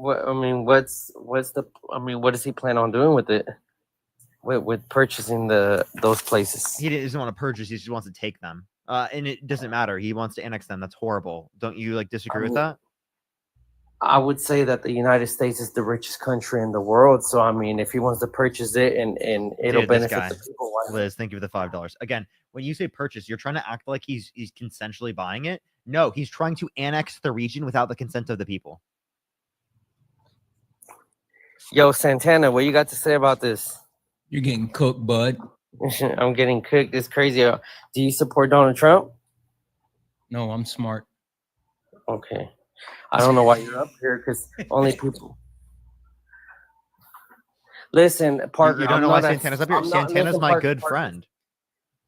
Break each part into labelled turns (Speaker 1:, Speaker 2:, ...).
Speaker 1: what I mean, what's the? I mean, what does he plan on doing with it? With purchasing those places?
Speaker 2: He doesn't want to purchase. He just wants to take them. And it doesn't matter. He wants to annex them. That's horrible. Don't you like
Speaker 1: I
Speaker 2: disagree with
Speaker 1: mean,
Speaker 2: that?
Speaker 1: I would say that the United States is the richest country in the world. So I mean, if he wants to purchase it and it'll
Speaker 2: Dude, this
Speaker 1: benefit
Speaker 2: guy,
Speaker 1: the people, why not?
Speaker 2: Liz, thank you for the $5. Again, when you say purchase, you're trying to act like he's consensually buying it. No, he's trying to annex the region without the consent of the people.
Speaker 1: Yo, Santana, what you got to say about this?
Speaker 3: You're getting cooked, bud.
Speaker 1: I'm getting cooked. It's crazy. Do you support Donald Trump?
Speaker 3: No, I'm smart.
Speaker 1: Okay. I don't know why you're up here because only people. Listen, Parker.
Speaker 2: You don't know why Santana's up here. Santana's my good friend.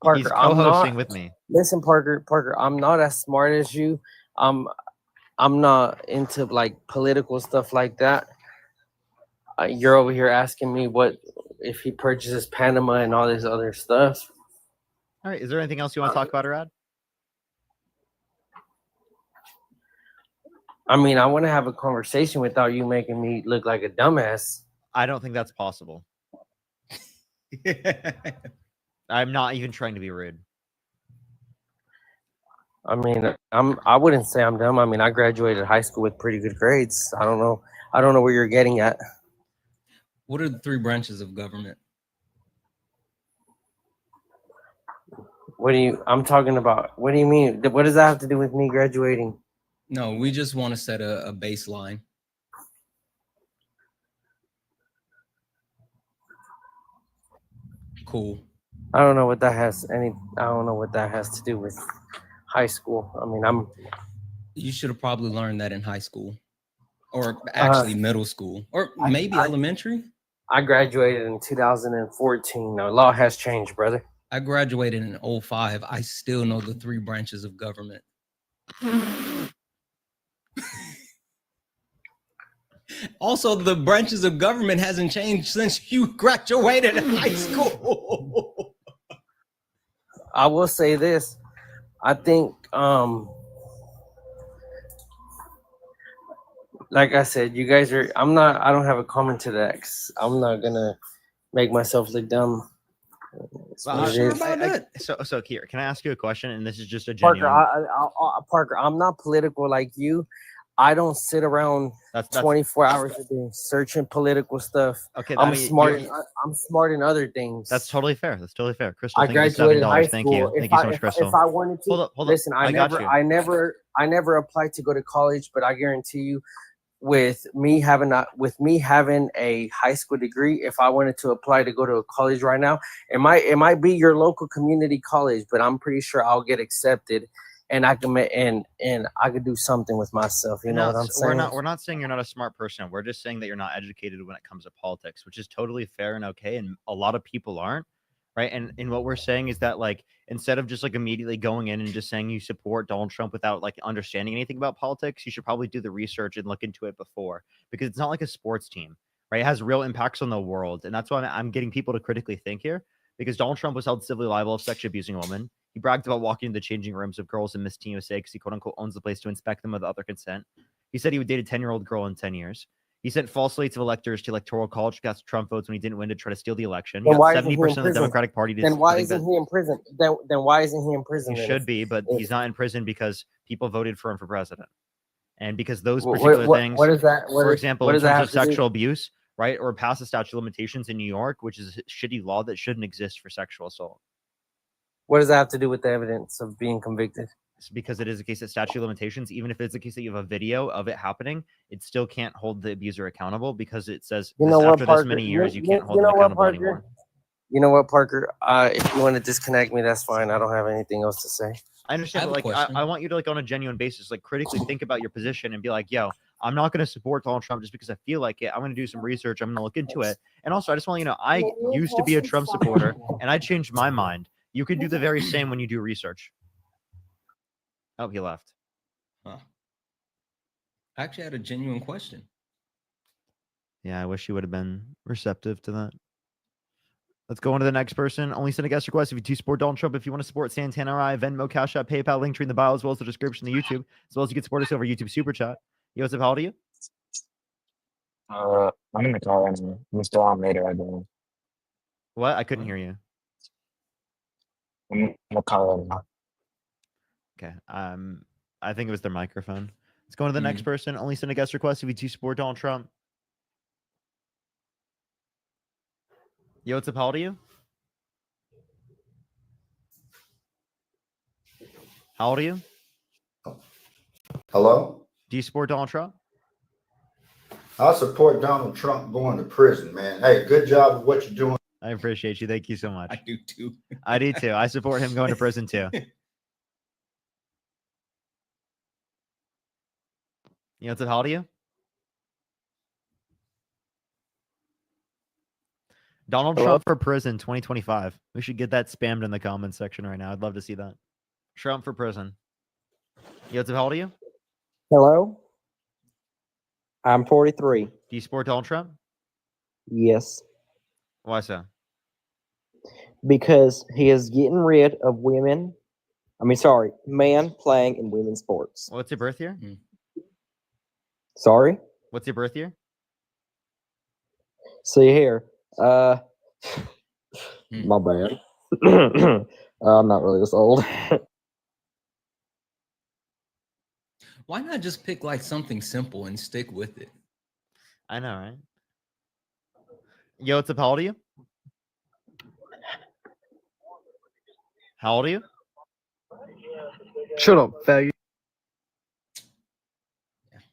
Speaker 1: Parker,
Speaker 2: he's co-hosting with me.
Speaker 1: Listen, Parker. I'm not as smart as you. I'm not into like political stuff like that. You're over here asking me what if he purchases Panama and all this other stuff.
Speaker 2: All right. Is there anything else you want to talk about, Arad?
Speaker 1: I mean, I want to have a conversation without you making me look like a dumbass.
Speaker 2: I don't think that's possible. I'm not even trying to be rude.
Speaker 1: I mean, I wouldn't say I'm dumb. I mean, I graduated high school with pretty good grades. I don't know where you're getting at.
Speaker 3: What are the 3 branches of government?
Speaker 1: I'm talking about, what do you mean? What does that have to do with me graduating?
Speaker 3: No, we just want to set a baseline. Cool.
Speaker 1: I don't know what that has to do with high school. I mean,
Speaker 3: You should have probably learned that in high school, or actually middle school, or maybe elementary.
Speaker 1: I graduated in 2014. No, law has changed, brother.
Speaker 3: I graduated in 2005. I still know the 3 branches of government. Also, the branches of government hasn't changed since you graduated in high school.
Speaker 1: I will say this. I think, like I said, you guys are, I don't have a comment to that 'cause I'm not going to make myself look dumb.
Speaker 2: So here, can I ask you a question? And this is just a genuine.
Speaker 1: Parker, I'm not political like you. I don't sit around 24 hours a day searching political stuff.
Speaker 2: Okay,
Speaker 1: I'm smart in other things.
Speaker 2: That's totally fair. Crystal,
Speaker 1: I graduated high school.
Speaker 2: Thank you. Thank you so much, Crystal.
Speaker 1: If I wanted to,
Speaker 2: hold
Speaker 1: listen,
Speaker 2: up.
Speaker 1: I never applied to go to college, but I guarantee you, with me having a high school degree, if I wanted to apply to go to a college right now, it might be your local community college, but I'm pretty sure I'll get accepted. And I can I could do something with myself. You know what I'm saying?
Speaker 2: We're not saying you're not a smart person. We're just saying that you're not educated when it comes to politics, which is totally fair and okay. And a lot of people aren't, right? And what we're saying is that, like, instead of just like immediately going in and just saying you support Donald Trump without like understanding anything about politics, you should probably do the research and look into it before, because it's not like a sports team, right? It has real impacts on the world, and that's why I'm getting people to critically think here. Because Donald Trump was held civilly liable of sexually abusing a woman. He bragged about walking into the changing rooms of girls in Miss Teen USA because he quote unquote owns the place to inspect them with other consent. He said he would date a 10-year-old girl in 10 years. He sent false slates of electors to electoral college to cast Trump votes when he didn't win to try to steal the election. He got 70% of the Democratic Party.
Speaker 1: Then why isn't he in prison? Then why isn't he in prison?
Speaker 2: He should be, but he's not in prison because people voted for him for president. And because those particular things,
Speaker 1: what is that?
Speaker 2: For example, in terms of sexual abuse, right, or pass the statute of limitations in New York, which is a shitty law that shouldn't exist for sexual assault.
Speaker 1: What does that have to do with the evidence of being convicted?
Speaker 2: It's because it is a case of statute of limitations. Even if it's a case that you have a video of it happening, it still can't hold the abuser accountable because it says after this many years, you can't hold them accountable anymore.
Speaker 1: You know what, Parker? If you want to disconnect me, that's fine. I don't have anything else to say.
Speaker 2: I understand, but like, I want you to, like, on a genuine basis, like, critically think about your position and be like, yo, I'm not going to support Donald Trump just because I feel like it. I'm going to do some research. I'm going to look into it. And also, I just want you to know, I used to be a Trump supporter and I changed my mind. You can do the very same when you do research. Oh, he left.
Speaker 3: Huh. I actually had a genuine question.
Speaker 2: Yeah, I wish you would have been receptive to that. Let's go on to the next person. Only send a guest request if you do support Donald Trump. If you want to support Santana or I, Venmo, Cash App, PayPal, link tree in the bio, as well as the description of YouTube, as well as you can support us over YouTube Super Chat. Yo, what's up? How old are you?
Speaker 4: I'm in the car right now. I'm still on later, I believe.
Speaker 2: What? I couldn't hear you.
Speaker 4: I'm in the car right now.
Speaker 2: Okay. I think it was their microphone. Let's go on to the next person. Only send a guest request if you do support Donald Trump. Yo, what's up? How old are you? How old are you?
Speaker 5: Hello?
Speaker 2: Do you support Donald Trump?
Speaker 5: I support Donald Trump going to prison, man. Hey, good job with what you're doing.
Speaker 2: I appreciate you. Thank you so much.
Speaker 3: I do too.
Speaker 2: I do too. I support him going to prison too. You know, what's up? How old are you? Donald
Speaker 1: Hello?
Speaker 2: Trump for prison 2025. We should get that spammed in the comments section right now. I'd love to see that. Trump for prison. Yo, what's up? How old are you?
Speaker 6: Hello? I'm 43.
Speaker 2: Do you support Donald Trump?
Speaker 6: Yes.
Speaker 2: Why so?
Speaker 6: Because he is getting rid of women. Men playing in women's sports.
Speaker 2: What's your birth year?
Speaker 6: Sorry?
Speaker 2: What's your birth year?
Speaker 6: See here. My bad. I'm not really this old.
Speaker 3: Why not just pick like something simple and stick with it?
Speaker 2: I know, right? Yo, what's up? How old are you? How old are you?
Speaker 1: Shut up, faggot.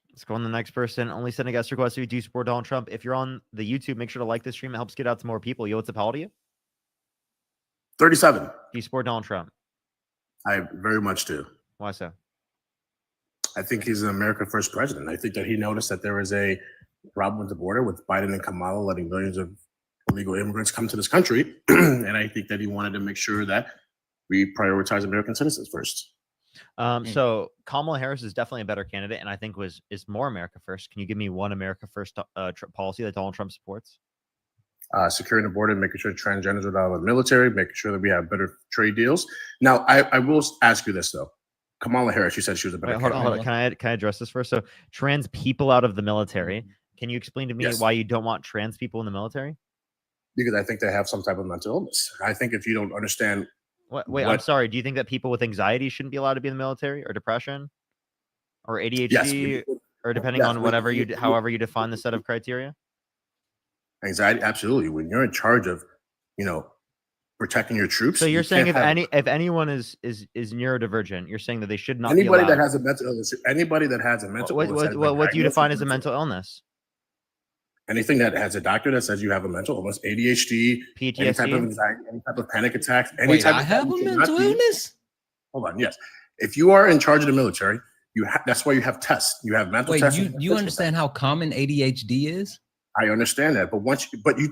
Speaker 2: Let's go on to the next person. Only send a guest request if you do support Donald Trump. If you're on the YouTube, make sure to like this stream. It helps get out to more people. Yo, what's up? How old are you?
Speaker 7: 37.
Speaker 2: Do you support Donald Trump?
Speaker 7: I very much do.
Speaker 2: Why so?
Speaker 7: I think he's an America First president. I think that he noticed that there was a problem with the border with Biden and Kamala letting millions of illegal immigrants come to this country. And I think that he wanted to make sure that we prioritize American citizens first.
Speaker 2: So Kamala Harris is definitely a better candidate, and I think is more America First. Can you give me one America First policy that Donald Trump supports?
Speaker 7: Securing the border, making sure transgenders are out of the military, making sure that we have better trade deals. Now, I will ask you this though. Kamala Harris, you said she was a better
Speaker 2: Wait, hold
Speaker 7: candidate.
Speaker 2: on. Can I address this first? So trans people out of the military. Can you explain to me
Speaker 7: Yes.
Speaker 2: why you don't want trans people in the military?
Speaker 7: Because I think they have some type of mental illness. I think if you don't understand
Speaker 2: Wait, I'm sorry. Do you think that people with anxiety shouldn't be allowed to be in the military, or depression, or ADHD, or depending on whatever however you define the set of criteria?
Speaker 7: Anxiety, absolutely. When you're in charge of, protecting your troops.
Speaker 2: So you're saying if anyone is neurodivergent, you're saying that they should not be allowed.
Speaker 7: Anybody that has a mental illness. Anybody that has a mental illness.
Speaker 2: What do you define as a mental illness?
Speaker 7: Anything that has a doctor that says you have a mental illness, ADHD,
Speaker 2: PTSD,
Speaker 7: any type of anxiety, any type of panic attacks,
Speaker 3: I have a mental illness.
Speaker 7: Hold on, yes. If you are in charge of the military, that's why you have tests. You have mental tests.
Speaker 3: You understand how common ADHD is?
Speaker 7: I understand that, but you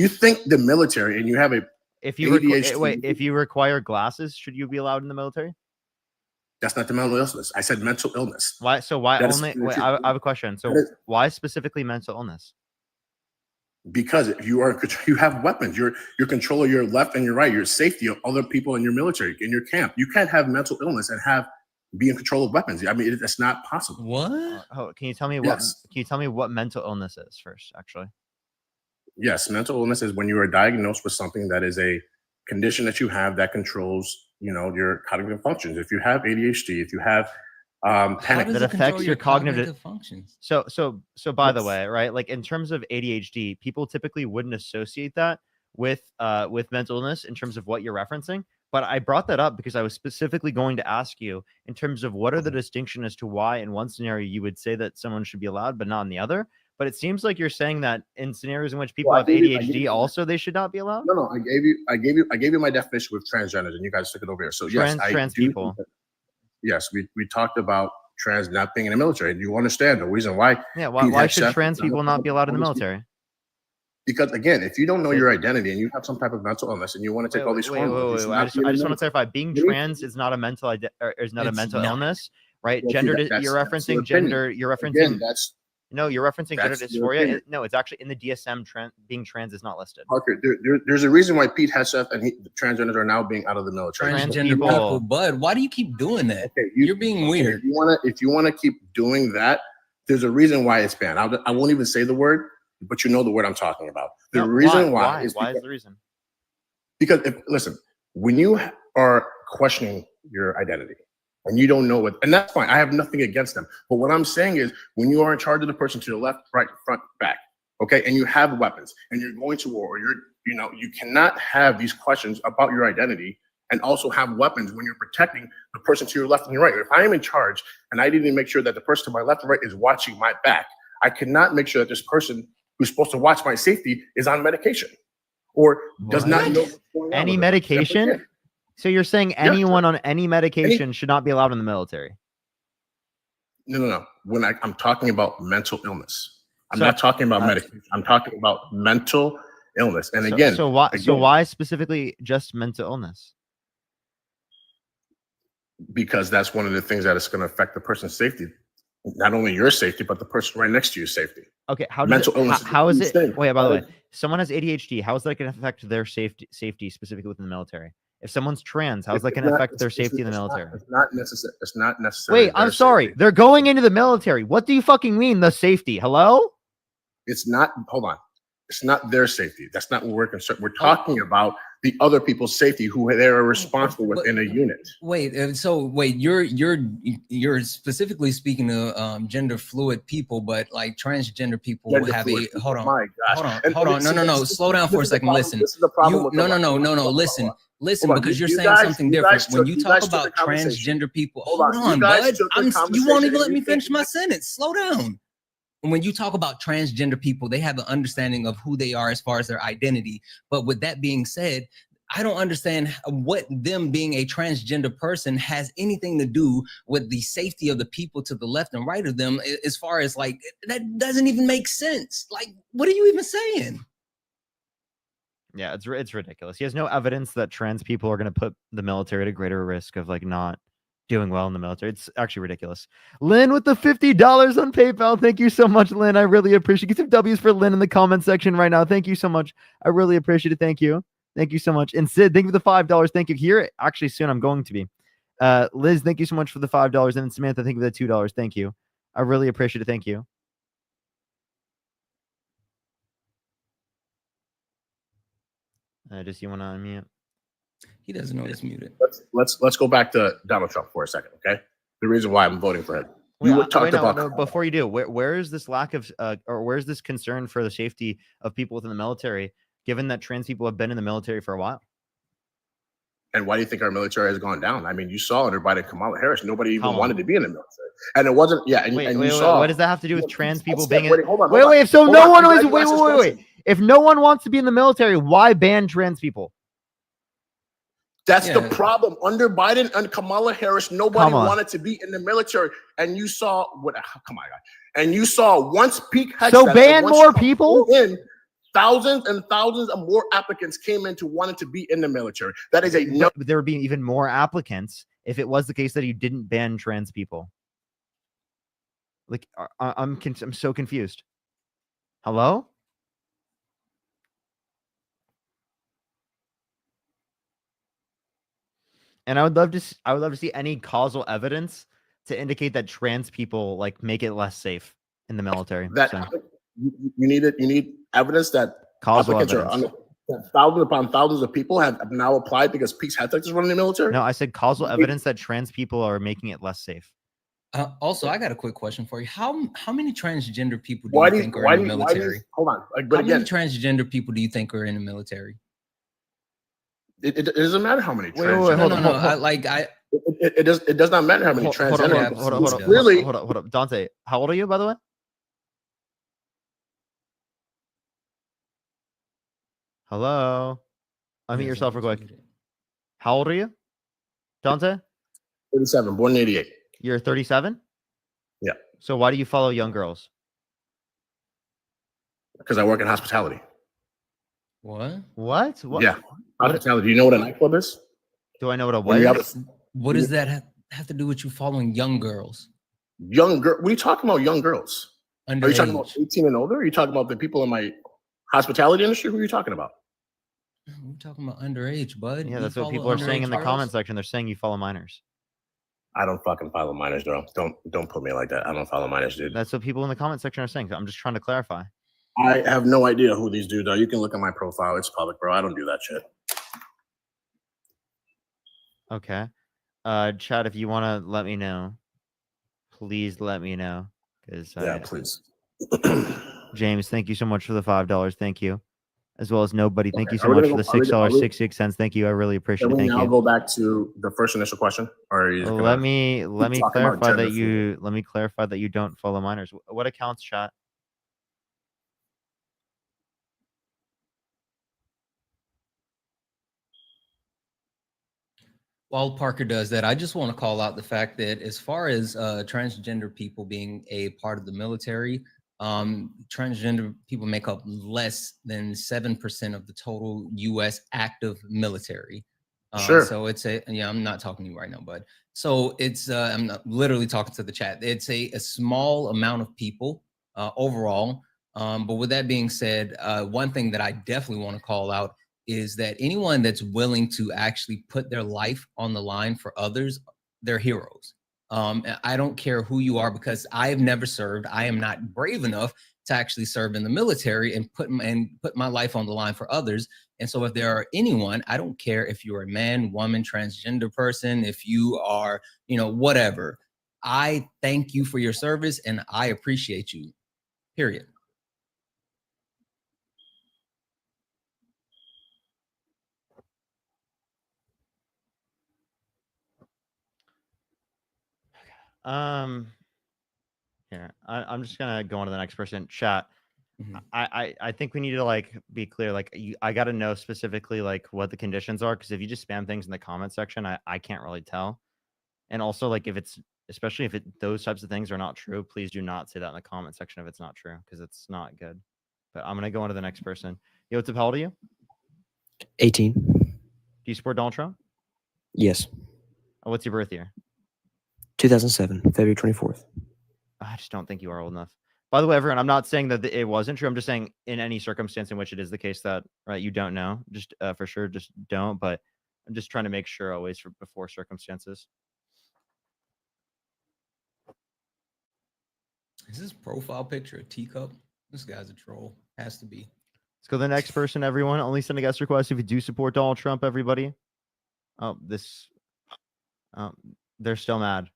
Speaker 7: think the military and you have a
Speaker 2: if you require glasses, should you be allowed in the military?
Speaker 7: That's not the mental illness. I said mental illness.
Speaker 2: Why? So why only? Wait, I have a question. So why specifically mental illness?
Speaker 7: Because if you have weapons, you're controlling your left and your right, your safety of other people in your military, in your camp. You can't have mental illness and be in control of weapons. I mean, it's not possible.
Speaker 3: What?
Speaker 2: Can you tell me what? Can you tell me what mental illness is first? Actually,
Speaker 7: yes, mental illness is when you are diagnosed with something that is a condition that you have that controls, your cognitive functions. If you have ADHD, if you have panic
Speaker 2: that affects your cognitive
Speaker 3: functions.
Speaker 2: So by the way, right? Like in terms of ADHD, people typically wouldn't associate that with mental illness in terms of what you're referencing. But I brought that up because I was specifically going to ask you in terms of what are the distinction as to why in one scenario you would say that someone should be allowed, but not in the other. But it seems like you're saying that in scenarios in which people have ADHD, also they should not be allowed.
Speaker 7: No, I gave you my definition with transgenders, and you guys took it over here. So
Speaker 2: trans people.
Speaker 7: Yes, we talked about trans not being in the military. You understand the reason why?
Speaker 2: Yeah, why should trans people not be allowed in the military?
Speaker 7: Because again, if you don't know your identity and you have some type of mental illness and you want to take all these hormones,
Speaker 2: I just want to clarify: being trans is not a mental illness, right? Gender. You're referencing gender. You're referencing. You're referencing gender dysphoria. No, it's actually in the DSM. Being trans is not listed.
Speaker 7: Parker, there's a reason why Pete Hegseth and transgenders are now being out of the military.
Speaker 3: Transgender people, bud. Why do you keep doing that? Okay, you're being weird.
Speaker 7: If you want to keep doing that, There's a reason why it's banned. I won't even say the word, but you know the word I'm talking about. The
Speaker 2: No,
Speaker 7: reason
Speaker 2: why
Speaker 7: is
Speaker 2: is
Speaker 7: because,
Speaker 2: the reason?
Speaker 7: because listen, when you are questioning your identity and you don't know what, and that's fine. I have nothing against them. But what I'm saying is when you are in charge of the person to the left, right, front, back, okay, and you have weapons and you're going to war, or you cannot have these questions about your identity and also have weapons when you're protecting the person to your left and your right. If I am in charge and I didn't make sure that the person to my left and right is watching my back, I cannot make sure that this person who's supposed to watch my safety is on medication or does not know what's going on
Speaker 2: Any
Speaker 7: with them.
Speaker 2: medication? So you're saying anyone on any medication should not be allowed in the military?
Speaker 7: No. When I'm talking about mental illness, I'm
Speaker 2: So,
Speaker 7: not talking about medication. I'm talking about mental illness. And again,
Speaker 2: so why specifically just mental illness?
Speaker 7: Because that's one of the things that is going to affect the person's safety, not only your safety, but the person right next to your safety.
Speaker 2: Okay, how does
Speaker 7: Mental illness
Speaker 2: how is it?
Speaker 7: thing.
Speaker 2: Wait, by the way, someone has ADHD. How is that going to affect their safety specifically within the military? If someone's trans, how is that going to affect their safety in the military?
Speaker 7: It's not necessary. It's not necessary.
Speaker 2: Wait, I'm sorry. They're going into the military. What do you fucking mean, the safety? Hello?
Speaker 7: It's not. Hold on. It's not their safety. That's not what we're concerned. We're talking about the other people's safety who they are responsible within a unit.
Speaker 3: Wait, you're specifically speaking to gender fluid people, but like transgender people
Speaker 7: Gender
Speaker 3: have
Speaker 7: fluid
Speaker 3: a
Speaker 7: people.
Speaker 3: hold on,
Speaker 7: My gosh.
Speaker 3: hold on. No. Slow down for a second. Listen.
Speaker 7: This is the problem.
Speaker 3: No. Listen,
Speaker 7: Hold on,
Speaker 3: because you're
Speaker 7: you
Speaker 3: saying
Speaker 7: guys-
Speaker 3: something
Speaker 7: you
Speaker 3: different.
Speaker 7: guys
Speaker 3: When
Speaker 7: took-
Speaker 3: you
Speaker 7: you
Speaker 3: talk
Speaker 7: guys took
Speaker 3: about
Speaker 7: the conversation.
Speaker 3: transgender people,
Speaker 7: Hold
Speaker 3: hold
Speaker 7: on,
Speaker 3: on,
Speaker 7: you guys
Speaker 3: bud.
Speaker 7: took the
Speaker 3: You won't
Speaker 7: conversation
Speaker 3: even let
Speaker 7: and
Speaker 3: me
Speaker 7: you
Speaker 3: finish
Speaker 7: think-
Speaker 3: my sentence. Slow down. When you talk about transgender people, they have an understanding of who they are as far as their identity. But with that being said, I don't understand what them being a transgender person has anything to do with the safety of the people to the left and right of them. As far as like, that doesn't even make sense. Like, what are you even saying?
Speaker 2: Yeah, it's ridiculous. He has no evidence that trans people are going to put the military at a greater risk of like not doing well in the military. It's actually ridiculous. Lynn with the $50 on PayPal. Thank you so much, Lynn. I really appreciate it. Get some W's for Lynn in the comment section right now. Thank you so much. I really appreciate it. Thank you. Thank you so much. And Sid, thank you for the $5. Thank you. Here, actually, soon I'm going to be. Liz, thank you so much for the $5. And Samantha, thank you for the $2. Thank you. I really appreciate it. Thank you. Just you want to unmute?
Speaker 3: He doesn't know he's muted.
Speaker 7: Let's go back to Donald Trump for a second, okay? The reason why I'm voting for him.
Speaker 2: Before you do, where is this lack of or where's this concern for the safety of people within the military, given that trans people have been in the military for a while?
Speaker 7: And why do you think our military has gone down? I mean, you saw under Biden Kamala Harris, nobody even wanted to be in the military, and it wasn't. Yeah, and you saw.
Speaker 2: What does that have to do with trans people being?
Speaker 7: Wait.
Speaker 2: If so, no one is. Wait. If no one wants to be in the military, why ban trans people?
Speaker 7: That's the problem. Under Biden and Kamala Harris, nobody wanted to be in the military, and you saw what? Come on, guys. And you saw once peak.
Speaker 2: So ban more people.
Speaker 7: Thousands and thousands of more applicants came in to wanted to be in the military. That is a no.
Speaker 2: There would be even more applicants if it was the case that you didn't ban trans people. Like, I'm so confused. Hello? And I would love to see any causal evidence to indicate that trans people like make it less safe in the military.
Speaker 7: You need evidence that
Speaker 2: causal evidence.
Speaker 7: Thousands upon thousands of people have now applied because Pete's Hattex is running the military.
Speaker 2: No, I said causal evidence that trans people are making it less safe.
Speaker 3: Also, I got a quick question for you. How many transgender people do you think are in the military?
Speaker 7: Hold on.
Speaker 3: How many transgender people do you think are in the military?
Speaker 7: It doesn't matter how many.
Speaker 2: Wait, hold on.
Speaker 7: It does not matter how many transgender.
Speaker 2: Hold up. Dante, how old are you, by the way? Hello. Unmute yourself real quick. How old are you, Dante?
Speaker 7: 37, born in 88.
Speaker 2: You're 37?
Speaker 7: Yeah.
Speaker 2: So why do you follow young girls?
Speaker 7: Because I work in hospitality.
Speaker 3: What?
Speaker 7: Yeah. Hospitality. Do you know what a nightclub is?
Speaker 2: Do I know what a what is?
Speaker 3: What does that have to do with you following young girls?
Speaker 7: Young girl? What are you talking about, young girls?
Speaker 3: Underage.
Speaker 7: Are you talking about 18 and older? Or are you talking about the people in my hospitality industry? Who are you talking about?
Speaker 3: We're talking about underage, bud.
Speaker 2: Yeah, that's what people are saying in the comment section. They're saying you follow minors.
Speaker 7: I don't fucking follow minors, bro. Don't put me like that. I don't follow minors, dude.
Speaker 2: That's what people in the comment section are saying. So I'm just trying to clarify.
Speaker 7: I have no idea who these dudes are. You can look at my profile. It's public, bro. I don't do that shit.
Speaker 2: Okay. Chad, if you want to let me know, please let me know. Because
Speaker 7: Yeah, please.
Speaker 2: James, thank you so much for the $5. Thank you. As well as nobody. Thank
Speaker 7: Okay,
Speaker 2: you so
Speaker 7: are we
Speaker 2: much
Speaker 7: gonna
Speaker 2: for
Speaker 7: go-
Speaker 2: the $6.66. Thank you. I really appreciate
Speaker 7: Can
Speaker 2: it.
Speaker 7: we
Speaker 2: Thank
Speaker 7: now
Speaker 2: you.
Speaker 7: go back to the first initial question, or are you just
Speaker 2: Let
Speaker 7: gonna
Speaker 2: me
Speaker 7: talk about
Speaker 2: clarify that
Speaker 7: gender
Speaker 2: you don't follow minors. What accounts, chat?
Speaker 3: While Parker does that, I just want to call out the fact that as far as transgender people being a part of the military, transgender people make up less than 7% of the total U.S. active military.
Speaker 7: Sure.
Speaker 3: So it's I'm not talking to you right now, bud. So it's, I'm not literally talking to the chat. It's a small amount of people overall. But with that being said, one thing that I definitely want to call out is that anyone that's willing to actually put their life on the line for others, they're heroes. I don't care who you are, because I have never served. I am not brave enough to actually serve in the military and put my life on the line for others. And so if there are anyone, I don't care if you're a man, woman, transgender person, if you are, whatever, I thank you for your service and I appreciate you, period.
Speaker 2: Here, I'm just gonna go on to the next person. Chat.
Speaker 3: Mhm.
Speaker 2: I think we need to be clear. I got to know specifically what the conditions are, because if you just spam things in the comment section, I can't really tell. And also if it's, especially if those types of things are not true, please do not say that in the comment section if it's not true, because it's not good. But I'm gonna go on to the next person. Yo, what's up? How old are you?
Speaker 6: 18.
Speaker 2: Do you support Donald Trump?
Speaker 6: Yes.
Speaker 2: What's your birth year?
Speaker 6: 2007, February 24th.
Speaker 2: I just don't think you are old enough. By the way, everyone, I'm not saying that it wasn't true. I'm just saying in any circumstance in which it is the case that you don't know, just for sure, just don't. But I'm just trying to make sure always before circumstances.
Speaker 3: Is this profile picture a teacup? This guy's a troll. Has to be.
Speaker 2: Let's go to the next person, everyone. Only send a guest request if you do support Donald Trump, everybody. Oh, they're still mad.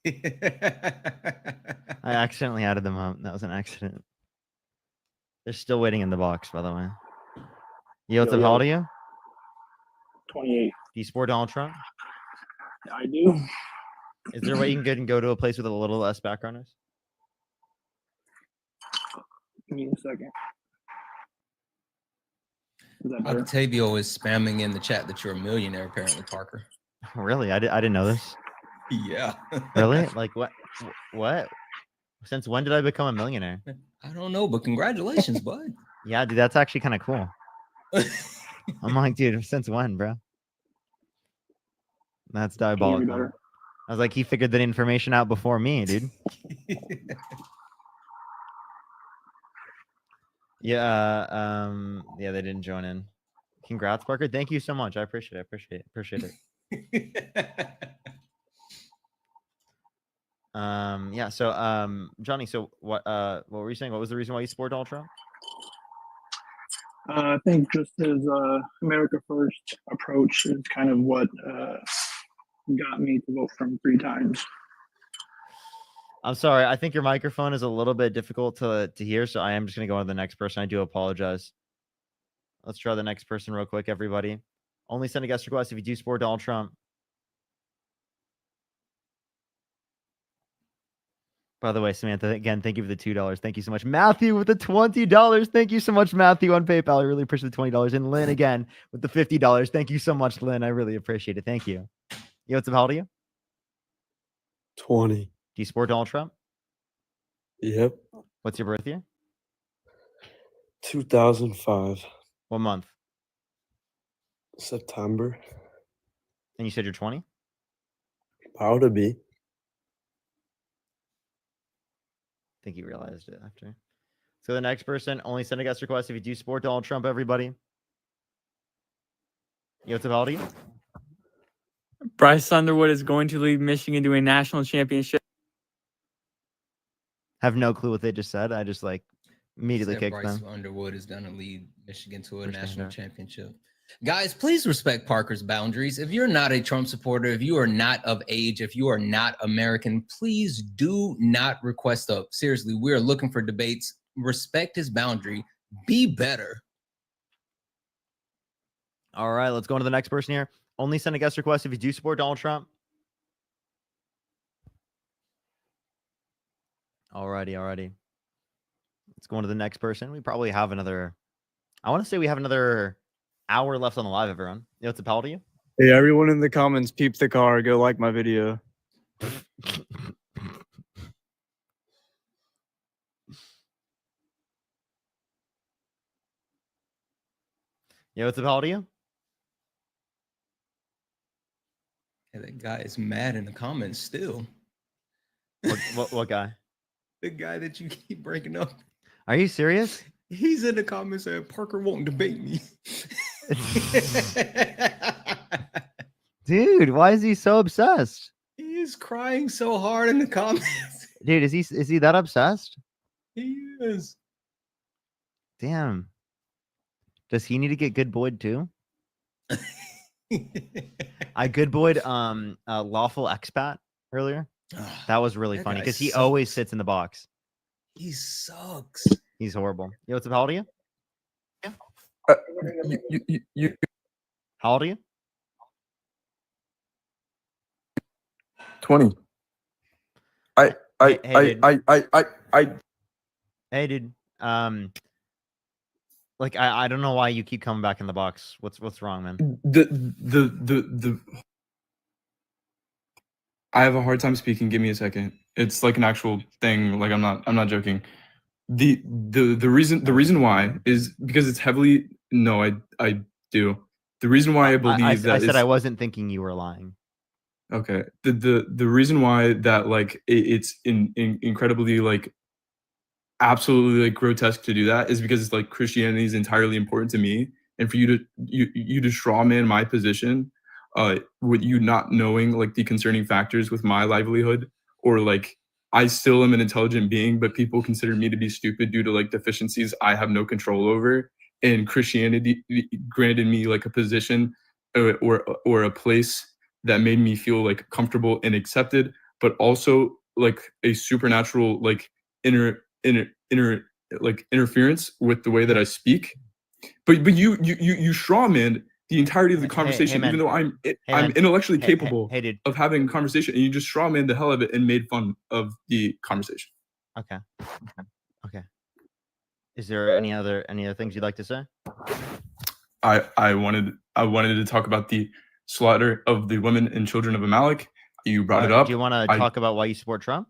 Speaker 2: I accidentally added them up. That was an accident. They're still waiting in the box, by the way. Yo, what's up? How old are you?
Speaker 8: 28.
Speaker 2: Do you support Donald Trump?
Speaker 8: I do.
Speaker 2: Is there a way you can go to a place with a little less background noise?
Speaker 8: Give me a second. Is that better?
Speaker 3: Octavio is spamming in the chat that you're a millionaire, apparently, Parker.
Speaker 2: Really? I didn't know this.
Speaker 3: Yeah.
Speaker 2: Really? What? What? Since when did I become a millionaire?
Speaker 3: I don't know, but congratulations, bud.
Speaker 2: Yeah, dude, that's actually kind of cool. I'm like, dude, since when, bro? That's
Speaker 8: Can you hear me
Speaker 2: diabolical.
Speaker 8: better?
Speaker 2: I was like, he figured that information out before me, dude. Yeah, yeah, they didn't join in. Congrats, Parker. Thank you so much. I appreciate it. Appreciate it. Yeah, so Johnny, so what were you saying? What was the reason why you support Donald Trump?
Speaker 8: I think just his America First approach is kind of what got me to vote for him 3 times.
Speaker 2: I'm sorry. I think your microphone is a little bit difficult to hear, so I am just going to go on to the next person. I do apologize. Let's try the next person real quick, everybody. Only send a guest request if you do support Donald Trump. By the way, Samantha, again, thank you for the $2. Thank you so much. Matthew with the $20. Thank you so much, Matthew, on PayPal. I really appreciate the $20. And Lynn again with the $50. Thank you so much, Lynn. I really appreciate it. Thank you. Yo, what's up? How old are you?
Speaker 6: 20.
Speaker 2: Do you support Donald Trump?
Speaker 6: Yep.
Speaker 2: What's your birth year?
Speaker 6: 2005,
Speaker 2: What month?
Speaker 6: September.
Speaker 2: And you said you're 20?
Speaker 6: Proud to be.
Speaker 2: I think you realized it after. So the next person, only send a guest request if you do support Donald Trump, everybody. Yo, what's up? How old are you?
Speaker 9: Bryce Underwood is going to lead Michigan to a national championship.
Speaker 2: Have no clue what they just said. I just like immediately
Speaker 3: Said
Speaker 2: kicked
Speaker 3: Bryce
Speaker 2: them.
Speaker 3: Underwood is going to lead Michigan to a
Speaker 2: First
Speaker 3: national
Speaker 2: hander.
Speaker 3: championship. Guys, please respect Parker's boundaries. If you're not a Trump supporter, if you are not of age, if you are not American, please do not request up. Seriously, we are looking for debates. Respect his boundary. Be better.
Speaker 2: All right, let's go on to the next person here. Only send a guest request if you do support Donald Trump. Alrighty. Let's go on to the next person. We probably have another. I want to say we have another hour left on the live, everyone. Yo, what's up, pal to you?
Speaker 9: Hey, everyone in the comments, peep the car. Go like my video.
Speaker 2: Yo, what's up, pal to you?
Speaker 3: Hey, that guy is mad in the comments still.
Speaker 2: What guy?
Speaker 3: The guy that you keep breaking up.
Speaker 2: Are you serious?
Speaker 3: He's in the comments saying Parker won't debate me.
Speaker 2: Dude, why is he so obsessed?
Speaker 3: He is crying so hard in the comments.
Speaker 2: Dude, is he that obsessed?
Speaker 3: He is.
Speaker 2: Damn. Does he need to get good boyed too? I good boyed lawful expat earlier. That was really
Speaker 3: That
Speaker 2: funny
Speaker 3: guy
Speaker 2: because he always
Speaker 3: sucks.
Speaker 2: sits in the box.
Speaker 3: He sucks.
Speaker 2: He's horrible. Yo, what's up? How old are you? How old are you?
Speaker 10: 20.
Speaker 2: Hey, dude. Like I don't know why you keep coming back in the box. What's wrong, man?
Speaker 10: I have a hard time speaking. Give me a second. It's like an actual thing. Like I'm not joking. The reason why is because it's heavily. No, I do. The reason why I believe
Speaker 2: I said I wasn't thinking you were lying.
Speaker 10: Okay. The reason why that like it's incredibly like absolutely like grotesque to do that is because it's like Christianity is entirely important to me, and for you to straw man my position, with you not knowing like the concerning factors with my livelihood, or like I still am an intelligent being, but people consider me to be stupid due to like deficiencies I have no control over, and Christianity granted me like a position or a place that made me feel like comfortable and accepted, but also like a supernatural like inner like interference with the way that I speak. But you straw man the entirety of the conversation,
Speaker 2: man.
Speaker 10: even though I'm
Speaker 2: man.
Speaker 10: intellectually capable
Speaker 2: Hey, dude.
Speaker 10: of having a conversation, and you just straw man the hell of it and made fun of the conversation.
Speaker 2: Okay. Is there any other things you'd like to say?
Speaker 10: I wanted to talk about the slaughter of the women and children of Amalek. You brought it up.
Speaker 2: Do you want to talk about why you support Trump?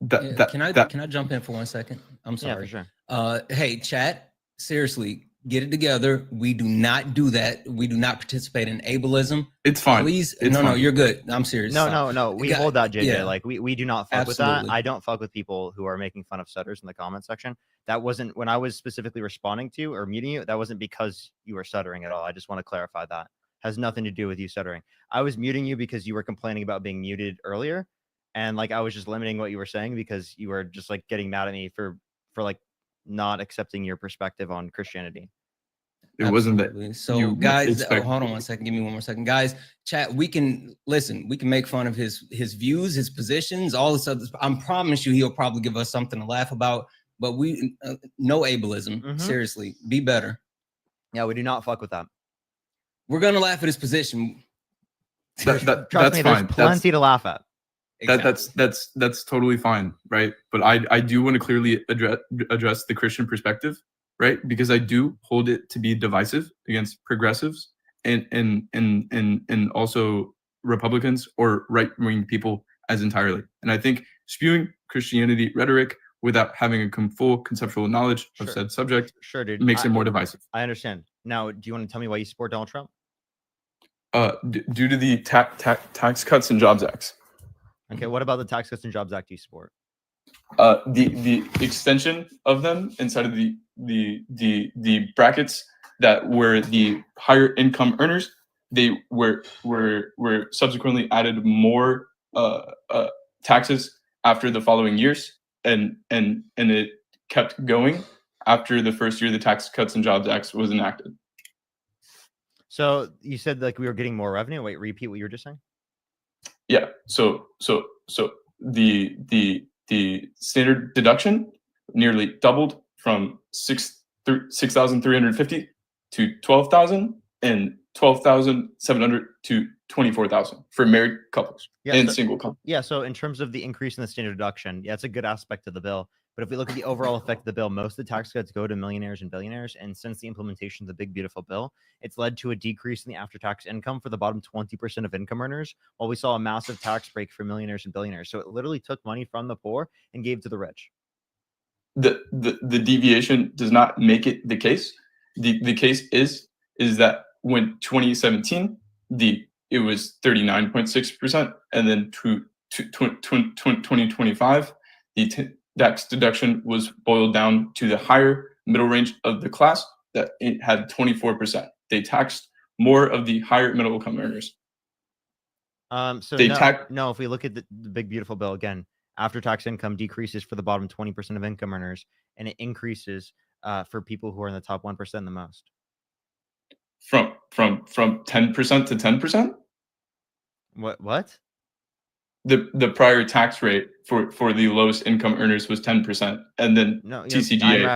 Speaker 3: Can I jump in for 1 second? I'm sorry.
Speaker 2: Yeah, for sure.
Speaker 3: Hey, chat, seriously, get it together. We do not do that. We do not participate in ableism.
Speaker 10: It's fine.
Speaker 3: Please,
Speaker 10: it's
Speaker 3: no,
Speaker 10: fine.
Speaker 3: you're good. I'm serious.
Speaker 2: No. We hold that, JJ.
Speaker 3: Yeah.
Speaker 2: Like we do not fuck with
Speaker 3: Absolutely.
Speaker 2: that. I don't fuck with people who are making fun of stutters in the comment section. That wasn't when I was specifically responding to or muting you. That wasn't because you were stuttering at all. I just want to clarify that. Has nothing to do with you stuttering. I was muting you because you were complaining about being muted earlier. And like I was just limiting what you were saying because you were just like getting mad at me for like not accepting your perspective on Christianity.
Speaker 10: It wasn't that.
Speaker 3: So guys, hold on 1 second. Give me 1 more second. Guys, chat, we can make fun of his views, his positions, all this other. I promise you he'll probably give us something to laugh about, but we no ableism. Seriously, be better.
Speaker 2: Yeah, we do not fuck with that.
Speaker 3: We're gonna laugh at his position.
Speaker 2: Trust
Speaker 10: that's
Speaker 2: me,
Speaker 10: fine.
Speaker 2: There's plenty to laugh at.
Speaker 3: Exactly.
Speaker 10: That's totally fine, right? But I do want to clearly address the Christian perspective, right? Because I do hold it to be divisive against progressives and also Republicans or right-wing people as entirely. And I think spewing Christianity rhetoric without having a full conceptual knowledge of said subject
Speaker 2: dude.
Speaker 10: Makes it more divisive.
Speaker 2: I understand. Now, do you want to tell me why you support Donald Trump?
Speaker 10: Due to the tax cuts and jobs acts.
Speaker 2: Okay, what about the Tax Cuts and Jobs Act do you support?
Speaker 10: The extension of them inside of the brackets that were the higher income earners they were subsequently added more taxes after the following years, and it kept going after the first year the Tax Cuts and Jobs Act was enacted.
Speaker 2: So you said like we were getting more revenue. Wait, repeat what you were just saying.
Speaker 10: Yeah. So the standard deduction nearly doubled from 6,350 to 12,000, and 12,700 to 24,000 for married couples and single couples.
Speaker 2: Yeah. So in terms of the increase in the standard deduction, yeah, it's a good aspect of the bill. But if we look at the overall effect of the bill, most of the tax cuts go to millionaires and billionaires. And since the implementation of the Big Beautiful Bill, it's led to a decrease in the after-tax income for the bottom 20% of income earners, while we saw a massive tax break for millionaires and billionaires. So it literally took money from the poor and gave to the rich.
Speaker 10: The deviation does not make it the case. The case is that when 2017, it was 39.6%, and then to 2025, the tax deduction was boiled down to the higher middle range of the class that it had 24%. They taxed more of the higher middle income earners.
Speaker 2: No, if we look at the Big Beautiful Bill again, after-tax income decreases for the bottom 20% of income earners, and it increases for people who are in the top 1% the most.
Speaker 10: From 10% to 10%?
Speaker 2: What?
Speaker 10: The prior tax rate for the lowest income earners was 10%, and then TCJA.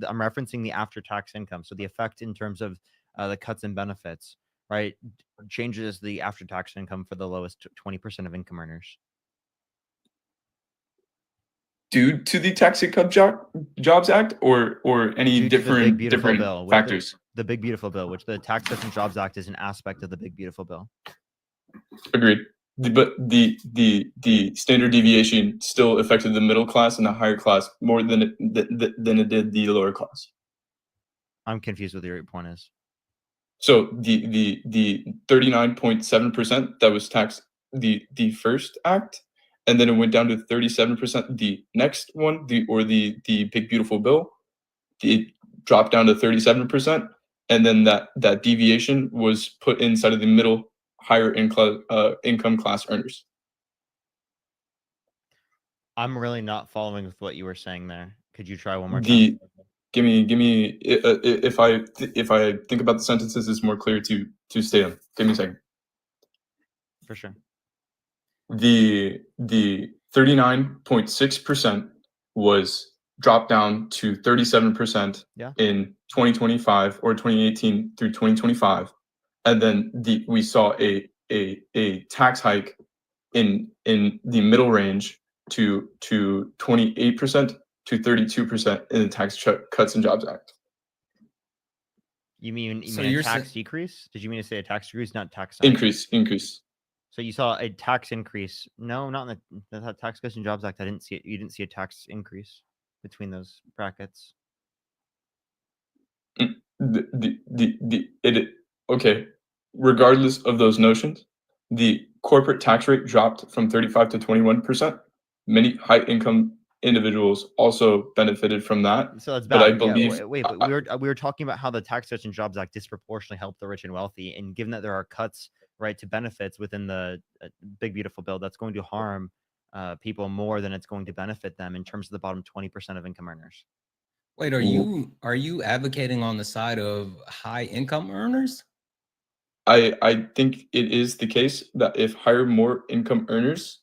Speaker 2: I'm referencing the after-tax income. So the effect in terms of the cuts and benefits, right, changes the after-tax income for the lowest 20% of income earners.
Speaker 10: Due to the Tax and Cut Jobs Act, or any different factors?
Speaker 2: The Big Beautiful Bill, which the Tax Cuts and Jobs Act is an aspect of the Big Beautiful Bill.
Speaker 10: Agreed. But the standard deviation still affected the middle class and the higher class more than it did the lower class.
Speaker 2: I'm confused with what your point is.
Speaker 10: So the 39.7% that was taxed the first act, and then it went down to 37% the next one, the Big Beautiful Bill, it dropped down to 37%, and then that deviation was put inside of the middle higher income class earners.
Speaker 2: I'm really not following with what you were saying there. Could you try one more time?
Speaker 10: Give me if I think about the sentences, it's more clear to state them. Give me a second.
Speaker 2: For sure.
Speaker 10: The 39.6% was dropped down to 37% in 2025 or 2018 through 2025, and then we saw a tax hike in the middle range to 28% to 32% in the Tax Cuts and Jobs Act.
Speaker 2: You mean a tax decrease? Did you mean to say a tax decrease, not tax hike?
Speaker 10: Increase.
Speaker 2: So you saw a tax increase? No, not in the Tax Cuts and Jobs Act. I didn't see it. You didn't see a tax increase between those brackets.
Speaker 10: Okay. Regardless of those notions, the corporate tax rate dropped from 35 to 21%. Many high-income individuals also benefited from that.
Speaker 2: So that's bad.
Speaker 10: But I believe.
Speaker 2: But we were talking about how the Tax Cuts and Jobs Act disproportionately helped the rich and wealthy, and given that there are cuts, right, to benefits within the Big Beautiful Bill, that's going to harm people more than it's going to benefit them in terms of the bottom 20% of income earners.
Speaker 3: Wait, are you advocating on the side of high income earners?
Speaker 10: I think it is the case that if more income earners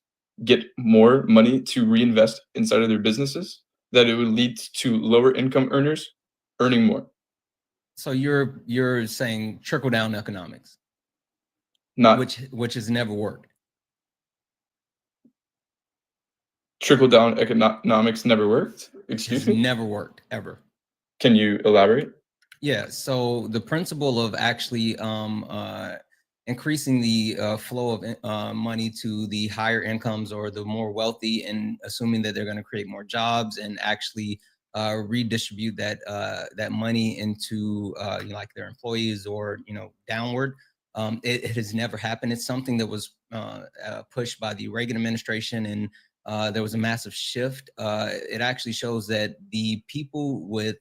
Speaker 10: get more money to reinvest inside of their businesses, that it would lead to lower income earners earning more.
Speaker 3: So you're saying trickle down economics, which has never worked.
Speaker 10: Trickle down economics never worked. Excuse me.
Speaker 3: Never worked ever.
Speaker 10: Can you elaborate?
Speaker 3: Yeah. So the principle of actually increasing the flow of money to the higher incomes or the more wealthy, and assuming that they're going to create more jobs and actually redistribute that money into like their employees or downward. It has never happened. It's something that was pushed by the Reagan administration, and there was a massive shift. It actually shows that the people with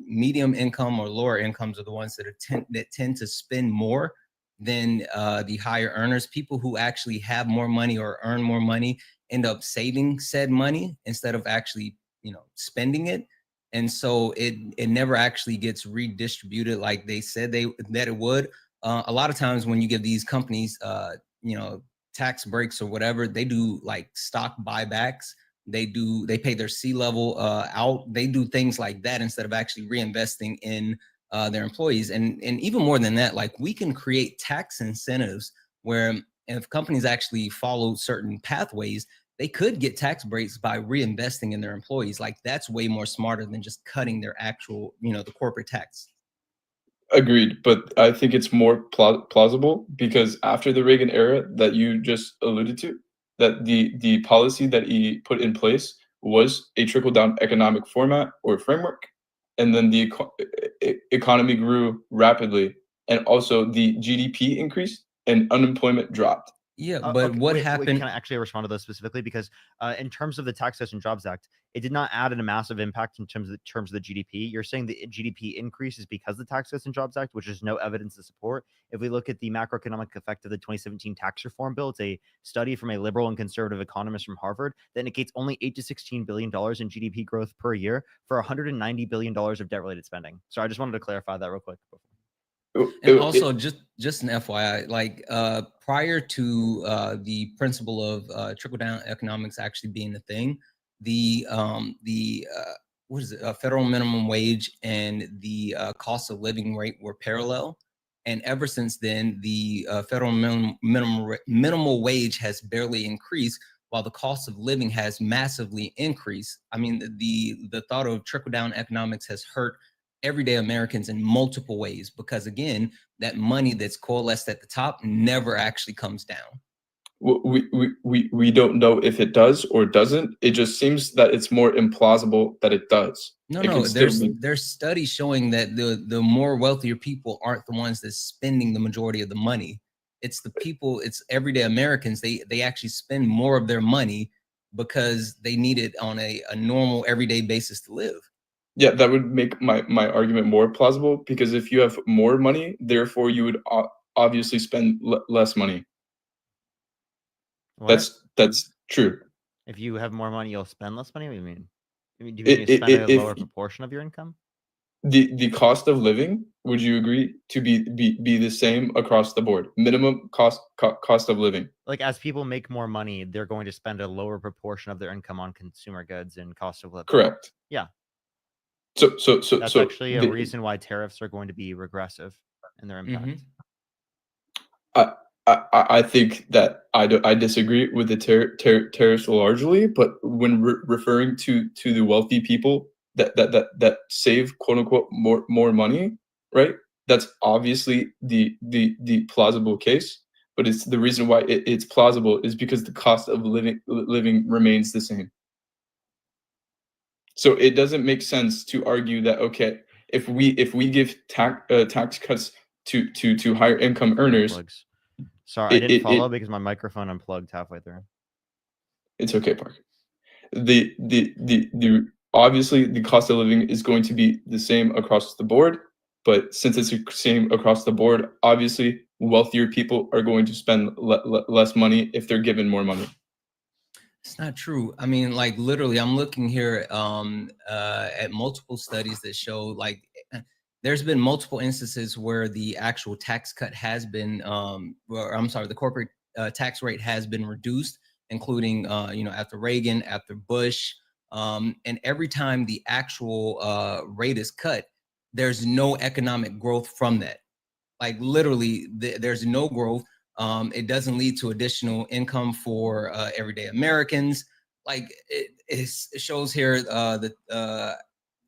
Speaker 3: medium income or lower incomes are the ones that tend to spend more then the higher earners, people who actually have more money or earn more money, end up saving said money instead of actually, spending it. And so it never actually gets redistributed like they said that it would. A lot of times when you give these companies, tax breaks or whatever, they do like stock buybacks. They pay their C-level out. They do things like that instead of actually reinvesting in their employees. And even more than that, like we can create tax incentives where if companies actually follow certain pathways, they could get tax breaks by reinvesting in their employees. Like that's way more smarter than just cutting their actual, the corporate tax.
Speaker 10: Agreed, but I think it's more plausible because after the Reagan era that you just alluded to, that the policy that he put in place was a trickle down economic format or framework, and then the economy grew rapidly, and also the GDP increased and unemployment dropped.
Speaker 3: Yeah, but what
Speaker 2: wait,
Speaker 3: happened?
Speaker 2: can I actually respond to those specifically? Because in terms of the Tax Cuts and Jobs Act, it did not add in a massive impact in terms of the GDP. You're saying the GDP increase is because of the Tax Cuts and Jobs Act, which is no evidence to support. If we look at the macroeconomic effect of the 2017 tax reform bill, it's a study from a liberal and conservative economist from Harvard that indicates only $8 to $16 billion in GDP growth per year for $190 billion of debt-related spending. So I just wanted to clarify that real quick.
Speaker 3: And also, just an FYI, like prior to the principle of trickle down economics actually being the thing, the what is it? Federal minimum wage and the cost of living rate were parallel. And ever since then, the federal minimal wage has barely increased, while the cost of living has massively increased. I mean, the thought of trickle down economics has hurt everyday Americans in multiple ways because again, that money that's coalesced at the top never actually comes down.
Speaker 10: We don't know if it does or doesn't. It just seems that it's more implausible that it does.
Speaker 3: No, there's studies showing that the more wealthier people aren't the ones that's spending the majority of the money. It's the people, it's everyday Americans. They actually spend more of their money because they need it on a normal everyday basis to live.
Speaker 10: Yeah, that would make my argument more plausible because if you have more money, therefore you would obviously spend less money.
Speaker 2: What?
Speaker 10: That's true.
Speaker 2: If you have more money, you'll spend less money? What do you mean? Do you mean you spend a lower proportion of your income?
Speaker 10: The cost of living, would you agree to be the same across the board? Minimum cost of living.
Speaker 2: Like as people make more money, they're going to spend a lower proportion of their income on consumer goods and cost of living.
Speaker 10: Correct.
Speaker 2: Yeah.
Speaker 10: So
Speaker 2: that's actually a reason why tariffs are going to be regressive in their impact.
Speaker 10: I think that I disagree with the tariffs largely, but when referring to the wealthy people that save quote unquote more money, right? That's obviously the plausible case, but it's the reason why it's plausible is because the cost of living remains the same. So it doesn't make sense to argue that okay, if we give tax cuts to higher income earners.
Speaker 2: Sorry, I didn't follow because my microphone unplugged halfway through.
Speaker 10: It's okay, Park. The obviously the cost of living is going to be the same across the board, but since it's the same across the board, obviously wealthier people are going to spend less money if they're given more money.
Speaker 3: It's not true. I mean, like literally, I'm looking here at multiple studies that show like there's been multiple instances where the actual tax cut has been, the corporate tax rate has been reduced, including, after Reagan, after Bush, and every time the actual rate is cut, there's no economic growth from that. Like literally, there's no growth. It doesn't lead to additional income for everyday Americans. Like it shows here that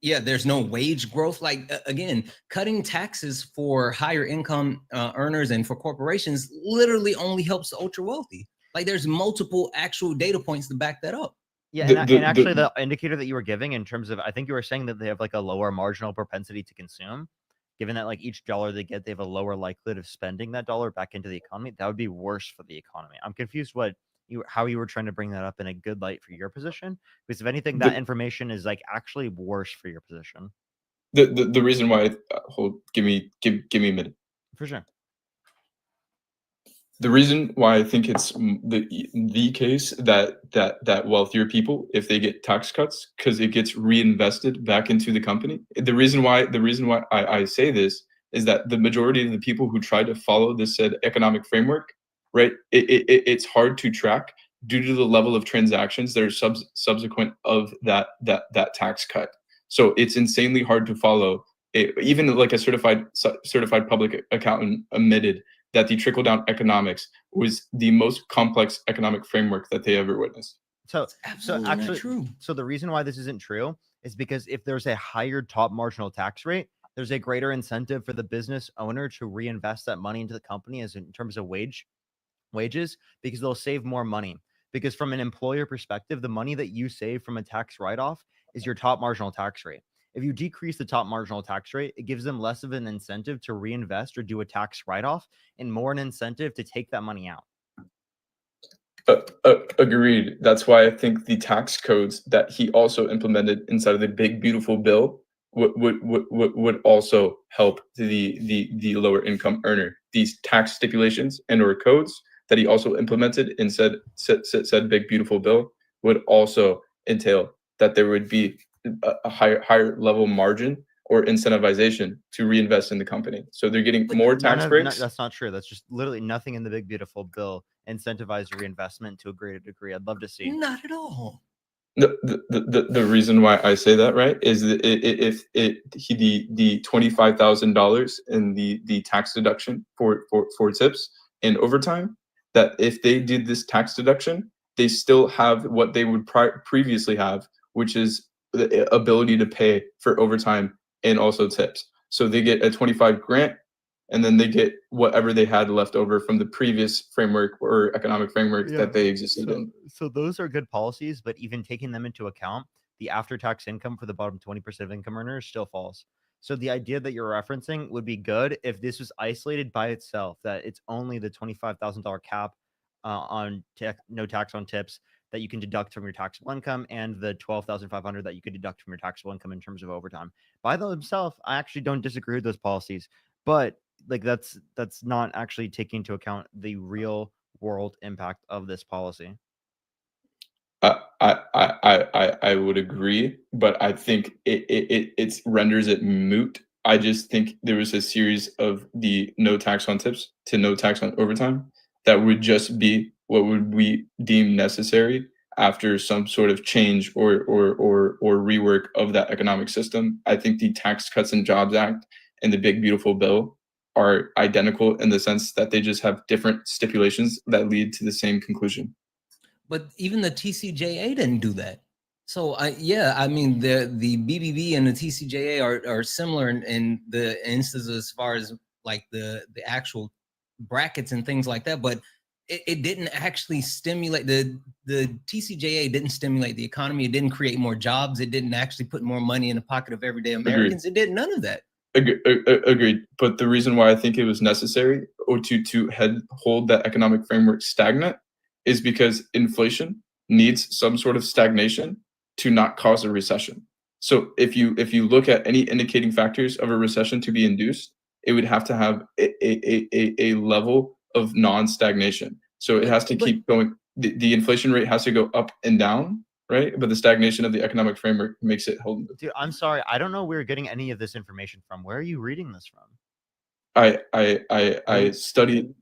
Speaker 3: there's no wage growth. Like again, cutting taxes for higher income earners and for corporations literally only helps the ultra wealthy. Like there's multiple actual data points to back that up.
Speaker 2: Yeah, and actually the indicator that you were giving in terms of, I think you were saying that they have like a lower marginal propensity to consume. Given that like each dollar they get, they have a lower likelihood of spending that dollar back into the economy. That would be worse for the economy. I'm confused how you were trying to bring that up in a good light for your position, because if anything, that information is like actually worse for your position.
Speaker 10: The reason why give me a minute.
Speaker 2: For sure.
Speaker 10: The reason why I think it's the case that wealthier people, if they get tax cuts, because it gets reinvested back into the company. The reason why I say this is that the majority of the people who try to follow this said economic framework, right? It's hard to track due to the level of transactions that are subsequent of that tax cut. So it's insanely hard to follow. Even like a certified public accountant admitted that the trickle down economics was the most complex economic framework that they ever witnessed.
Speaker 2: So
Speaker 3: Absolutely not
Speaker 2: actually,
Speaker 3: true.
Speaker 2: so the reason why this isn't true is because if there's a higher top marginal tax rate, there's a greater incentive for the business owner to reinvest that money into the company as in terms of wages, because they'll save more money. Because from an employer perspective, the money that you save from a tax write-off is your top marginal tax rate. If you decrease the top marginal tax rate, it gives them less of an incentive to reinvest or do a tax write-off and more an incentive to take that money out.
Speaker 10: Agreed. That's why I think the tax codes that he also implemented inside of the big beautiful bill would also help the lower income earner. These tax stipulations and or codes that he also implemented in said big beautiful bill would also entail that there would be a higher level margin or incentivization to reinvest in the company. So they're getting more tax breaks.
Speaker 2: That's not true. That's just literally nothing in the big beautiful bill incentivized reinvestment to a greater degree. I'd love to see.
Speaker 3: Not at all.
Speaker 10: The reason why I say that, right, is that if the $25,000 in the tax deduction for tips and overtime, that if they did this tax deduction, they still have what they would previously have, which is the ability to pay for overtime and also tips. So they get a 25 grant, and then they get whatever they had left over from the previous framework or economic framework that they existed in.
Speaker 2: So those are good policies, but even taking them into account, the after-tax income for the bottom 20% of income earners still falls. So the idea that you're referencing would be good if this was isolated by itself, that it's only the $25,000 cap on no tax on tips that you can deduct from your taxable income, and the $12,500 that you could deduct from your taxable income in terms of overtime. By themselves, I actually don't disagree with those policies, but like that's not actually taking into account the real world impact of this policy.
Speaker 10: I would agree, but I think it renders it moot. I just think there was a series of the no tax on tips to no tax on overtime that would just be what would we deem necessary after some sort of change or rework of that economic system. I think the Tax Cuts and Jobs Act and the Big Beautiful Bill are identical in the sense that they just have different stipulations that lead to the same conclusion.
Speaker 3: But even the TCJA didn't do that. So I mean the BBB and the TCJA are similar in the instances as far as like the actual brackets and things like that, but it didn't actually stimulate the TCJA didn't stimulate the economy. It didn't create more jobs. It didn't actually put more money in the pocket of everyday Americans. Agreed. It did none of that.
Speaker 10: Agreed. But the reason why I think it was necessary or to hold that economic framework stagnant is because inflation needs some sort of stagnation to not cause a recession. So if you look at any indicating factors of a recession to be induced, it would have to have a level of non-stagnation. So it has to keep going. The inflation rate has to go up and down, right? But the stagnation of the economic framework makes it hold.
Speaker 2: Dude, I'm sorry. I don't know where you're getting any of this information from. Where are you reading this from?
Speaker 10: I studied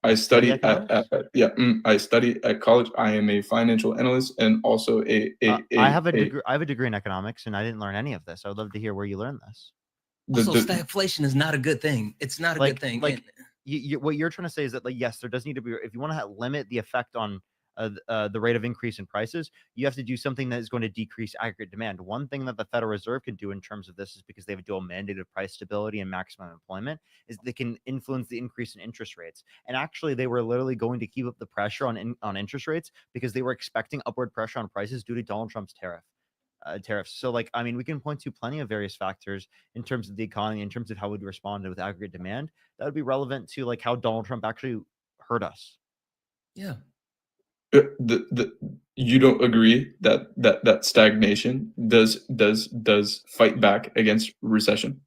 Speaker 10: I study I study at college. I am a financial analyst and also
Speaker 2: I have a degree. I have a degree in economics, and I didn't learn any of this. I would love to hear where you learned this.
Speaker 3: Also, stagflation is not a good thing. It's not a good thing.
Speaker 2: Like what you're trying to say is that, like, yes, there does need to be. If you want to limit the effect on the rate of increase in prices, you have to do something that is going to decrease aggregate demand. One thing that the Federal Reserve can do in terms of this is, because they have a dual mandate of price stability and maximum employment, is they can influence the increase in interest rates. And actually, they were literally going to keep up the pressure on interest rates because they were expecting upward pressure on prices due to Donald Trump's tariffs. So, like, I mean, we can point to plenty of various factors in terms of the economy, in terms of how we'd respond with aggregate demand, that would be relevant to, like, how Donald Trump actually hurt us.
Speaker 3: Yeah.
Speaker 10: You don't agree that stagnation does fight back against recession?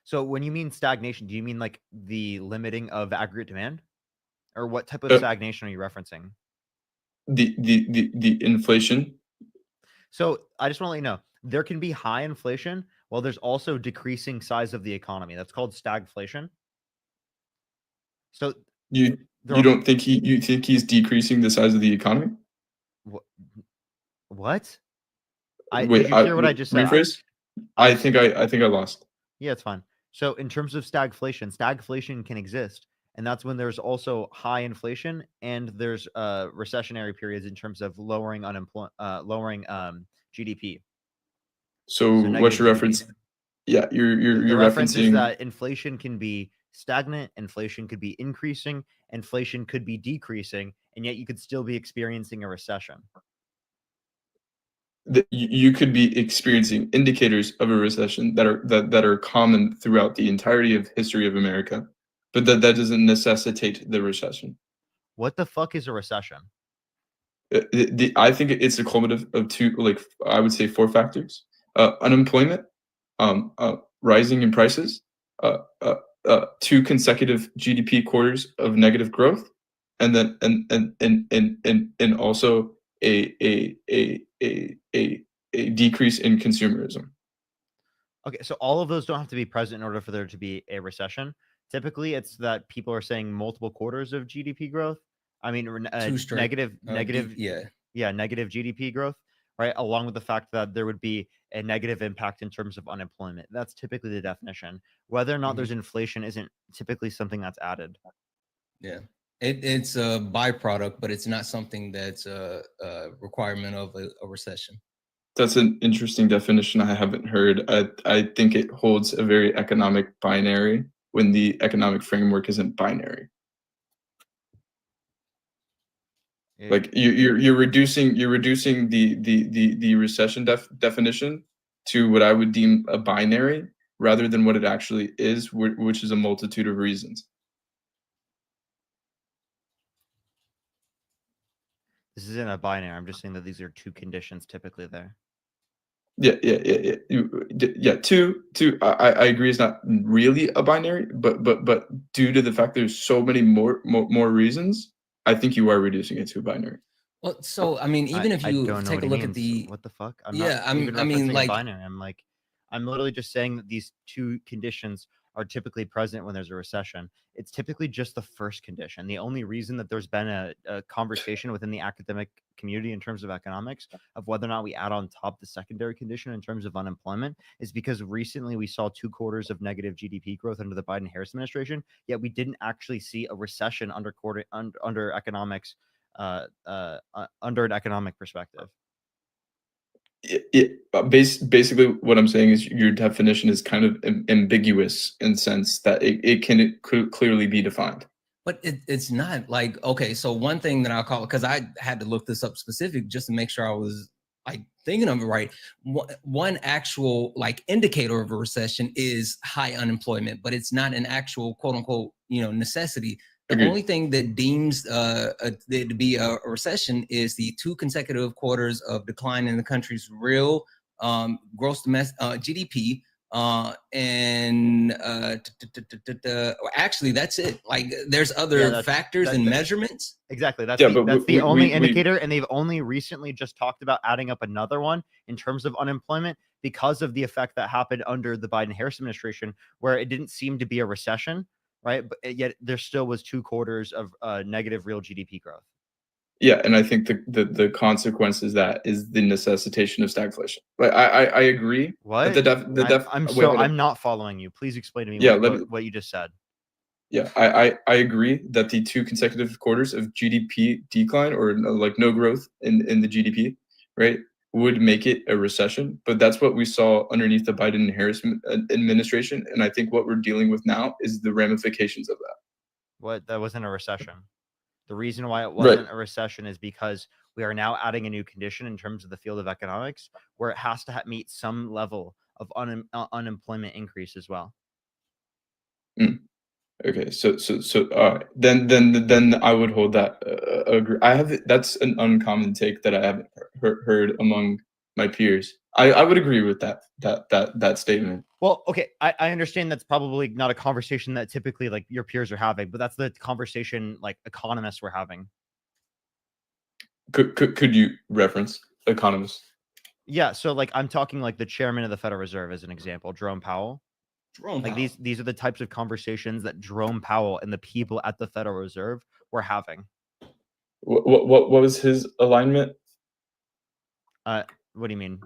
Speaker 2: So when you mean stagnation, do you mean like the limiting of aggregate demand? or what type of
Speaker 10: Uh,
Speaker 2: stagnation are you referencing?
Speaker 10: The inflation.
Speaker 2: So I just want to let you know there can be high inflation while there's also decreasing size of the economy. That's called stagflation. So
Speaker 10: You
Speaker 2: there
Speaker 10: don't think you think he's decreasing the size of the economy?
Speaker 2: what?
Speaker 10: Wait,
Speaker 2: Did you hear what I just said?
Speaker 10: rephrase? I think I lost.
Speaker 2: Yeah, it's fine. So in terms of stagflation can exist, and that's when there's also high inflation and there's recessionary periods in terms of lowering GDP.
Speaker 10: So what's
Speaker 2: negative
Speaker 10: your
Speaker 2: GDP.
Speaker 10: reference? Yeah, you're
Speaker 2: The reference is
Speaker 10: referencing
Speaker 2: that inflation can be stagnant, inflation could be increasing, inflation could be decreasing, and yet you could still be experiencing a recession.
Speaker 10: that you could be experiencing indicators of a recession that are common throughout the entirety of history of America, but that doesn't necessitate the recession.
Speaker 2: What the fuck is a recession?
Speaker 10: I think it's a culminative of two, like I would say, 4 factors: unemployment, rising in prices, 2 consecutive GDP quarters of negative growth, and then and also a decrease in consumerism.
Speaker 2: Okay, so all of those don't have to be present in order for there to be a recession. Typically, it's that people are saying multiple quarters of GDP growth. I mean,
Speaker 3: Two straight,
Speaker 2: negative, negative GDP growth, right? Along with the fact that there would be a negative impact in terms of unemployment. That's typically the definition. Whether or not there's inflation isn't typically something that's added.
Speaker 3: Yeah. It's a byproduct, but it's not something that's a requirement of a recession.
Speaker 10: That's an interesting definition I haven't heard. I think it holds a very economic binary when the economic framework isn't binary. Like you're reducing the recession definition to what I would deem a binary rather than what it actually is, which is a multitude of reasons.
Speaker 2: This isn't a binary. I'm just saying that these are 2 conditions typically there.
Speaker 10: Yeah. Two. I agree. It's not really a binary, but due to the fact there's so many more reasons, I think you are reducing it to a binary.
Speaker 3: Well, so I mean, even if you take a look at the
Speaker 2: what the fuck, I'm
Speaker 3: yeah,
Speaker 2: not even referencing
Speaker 3: like
Speaker 2: a binary. I'm literally just saying that these 2 conditions are typically present when there's a recession. It's typically just the first condition. The only reason that there's been a conversation within the academic community in terms of economics of whether or not we add on top the secondary condition in terms of unemployment is because recently we saw 2 quarters of negative GDP growth under the Biden-Harris administration, yet we didn't actually see a recession under economics under an economic perspective.
Speaker 10: Basically what I'm saying is your definition is kind of ambiguous in the sense that it could clearly be defined.
Speaker 3: But it's not like, okay, so one thing that I'll call, because I had to look this up specific just to make sure I was like thinking of it right. One actual like indicator of a recession is high unemployment, but it's not an actual quote unquote, necessity. The only thing that deems to be a recession is the 2 consecutive quarters of decline in the country's real gross domestic GDP. And actually, that's it. Like, there's other factors and measurements.
Speaker 2: Exactly. That's the only indicator, and they've only recently just talked about adding up another one in terms of unemployment because of the effect that happened under the Biden-Harris administration, where it didn't seem to be a recession. Right, but yet there still was 2 quarters of negative real GDP growth.
Speaker 10: Yeah, and I think the consequence is the necessitation of stagflation. But I agree.
Speaker 2: What? I'm not following you. Please explain to me what you just said.
Speaker 10: Yeah, I agree that the 2 consecutive quarters of GDP decline or like no growth in the GDP, right, would make it a recession. But that's what we saw underneath the Biden and Harris administration. And I think what we're dealing with now is the ramifications of that.
Speaker 2: That wasn't a recession. The reason why it wasn't a recession is because we are now adding a new condition in terms of the field of economics where it has to meet some level of unemployment increase as well.
Speaker 10: Okay, so then I would hold that agree. That's an uncommon take that I haven't heard among my peers. I would agree with that statement.
Speaker 2: Well, okay, I understand that's probably not a conversation that typically like your peers are having, but that's the conversation like economists were having.
Speaker 10: Could you reference economists?
Speaker 2: Yeah, so like I'm talking like the chairman of the Federal Reserve as an example, Jerome Powell.
Speaker 3: Jerome
Speaker 2: Like
Speaker 3: Powell.
Speaker 2: these are the types of conversations that Jerome Powell and the people at the Federal Reserve were having.
Speaker 10: What was his alignment?
Speaker 2: What do you mean?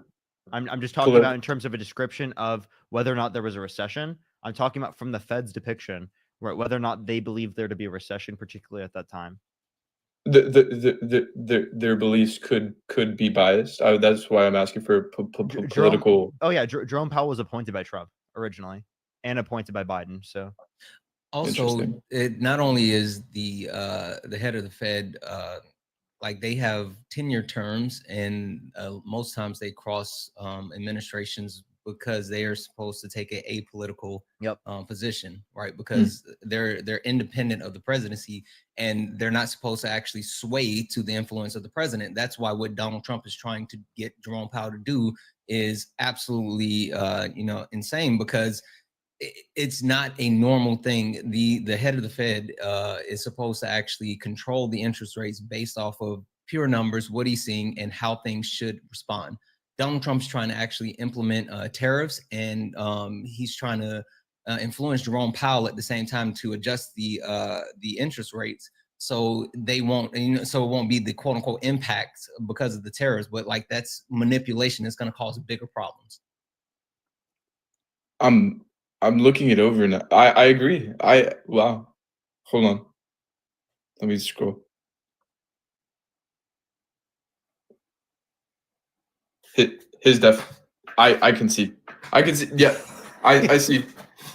Speaker 2: I'm just talking
Speaker 10: Polit-
Speaker 2: about in terms of a description of whether or not there was a recession. I'm talking about from the Fed's depiction, whether or not they believe there to be a recession, particularly at that time.
Speaker 10: Their beliefs could be biased. That's why I'm asking for political.
Speaker 2: Oh yeah, Jerome Powell was appointed by Trump originally, and appointed by Biden. So
Speaker 3: Also,
Speaker 10: Interesting.
Speaker 3: it not only is the head of the Fed like they have 10-year terms, and most times they cross administrations because they are supposed to take a apolitical position, right? Because they're independent of the presidency, and they're not supposed to actually sway to the influence of the president. That's why what Donald Trump is trying to get Jerome Powell to do is absolutely insane, because it's not a normal thing. The head of the Fed is supposed to actually control the interest rates based off of pure numbers, what he's seeing, and how things should respond. Donald Trump's trying to actually implement tariffs, and he's trying to influence Jerome Powell at the same time to adjust the interest rates, so they won't, so it won't be the quote unquote impact because of the tariffs. But like, that's manipulation. It's going to cause bigger problems.
Speaker 10: I'm looking it over now. I agree. Wow. Hold on. Let me scroll. His def. I can see. I can see. Yeah. I see.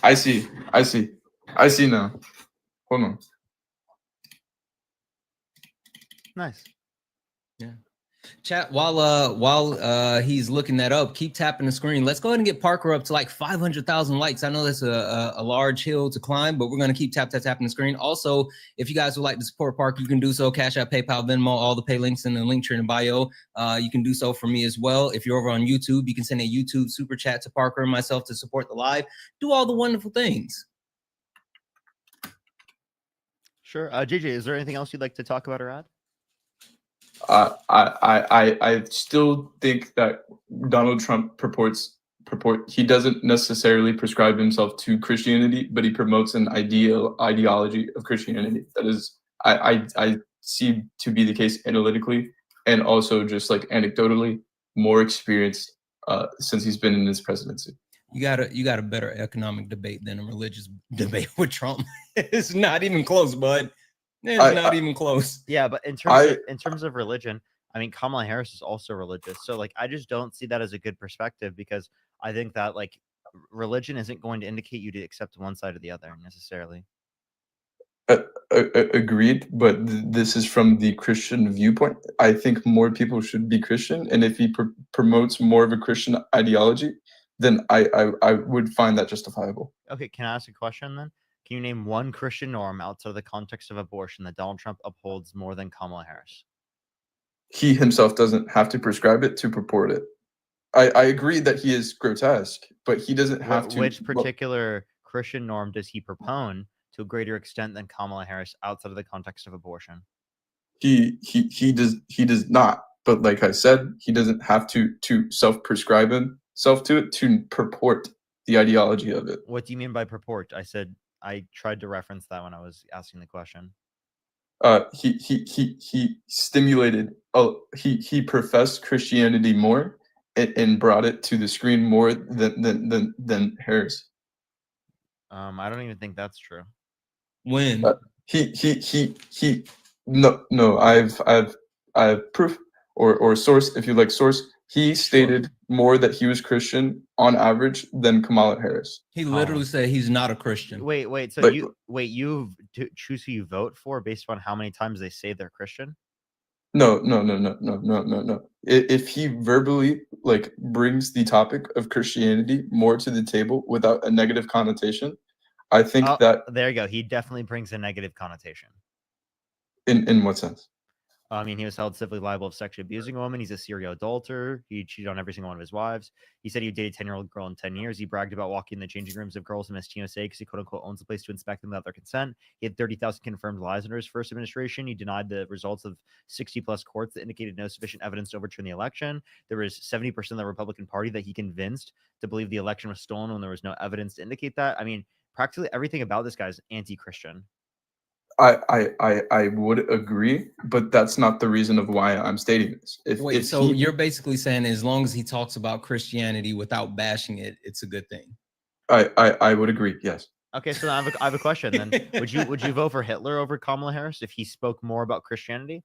Speaker 10: I see now. Hold on.
Speaker 2: nice.
Speaker 3: Yeah. Chat, while he's looking that up, keep tapping the screen. Let's go ahead and get Parker up to like 500,000 likes. I know that's a large hill to climb, but we're going to keep tapping the screen. Also, if you guys would like to support Parker, you can do so. Cash App, PayPal, Venmo, all the pay links in the link tree in bio. You can do so for me as well. If you're over on YouTube, you can send a YouTube super chat to Parker and myself to support the live. Do all the wonderful things.
Speaker 2: Sure. JJ, is there anything else you'd like to talk about or add?
Speaker 10: I still think that Donald Trump he doesn't necessarily prescribe himself to Christianity, but he promotes an ideology of Christianity that is I see to be the case analytically and also just like anecdotally more experienced since he's been in his presidency.
Speaker 3: You got a better economic debate than a religious debate with Trump. It's not even close, bud. It's not even close.
Speaker 2: Yeah, but in terms of religion, I mean, Kamala Harris is also religious. So like, I just don't see that as a good perspective, because I think that like religion isn't going to indicate you to accept one side or the other necessarily.
Speaker 10: Agreed, but this is from the Christian viewpoint. I think more people should be Christian, and if he promotes more of a Christian ideology, then I would find that justifiable.
Speaker 2: Okay, can I ask a question then? Can you name one Christian norm outside of the context of abortion that Donald Trump upholds more than Kamala Harris?
Speaker 10: He himself doesn't have to prescribe it to purport it. I agree that he is grotesque, but he doesn't have to.
Speaker 2: Which particular Christian norm does he propone to a greater extent than Kamala Harris outside of the context of abortion?
Speaker 10: He does not. But like I said, he doesn't have to self-prescribe himself to it to purport the ideology of it.
Speaker 2: What do you mean by purport? I tried to reference that when I was asking the question.
Speaker 10: He stimulated. He professed Christianity more and brought it to the screen more than Harris.
Speaker 2: I don't even think that's true.
Speaker 3: When
Speaker 10: no, I've proof or source, if you like source. He stated more that he was Christian on average than Kamala Harris.
Speaker 3: He literally said he's not a Christian.
Speaker 2: Wait. So you choose who you vote for based on how many times they say they're Christian?
Speaker 10: No. If he verbally like brings the topic of Christianity more to the table without a negative connotation, I think that
Speaker 2: there you go. He definitely brings a negative connotation.
Speaker 10: In what sense?
Speaker 2: I mean, he was held civilly liable of sexually abusing a woman. He's a serial adulterer. He cheated on every single one of his wives. He said he dated a 10-year-old girl in 10 years. He bragged about walking in the changing rooms of girls in Miss TSA because he quote unquote owns the place to inspect them without their consent. He had 30,000 confirmed lies under his first administration. He denied the results of 60 plus courts that indicated no sufficient evidence to overturn the election. There was 70% of the Republican Party that he convinced to believe the election was stolen when there was no evidence to indicate that. I mean, practically everything about this guy is anti-Christian.
Speaker 10: I would agree, but that's not the reason of why I'm stating this.
Speaker 3: Wait, so you're basically saying as long as he talks about Christianity without bashing it, it's a good thing.
Speaker 10: I would agree. Yes.
Speaker 2: Okay, so I have a question then. Would you vote for Hitler over Kamala Harris if he spoke more about Christianity?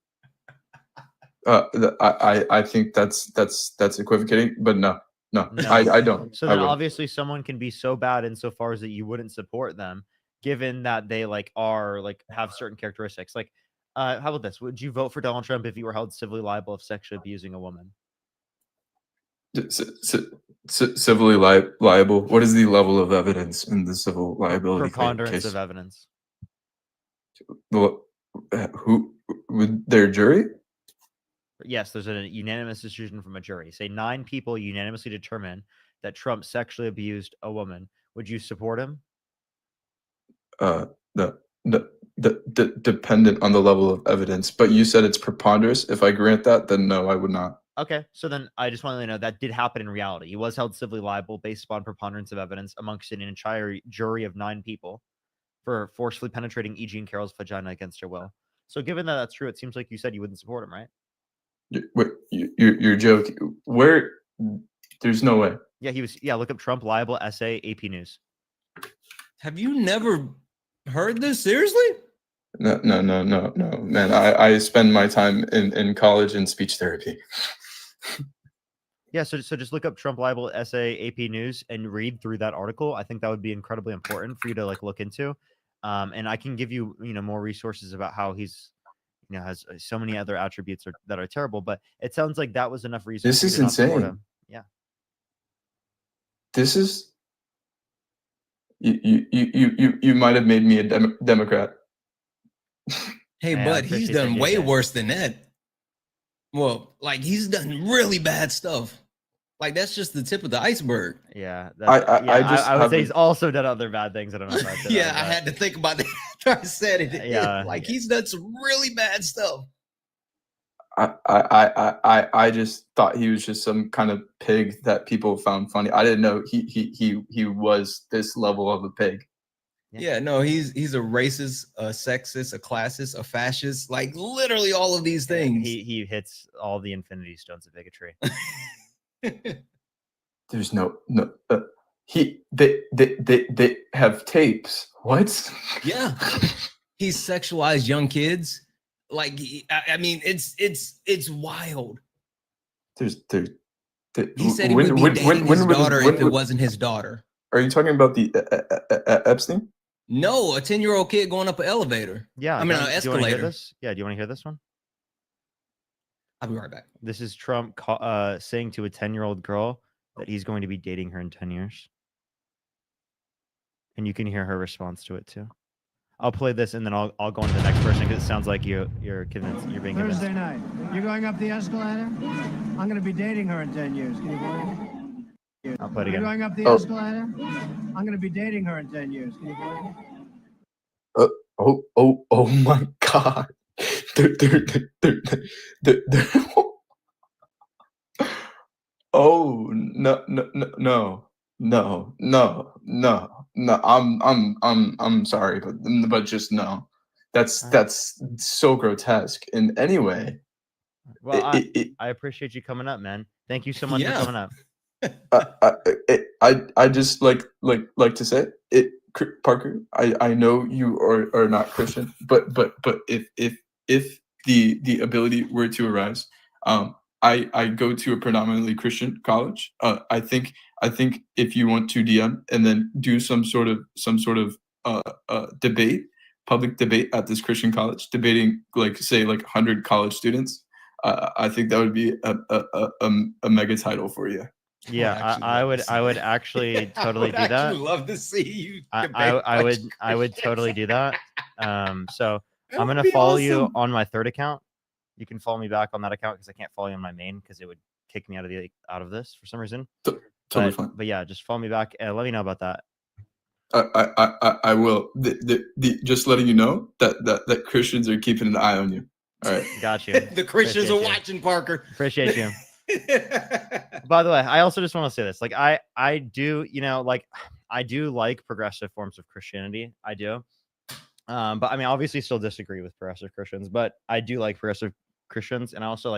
Speaker 10: I think that's equivocating, but no. I don't.
Speaker 2: So then obviously someone can be so bad insofar as that you wouldn't support them, given that they have certain characteristics. Like, how about this? Would you vote for Donald Trump if you were held civilly liable of sexually abusing a woman?
Speaker 10: Civilly liable. What is the level of evidence in the civil liability
Speaker 2: Preponderance
Speaker 10: case?
Speaker 2: of evidence.
Speaker 10: Who would their jury?
Speaker 2: Yes, there's a unanimous decision from a jury. Say 9 people unanimously determine that Trump sexually abused a woman. Would you support him?
Speaker 10: Dependent on the level of evidence, but you said it's preponderance. If I grant that, then no, I would not.
Speaker 2: Okay, so then I just want to know that did happen in reality. He was held civilly liable based upon preponderance of evidence amongst an entire jury of 9 people for forcefully penetrating E. Jean Carroll's vagina against her will. So given that that's true, it seems like you said you wouldn't support him, right?
Speaker 10: Wait, you're joking. Where? There's no way.
Speaker 2: Yeah, he was. Yeah, look up Trump liable essay, AP News.
Speaker 3: Have you never heard this? Seriously?
Speaker 10: No, man. I spend my time in college in speech therapy.
Speaker 2: Yeah, so just look up Trump liable essay, AP News, and read through that article. I think that would be incredibly important for you to look into. And I can give you more resources about how he's has so many other attributes that are terrible. But it sounds like that was enough reason.
Speaker 10: This is insane.
Speaker 2: Yeah.
Speaker 10: This is you might have made me a Democrat.
Speaker 3: Hey, but he's done way worse than that. Well, he's done really bad stuff. That's just the tip of the iceberg.
Speaker 2: Yeah.
Speaker 10: I
Speaker 2: would say he's also done other bad things. I don't know about that.
Speaker 3: Yeah, I had to think about that after I said it.
Speaker 2: Yeah.
Speaker 3: He's done some really bad stuff.
Speaker 10: I just thought he was just some kind of pig that people found funny. I didn't know he was this level of a pig.
Speaker 3: Yeah, no, he's a racist, a sexist, a classist, a fascist, literally all of these things.
Speaker 2: He hits all the infinity stones of bigotry.
Speaker 10: There's they have tapes. What?
Speaker 3: Yeah, he's sexualized young kids. I mean, it's wild. He said he would be dating his daughter if it wasn't his daughter.
Speaker 10: Are you talking about the Epstein?
Speaker 3: No, a 10-year-old kid going up an elevator.
Speaker 2: Yeah,
Speaker 3: I mean an escalator.
Speaker 2: Yeah, do you want to hear this one?
Speaker 3: I'll be right back.
Speaker 2: This is Trump saying to a 10-year-old girl that he's going to be dating her in 10 years. And you can hear her response to it too. I'll play this and then I'll go on to the next person because it sounds like you're convinced. You're being convinced.
Speaker 11: Thursday night. You're going up the escalator? I'm going to be dating her in 10 years. Can you believe it?
Speaker 2: I'll play it again.
Speaker 11: You're going up the escalator? I'm going to be dating her in 10 years. Can you believe it?
Speaker 10: Oh my God. Oh no. I'm sorry, but just no. That's so grotesque in any way.
Speaker 2: Well, I appreciate you coming up, man. Thank you so much for coming up.
Speaker 10: I just like to say it, Parker. I know you are not Christian, but if the ability were to arise, I go to a predominantly Christian college. I think if you want to DM and then do some sort of debate, public debate at this Christian college, debating 100 college students, I think that would be a mega title for you.
Speaker 2: Yeah, I would actually totally do that.
Speaker 3: I would love to see you.
Speaker 2: I would totally do that. So I'm gonna follow you on my third account. You can follow me back on that account because I can't follow you on my main because it would kick me out of this for some reason.
Speaker 10: Totally fine.
Speaker 2: But yeah, just follow me back and let me know about that.
Speaker 10: I will. Just letting you know that Christians are keeping an eye on you. All right.
Speaker 2: Got you.
Speaker 3: The Christians
Speaker 2: Appreciate
Speaker 3: are
Speaker 2: you.
Speaker 3: watching, Parker.
Speaker 2: Appreciate you. By the way, I also just want to say this. Like, I do, like, I do like progressive forms of Christianity. I do. But I mean, obviously still disagree with progressive Christians, but I do like progressive Christians. And I also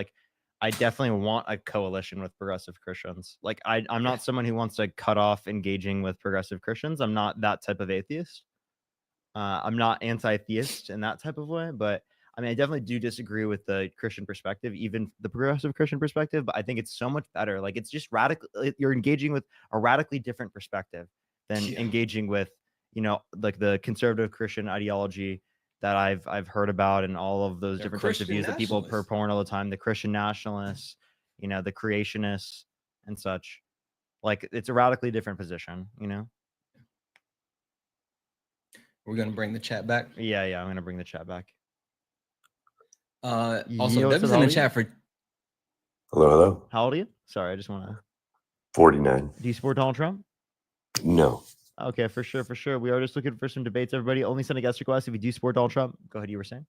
Speaker 2: I definitely want a coalition with progressive Christians. Like, I'm not someone who wants to cut off engaging with progressive Christians. I'm not that type of atheist. I'm not anti-theist in that type of way, but I mean, I definitely do disagree with the Christian perspective, even the progressive Christian perspective, but I think it's so much better. Like, it's just you're engaging with a radically different perspective than engaging with, like the conservative Christian ideology that I've heard about and all of those different types of views that people purport all the time, the Christian nationalists, the creationists and such. Like, it's a radically different position,
Speaker 3: We're gonna bring the chat back.
Speaker 2: Yeah, I'm gonna bring the chat back.
Speaker 3: Also, Devin's in the chat for.
Speaker 12: Hello.
Speaker 2: How old are you? Sorry, I just want to.
Speaker 12: 49.
Speaker 2: Do you support Donald Trump?
Speaker 12: No.
Speaker 2: Okay, for sure. We are just looking for some debates. Everybody, only send a guest request if you do support Donald Trump. Go ahead, you were saying.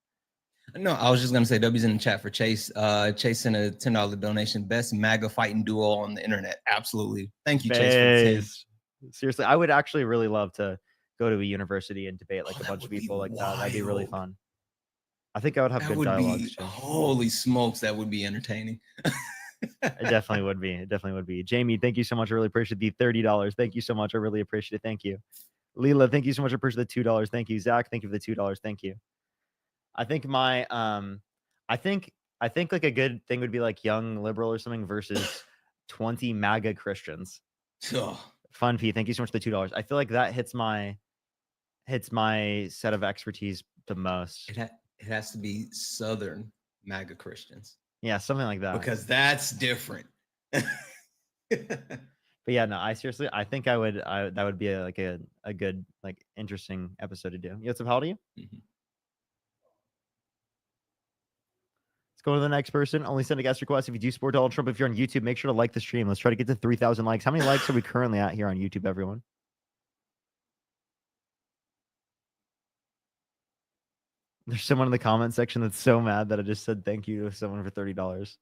Speaker 3: No, I was just gonna say W's in the chat for Chase. Chase sent a $10 donation. Best MAGA fighting duo on the internet. Absolutely. Thank you, Chase, for the 10.
Speaker 2: Seriously, I would actually really love to go to a university and debate like a bunch of people like that. That'd be really fun. I think I would have good dialogues too.
Speaker 3: Holy smokes, that would be entertaining.
Speaker 2: It definitely would be. It definitely would be. Jamie, thank you so much. I really appreciate the $30. Thank you so much. I really appreciate it. Thank you. Leela, thank you so much. I appreciate the $2. Thank you. Zach, thank you for the $2. Thank you. I think I think like a good thing would be like Young Liberal or something versus 20 MAGA Christians. Fun P, thank you so much for the $2. I feel like that hits my set of expertise the most.
Speaker 3: It has to be Southern MAGA Christians.
Speaker 2: Yeah, something like that.
Speaker 3: Because that's different.
Speaker 2: But yeah, no, I think that would be a good, like, interesting episode to do. Yosef, how old are you?
Speaker 3: Mm-hmm.
Speaker 2: Let's go to the next person. Only send a guest request if you do support Donald Trump. If you're on YouTube, make sure to like the stream. Let's try to get to 3,000 likes. How many likes are we currently at here on YouTube, everyone? There's someone in the comment section that's so mad that I just said thank you to someone for $30.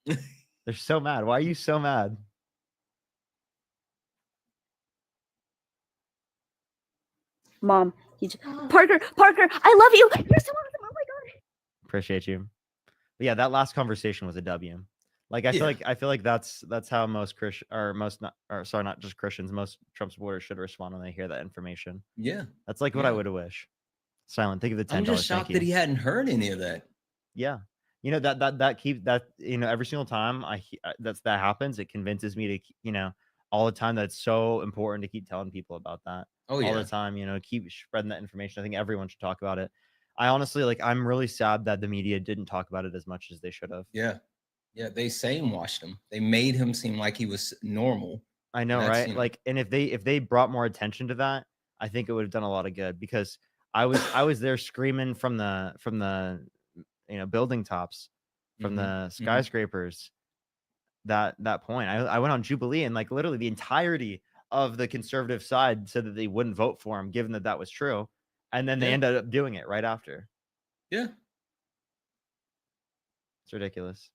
Speaker 2: They're so mad. Why are you so mad?
Speaker 13: Mom, Parker, I love you. You're so awesome. Oh my god.
Speaker 2: Appreciate you. But yeah, that last conversation was a W. Like, I feel like that's how most not just Christians, most Trump supporters should respond when they hear that information.
Speaker 3: Yeah.
Speaker 2: That's like what I would wish. Silent, think of the $10.
Speaker 3: I'm just shocked that he hadn't heard any of that.
Speaker 2: Yeah. That every single time that happens, it convinces me to, all the time that's so important to keep telling people about that.
Speaker 3: Oh, yeah.
Speaker 2: All the time, keep spreading that information. I think everyone should talk about it. I honestly, I'm really sad that the media didn't talk about it as much as they should have.
Speaker 3: Yeah. Yeah, they washed him. They made him seem like he was normal.
Speaker 2: I know, right? And if they brought more attention to that, I think it would have done a lot of good, because I was there screaming from the building tops, from the skyscrapers. That point, I went on Jubilee, and literally the entirety of the conservative side said that they wouldn't vote for him, given that was true, and then they ended up doing it right after.
Speaker 3: Yeah,
Speaker 2: it's ridiculous.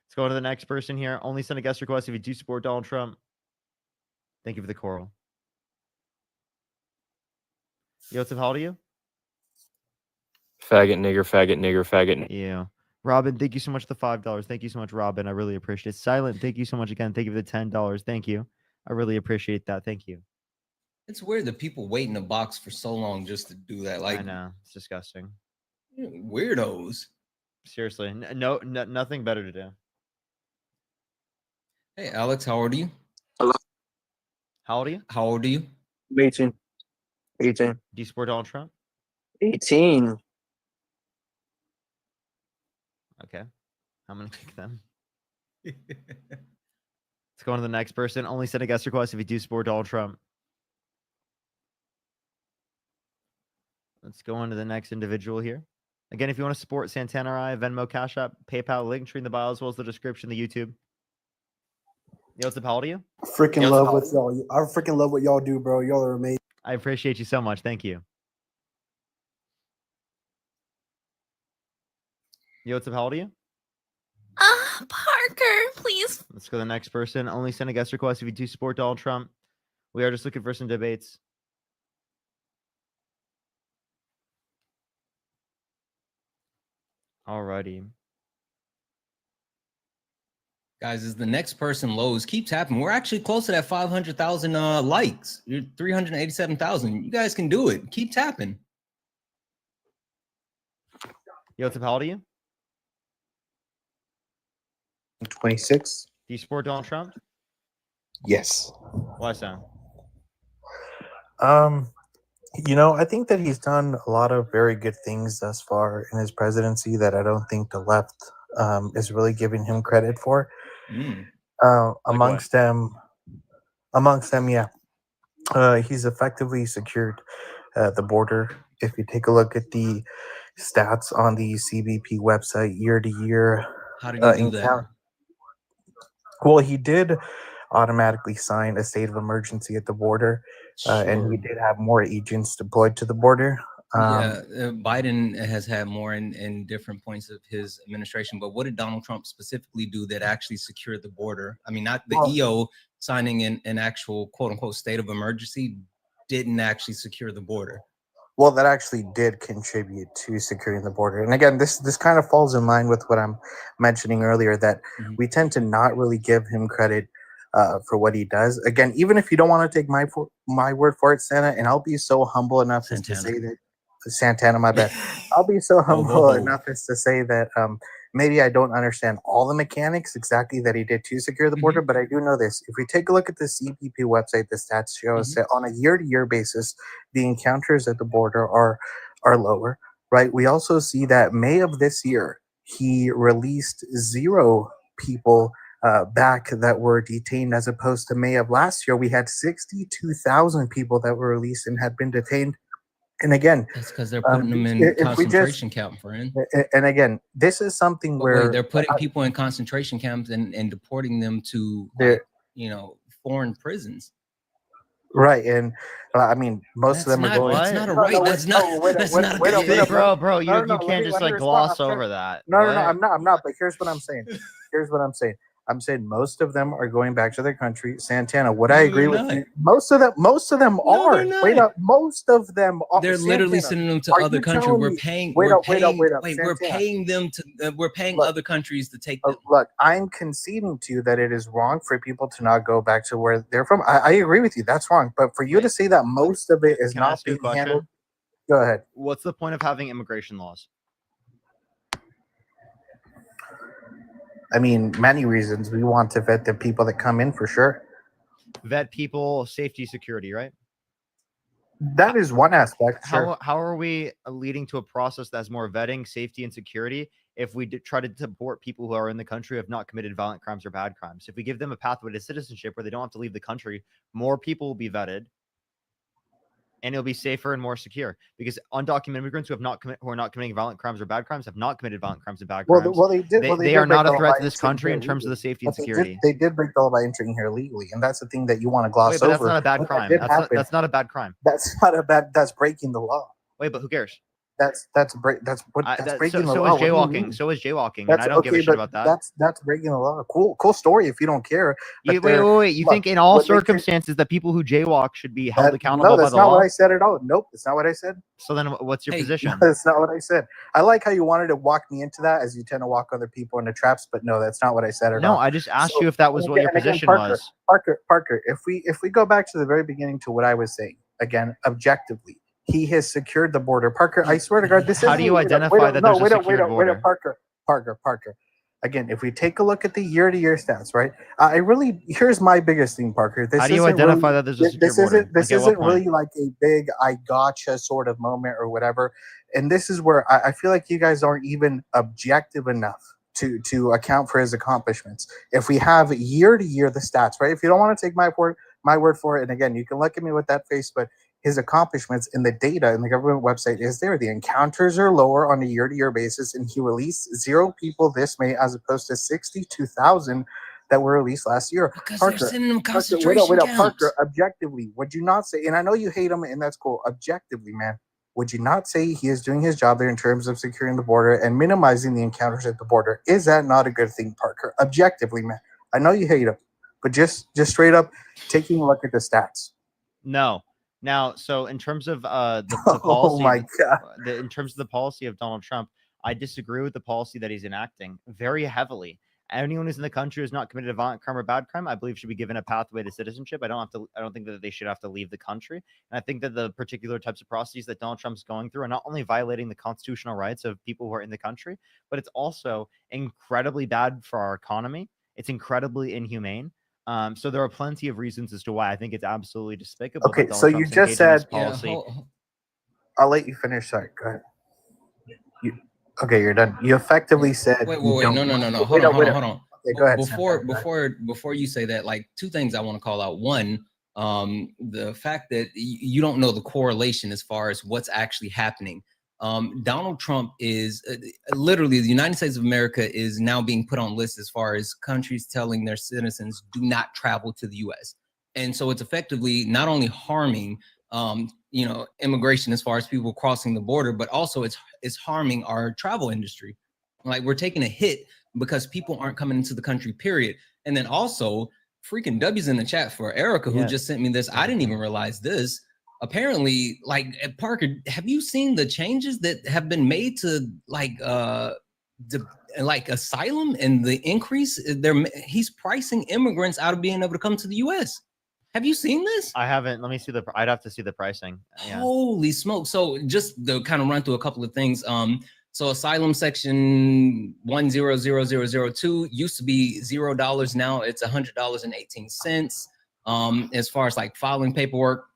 Speaker 2: Let's go to the next person here. Only send a guest request if you do support Donald Trump. Thank you for the coral. Yosef, how old are you?
Speaker 12: Faggot, nigger.
Speaker 2: Yeah. Robin, thank you so much for the $5. Thank you so much, Robin. I really appreciate it. Silent, thank you so much again. Thank you for the $10. Thank you. I really appreciate that. Thank you.
Speaker 3: It's weird that people wait in a box for so long just to do that.
Speaker 2: I know. It's disgusting.
Speaker 3: Weirdos.
Speaker 2: Seriously. No, nothing better to do.
Speaker 3: Hey, Alex, how old are you?
Speaker 6: Hello.
Speaker 2: How old are you?
Speaker 3: How old are you?
Speaker 6: 18.
Speaker 2: Do you support Donald Trump?
Speaker 6: 18.
Speaker 2: Okay. I'm going to kick them. Let's go on to the next person. Only send a guest request if you do support Donald Trump. Let's go on to the next individual here. Again, if you want to support Santana or I, Venmo, Cash App, PayPal, link tree in the bio as well as the description, the YouTube. Yo, what's up? How old are you?
Speaker 14: Freaking love what y'all. I freaking love what y'all do, bro. Y'all are amazing.
Speaker 2: I appreciate you so much. Thank you. Yo, what's up? How old are you?
Speaker 15: Parker, please.
Speaker 2: Let's go to the next person. Only send a guest request if you do support Donald Trump. We are just looking for some debates. Alrighty.
Speaker 3: Guys, as the next person lows, keep tapping. We're actually close to that 500,000 likes. You're 387,000. You guys can do it. Keep tapping.
Speaker 2: Yo, what's up? How old are you?
Speaker 16: 26.
Speaker 2: Do you support Donald Trump?
Speaker 16: Yes.
Speaker 2: Why so?
Speaker 16: I think that he's done a lot of very good things thus far in his presidency that I don't think the left is really giving him credit for. Amongst them, yeah. He's effectively secured the border. If you take a look at the stats on the CBP website year to year,
Speaker 3: how did he do that?
Speaker 16: Well, he did automatically sign a state of emergency at the border, and he
Speaker 3: Sure.
Speaker 16: did have more agents deployed to the border.
Speaker 3: Biden has had more in different points of his administration, but what did Donald Trump specifically do that actually secured the border? I mean, not the EO signing an actual quote unquote state of emergency didn't actually secure the border.
Speaker 16: Well, that actually did contribute to securing the border. And again, this kind of falls in line with what I'm mentioning earlier, that we tend to not really give him credit for what he does. Again, even if you don't want to take my word for it, Santa, and I'll be so humble enough as to say that Santana, my bad. I'll be so humble enough as to say that maybe I don't understand all the mechanics exactly that he did to secure the border, but I do know this. If we take a look at the CBP website, the stats show us that on a year-to-year basis, the encounters at the border are lower, right? We also see that May of this year, he released 0 people back that were detained, as opposed to May of last year, we had 62,000 people that were released and had been detained. And again,
Speaker 3: that's because they're putting them in concentration camp, friend.
Speaker 16: And again, this is something where
Speaker 3: they're putting people in concentration camps and deporting them to, foreign prisons.
Speaker 16: Right, and I mean, most of them are going.
Speaker 3: That's not a right. That's not a good
Speaker 2: bro. You can't just gloss over that.
Speaker 16: No, I'm not. But here's what I'm saying. I'm saying most of them are going back to their country. Santana, would I agree with you? Most of them are. Wait up, most of them are.
Speaker 3: They're literally sending them to other countries. We're paying. We're paying them to. We're paying other countries to take them.
Speaker 16: Look, I'm conceding to you that it is wrong for people to not go back to where they're from. I agree with you. That's wrong. But for you to say that most of it is not being handled, go ahead.
Speaker 2: What's the point of having immigration laws?
Speaker 16: I mean, many reasons. We want to vet the people that come in for sure.
Speaker 2: Vet people, safety, security, right?
Speaker 16: That is one aspect. Sure.
Speaker 2: How are we leading to a process that's more vetting, safety, and security if we try to deport people who are in the country who have not committed violent crimes or bad crimes? If we give them a pathway to citizenship where they don't have to leave the country, more people will be vetted, and it'll be safer and more secure, because undocumented immigrants who are not committing violent crimes or bad crimes have not committed violent crimes and bad crimes. They are not a threat to this country in terms of the safety and security.
Speaker 16: They did break the law by entering here legally, and that's the thing that you want to gloss over.
Speaker 2: That's not a bad crime. That's not a bad crime.
Speaker 16: That's breaking the law.
Speaker 2: Wait, but who cares?
Speaker 16: That's breaking the law.
Speaker 2: So is jaywalking. So is jaywalking, and I don't give a shit about that.
Speaker 16: That's breaking the law. Cool story if you don't care.
Speaker 2: Wait. You think in all circumstances that people who jaywalk should be held accountable by the law?
Speaker 16: No, that's not what I said at all. Nope, that's not what I said.
Speaker 2: So then what's your position?
Speaker 16: No, that's not what I said. I like how you wanted to walk me into that, as you tend to walk other people into traps, but no, that's not what I said at all.
Speaker 2: No, I just asked you if that was what your position was.
Speaker 16: Parker, if we go back to the very beginning to what I was saying, again, objectively, he has secured the border. Parker, I swear to God, this is.
Speaker 2: How do you identify that there's a secured border?
Speaker 16: Parker. Again, if we take a look at the year-to-year stats, right? Here's my biggest thing, Parker.
Speaker 2: How do you identify that there's a secure border?
Speaker 16: This isn't really like a big "I gotcha" sort of moment or whatever. And this is where I feel like you guys aren't even objective enough to account for his accomplishments. If we have year-to-year the stats, right? If you don't want to take my word for it, and again, you can look at me with that face, but his accomplishments and the data in the government website is there. The encounters are lower on a year-to-year basis, and he released 0 people this May as opposed to 62,000 that were released last year.
Speaker 3: Because
Speaker 16: Parker,
Speaker 3: they're sending them
Speaker 16: Parker,
Speaker 3: concentration
Speaker 16: wait up,
Speaker 3: camps.
Speaker 16: Parker, objectively, would you not say, and I know you hate him, and that's cool, objectively, man, would you not say he is doing his job there in terms of securing the border and minimizing the encounters at the border? Is that not a good thing, Parker? Objectively, man. I know you hate him, but just straight up taking a look at the stats.
Speaker 2: No. Now, so in terms of the
Speaker 16: Oh
Speaker 2: policy,
Speaker 16: my God.
Speaker 2: in terms of the policy of Donald Trump, I disagree with the policy that he's enacting very heavily. Anyone who's in the country who's not committed a violent crime or bad crime, I believe, should be given a pathway to citizenship. I don't think that they should have to leave the country. And I think that the particular types of processes that Donald Trump's going through are not only violating the constitutional rights of people who are in the country, but it's also incredibly bad for our economy. It's incredibly inhumane. So there are plenty of reasons as to why I think it's absolutely despicable.
Speaker 16: Okay,
Speaker 2: that Donald
Speaker 16: so you
Speaker 2: Trump's
Speaker 16: just
Speaker 2: engaging in this
Speaker 16: said-
Speaker 2: policy.
Speaker 16: I'll let you finish. Sorry, go ahead. Okay, you're done. You effectively said.
Speaker 3: Wait.
Speaker 16: you don't-
Speaker 3: No.
Speaker 16: Wait
Speaker 3: Hold
Speaker 16: up.
Speaker 3: on.
Speaker 16: Okay, go ahead.
Speaker 3: Before you say that, like, two things I want to call out. One, the fact that you don't know the correlation as far as what's actually happening. Donald Trump is literally, the United States of America is now being put on lists as far as countries telling their citizens do not travel to the U.S. And so it's effectively not only harming immigration as far as people crossing the border, but also it's harming our travel industry. Like, we're taking a hit because people aren't coming into the country, period. And then also, freaking W's in the chat for Erica, who just sent me this. I didn't even realize this. Apparently, like, Parker, have you seen the changes that have been made to asylum and the increase? He's pricing immigrants out of being able to come to the U.S. Have you seen this?
Speaker 2: I haven't. Let me see I'd have to see the pricing. Yeah.
Speaker 3: Holy smoke. So just to kind of run through a couple of things. So asylum section 100002 used to be $0. Now it's $100.18. As far as like filing paperwork,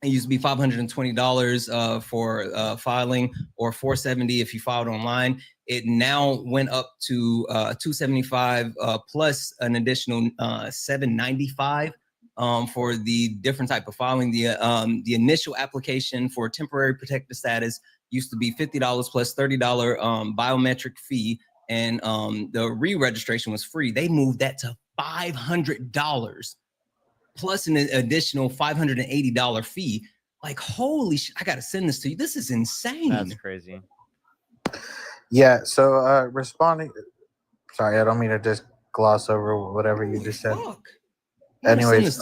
Speaker 3: it used to be $520 for filing, or $470 if you filed online. It now went up to $275 plus an additional $795 for the different type of filing. The initial application for temporary protected status used to be $50 plus $30 biometric fee, and the re-registration was free. They moved that to $500 plus an additional $580 fee. Like, holy shit, I gotta send this to you. This is insane.
Speaker 2: That's crazy.
Speaker 16: Yeah, so responding, sorry, I don't mean to just gloss over whatever you just said. Anyways,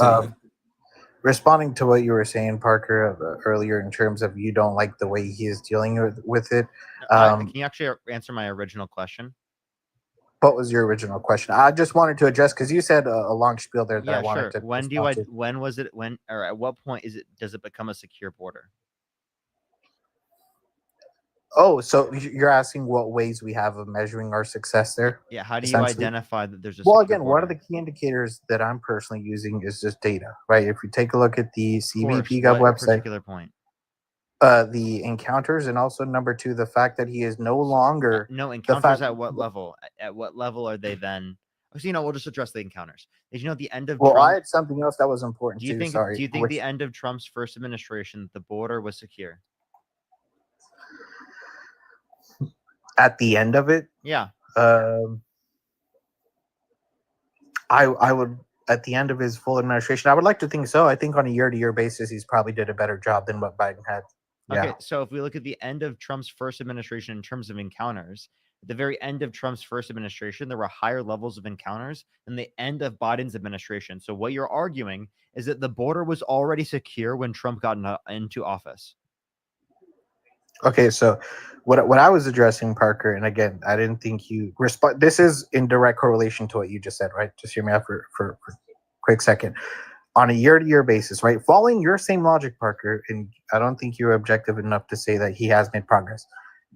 Speaker 16: responding to what you were saying, Parker, earlier in terms of you don't like the way he is dealing with it.
Speaker 2: Can you actually answer my original question?
Speaker 16: What was your original question? I just wanted to address, because you said a long spiel there that I wanted to.
Speaker 2: When was it? When, or at what point does it become a secure border?
Speaker 16: Oh, so you're asking what ways we have of measuring our success there?
Speaker 2: Yeah. How do you identify that there's a
Speaker 16: well,
Speaker 2: secure
Speaker 16: again,
Speaker 2: border?
Speaker 16: one of the key indicators that I'm personally using is just data, right? If you take a look at the CBP Gov
Speaker 2: What
Speaker 16: website,
Speaker 2: particular point?
Speaker 16: The encounters, and also number two, the fact that he is no longer
Speaker 2: No encounters at what level? At what level are they then? So, we'll just address the encounters. Did you know at the end of
Speaker 16: Well,
Speaker 2: Trump,
Speaker 16: I had something else that was important
Speaker 2: do you
Speaker 16: too.
Speaker 2: think?
Speaker 16: Sorry.
Speaker 2: Do you think the end of Trump's first administration, the border was secure?
Speaker 16: At the end of it,
Speaker 2: Yeah.
Speaker 16: I would, at the end of his full administration, I would like to think so. I think on a year-to-year basis, he's probably did a better job than what Biden had. Yeah.
Speaker 2: Okay, so if we look at the end of Trump's first administration in terms of encounters, at the very end of Trump's first administration, there were higher levels of encounters than the end of Biden's administration. So what you're arguing is that the border was already secure when Trump got into office.
Speaker 16: Okay, so what I was addressing, Parker, and again, I didn't think you respond. This is in direct correlation to what you just said, right? Just hear me out for a quick second. On a year-to-year basis, right? Following your same logic, Parker, and I don't think you're objective enough to say that he has made progress.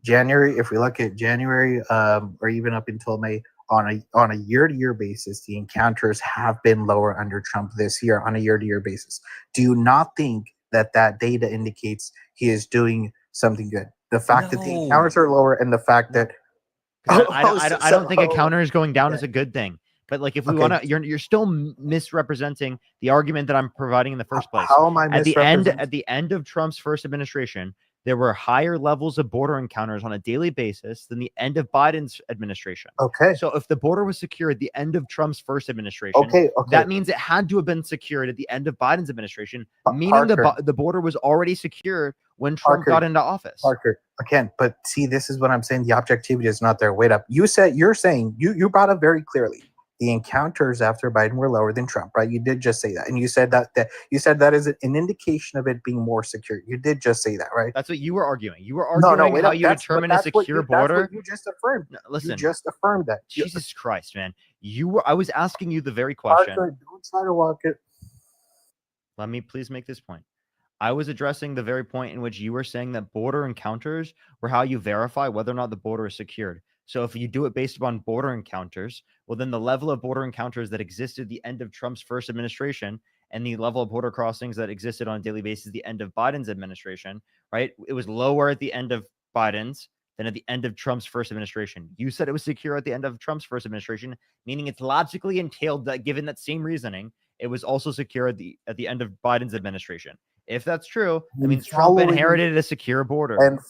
Speaker 16: January, if we look at January, or even up until May, on a year-to-year basis, the encounters have been lower under Trump this year on a year-to-year basis. Do you not think that data indicates he is doing something good? The fact that the encounters are lower, and the fact that
Speaker 2: I don't think encounter is going down is a good thing. But like, if we
Speaker 16: Okay.
Speaker 2: want to, you're still misrepresenting the argument that I'm providing in the first place.
Speaker 16: How am I
Speaker 2: At the
Speaker 16: misrepresenting?
Speaker 2: end of Trump's first administration, there were higher levels of border encounters on a daily basis than the end of Biden's administration.
Speaker 16: Okay.
Speaker 2: So if the border was secure at the end of Trump's first administration,
Speaker 16: Okay.
Speaker 2: that means it had to have been secured at the end of Biden's administration, meaning
Speaker 16: Parker.
Speaker 2: the border was already secured when Trump got into office.
Speaker 16: Parker, again, but see, this is what I'm saying. The objectivity is not there. Wait up. You're saying you brought up very clearly the encounters after Biden were lower than Trump, right? You did just say that, and you said that is an indication of it being more secure. You did just say that, right?
Speaker 2: That's what you were arguing. You were arguing
Speaker 16: wait
Speaker 2: how
Speaker 16: up.
Speaker 2: you determine a secure border.
Speaker 16: That's what you just affirmed.
Speaker 2: No, listen,
Speaker 16: you just affirmed that.
Speaker 2: Jesus Christ, man! I was asking you the very question.
Speaker 16: Parker, don't try to walk it.
Speaker 2: Let me please make this point. I was addressing the very point in which you were saying that border encounters were how you verify whether or not the border is secured. So if you do it based upon border encounters, well, then the level of border encounters that existed at the end of Trump's first administration and the level of border crossings that existed on a daily basis at the end of Biden's administration, right? It was lower at the end of Biden's than at the end of Trump's first administration. You said it was secure at the end of Trump's first administration, meaning it's logically entailed that given that same reasoning, it was also secure at the end of Biden's administration. If that's true, that means Trump inherited a secure border.
Speaker 16: And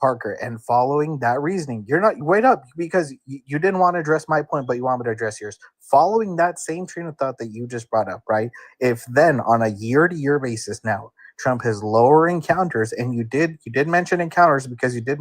Speaker 16: Parker, and following that reasoning, you're not wait up because you didn't want to address my point, but you want me to address yours. Following that same train of thought that you just brought up, right? If then on a year-to-year basis now, Trump has lower encounters, and you did mention encounters because you did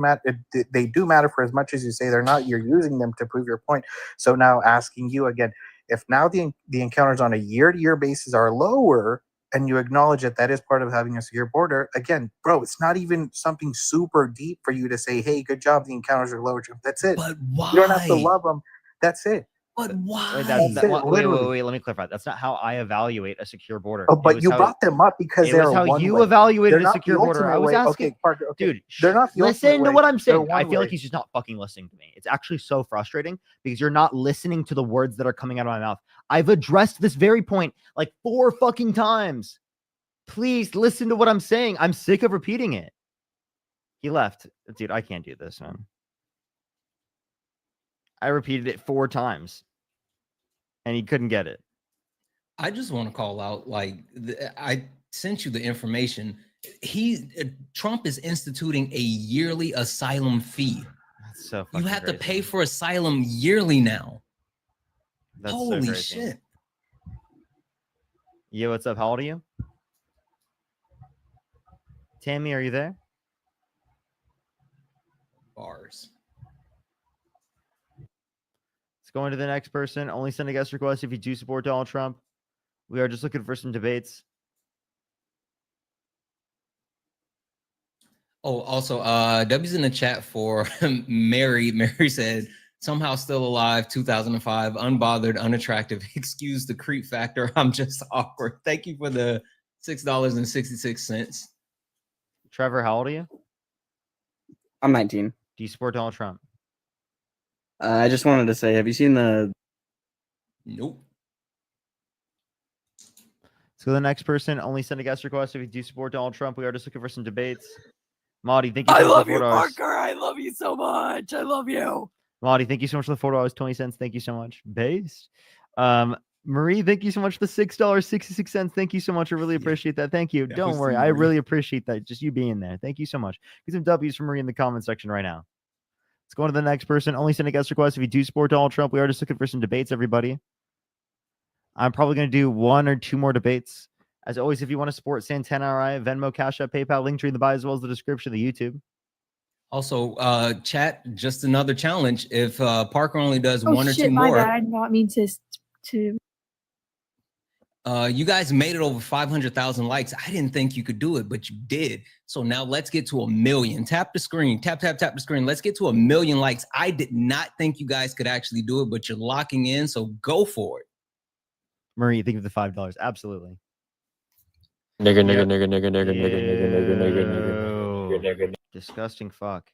Speaker 16: they do matter for as much as you say they're not. You're using them to prove your point. So now asking you again, if now the encounters on a year-to-year basis are lower, and you acknowledge that is part of having a secure border, again, bro, it's not even something super deep for you to say, hey, good job, the encounters are lower. That's it.
Speaker 3: But why?
Speaker 16: You don't have to love them. That's it.
Speaker 3: But why?
Speaker 2: Wait, let me clarify. That's not how I evaluate a secure border.
Speaker 16: Oh, but you brought them up because they're
Speaker 2: how
Speaker 16: one
Speaker 2: you
Speaker 16: way.
Speaker 2: evaluated
Speaker 16: They're
Speaker 2: a
Speaker 16: not
Speaker 2: secure
Speaker 16: the
Speaker 2: border. I
Speaker 16: ultimate
Speaker 2: was
Speaker 16: way.
Speaker 2: asking,
Speaker 16: Okay, Parker, okay.
Speaker 2: dude,
Speaker 16: they're not the
Speaker 2: listen
Speaker 16: ultimate
Speaker 2: to
Speaker 16: way.
Speaker 2: what I'm
Speaker 16: They're
Speaker 2: saying. I
Speaker 16: one
Speaker 2: feel
Speaker 16: way.
Speaker 2: like he's just not fucking listening to me. It's actually so frustrating because you're not listening to the words that are coming out of my mouth. I've addressed this very point like 4 fucking times. Please listen to what I'm saying. I'm sick of repeating it. He left. Dude, I can't do this, man. I repeated it 4 times. And he couldn't get it.
Speaker 3: I just want to call out, like, I sent you the information. Trump is instituting a yearly asylum fee.
Speaker 2: That's so
Speaker 3: you have
Speaker 2: crazy.
Speaker 3: to pay for asylum yearly now.
Speaker 2: That's
Speaker 3: Holy
Speaker 2: so crazy.
Speaker 3: shit.
Speaker 2: Yo, what's up? How old are you? Tammy, are you there?
Speaker 3: Bars.
Speaker 2: Let's go into the next person. Only send a guest request if you do support Donald Trump. We are just looking for some debates.
Speaker 3: Oh, also, W's in the chat for Mary. Mary said, somehow still alive, 2005, unbothered, unattractive. Excuse the creep factor. I'm just awkward. Thank you for the $6.66.
Speaker 2: Trevor, how old are you?
Speaker 15: I'm 19.
Speaker 2: Do you support Donald Trump?
Speaker 15: I just wanted to say, have you seen the...
Speaker 3: Nope.
Speaker 2: Let's go to the next person. Only send a guest request if you do support Donald Trump. We are just looking for some debates. Maudie, thank you so much for the $4.
Speaker 15: Parker. I love you so much. I love you.
Speaker 2: Maudie, thank you so much for the $4.20. Thank you so much. Based. Marie, thank you so much for the $6.66. Thank you so much. I really appreciate that. Thank you. Don't worry. I really appreciate that. Just you being there. Thank you so much. Get some W's from Marie in the comment section right now. Let's go on to the next person. Only send a guest request if you do support Donald Trump. We are just looking for some debates, everybody. I'm probably going to do 1 or 2 more debates. As always, if you want to support Santana, Venmo, Cash App, PayPal, link tree in the bio, as well as the description of the YouTube.
Speaker 3: Also, chat, just another challenge. If Parker only does 1 or 2
Speaker 13: my
Speaker 3: more,
Speaker 13: bad. I did not mean to.
Speaker 3: you guys made it over 500,000 likes. I didn't think you could do it, but you did. So now let's get to 1 million. Tap the screen. Tap the screen. Let's get to 1 million likes. I did not think you guys could actually do it, but you're locking in, so go for it.
Speaker 2: Marie, think of the $5. Absolutely.
Speaker 12: Nigga.
Speaker 2: Disgusting fuck.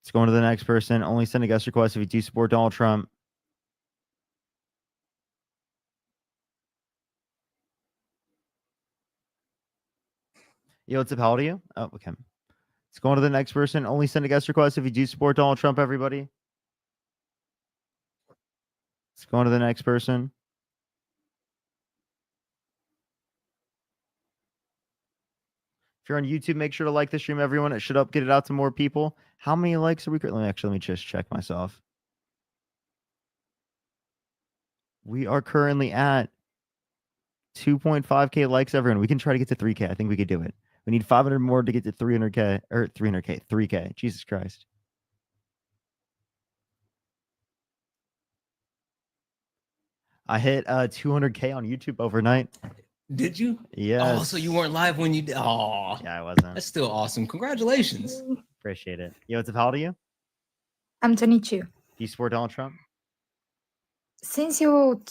Speaker 2: Let's go on to the next person. Only send a guest request if you do support Donald Trump. Yo, what's up? How old are you? Oh, okay. Let's go on to the next person. Only send a guest request if you do support Donald Trump, everybody. Let's go on to the next person. If you're on YouTube, make sure to like the stream, everyone. It should get it out to more people. How many likes are we currently? Let me just check myself. We are currently at 2.5K likes, everyone. We can try to get to 3K. I think we could do it. We need 500 more to get to 300K or 300K, 3K. Jesus Christ. I hit 200K on YouTube overnight.
Speaker 3: Did you?
Speaker 2: Yes.
Speaker 3: Oh, so you weren't live when you did. Oh,
Speaker 2: yeah, I wasn't.
Speaker 3: That's still awesome. Congratulations.
Speaker 2: Appreciate it. Yo, what's up? How old are you?
Speaker 17: I'm 22.
Speaker 2: Do you support Donald Trump?
Speaker 17: Since you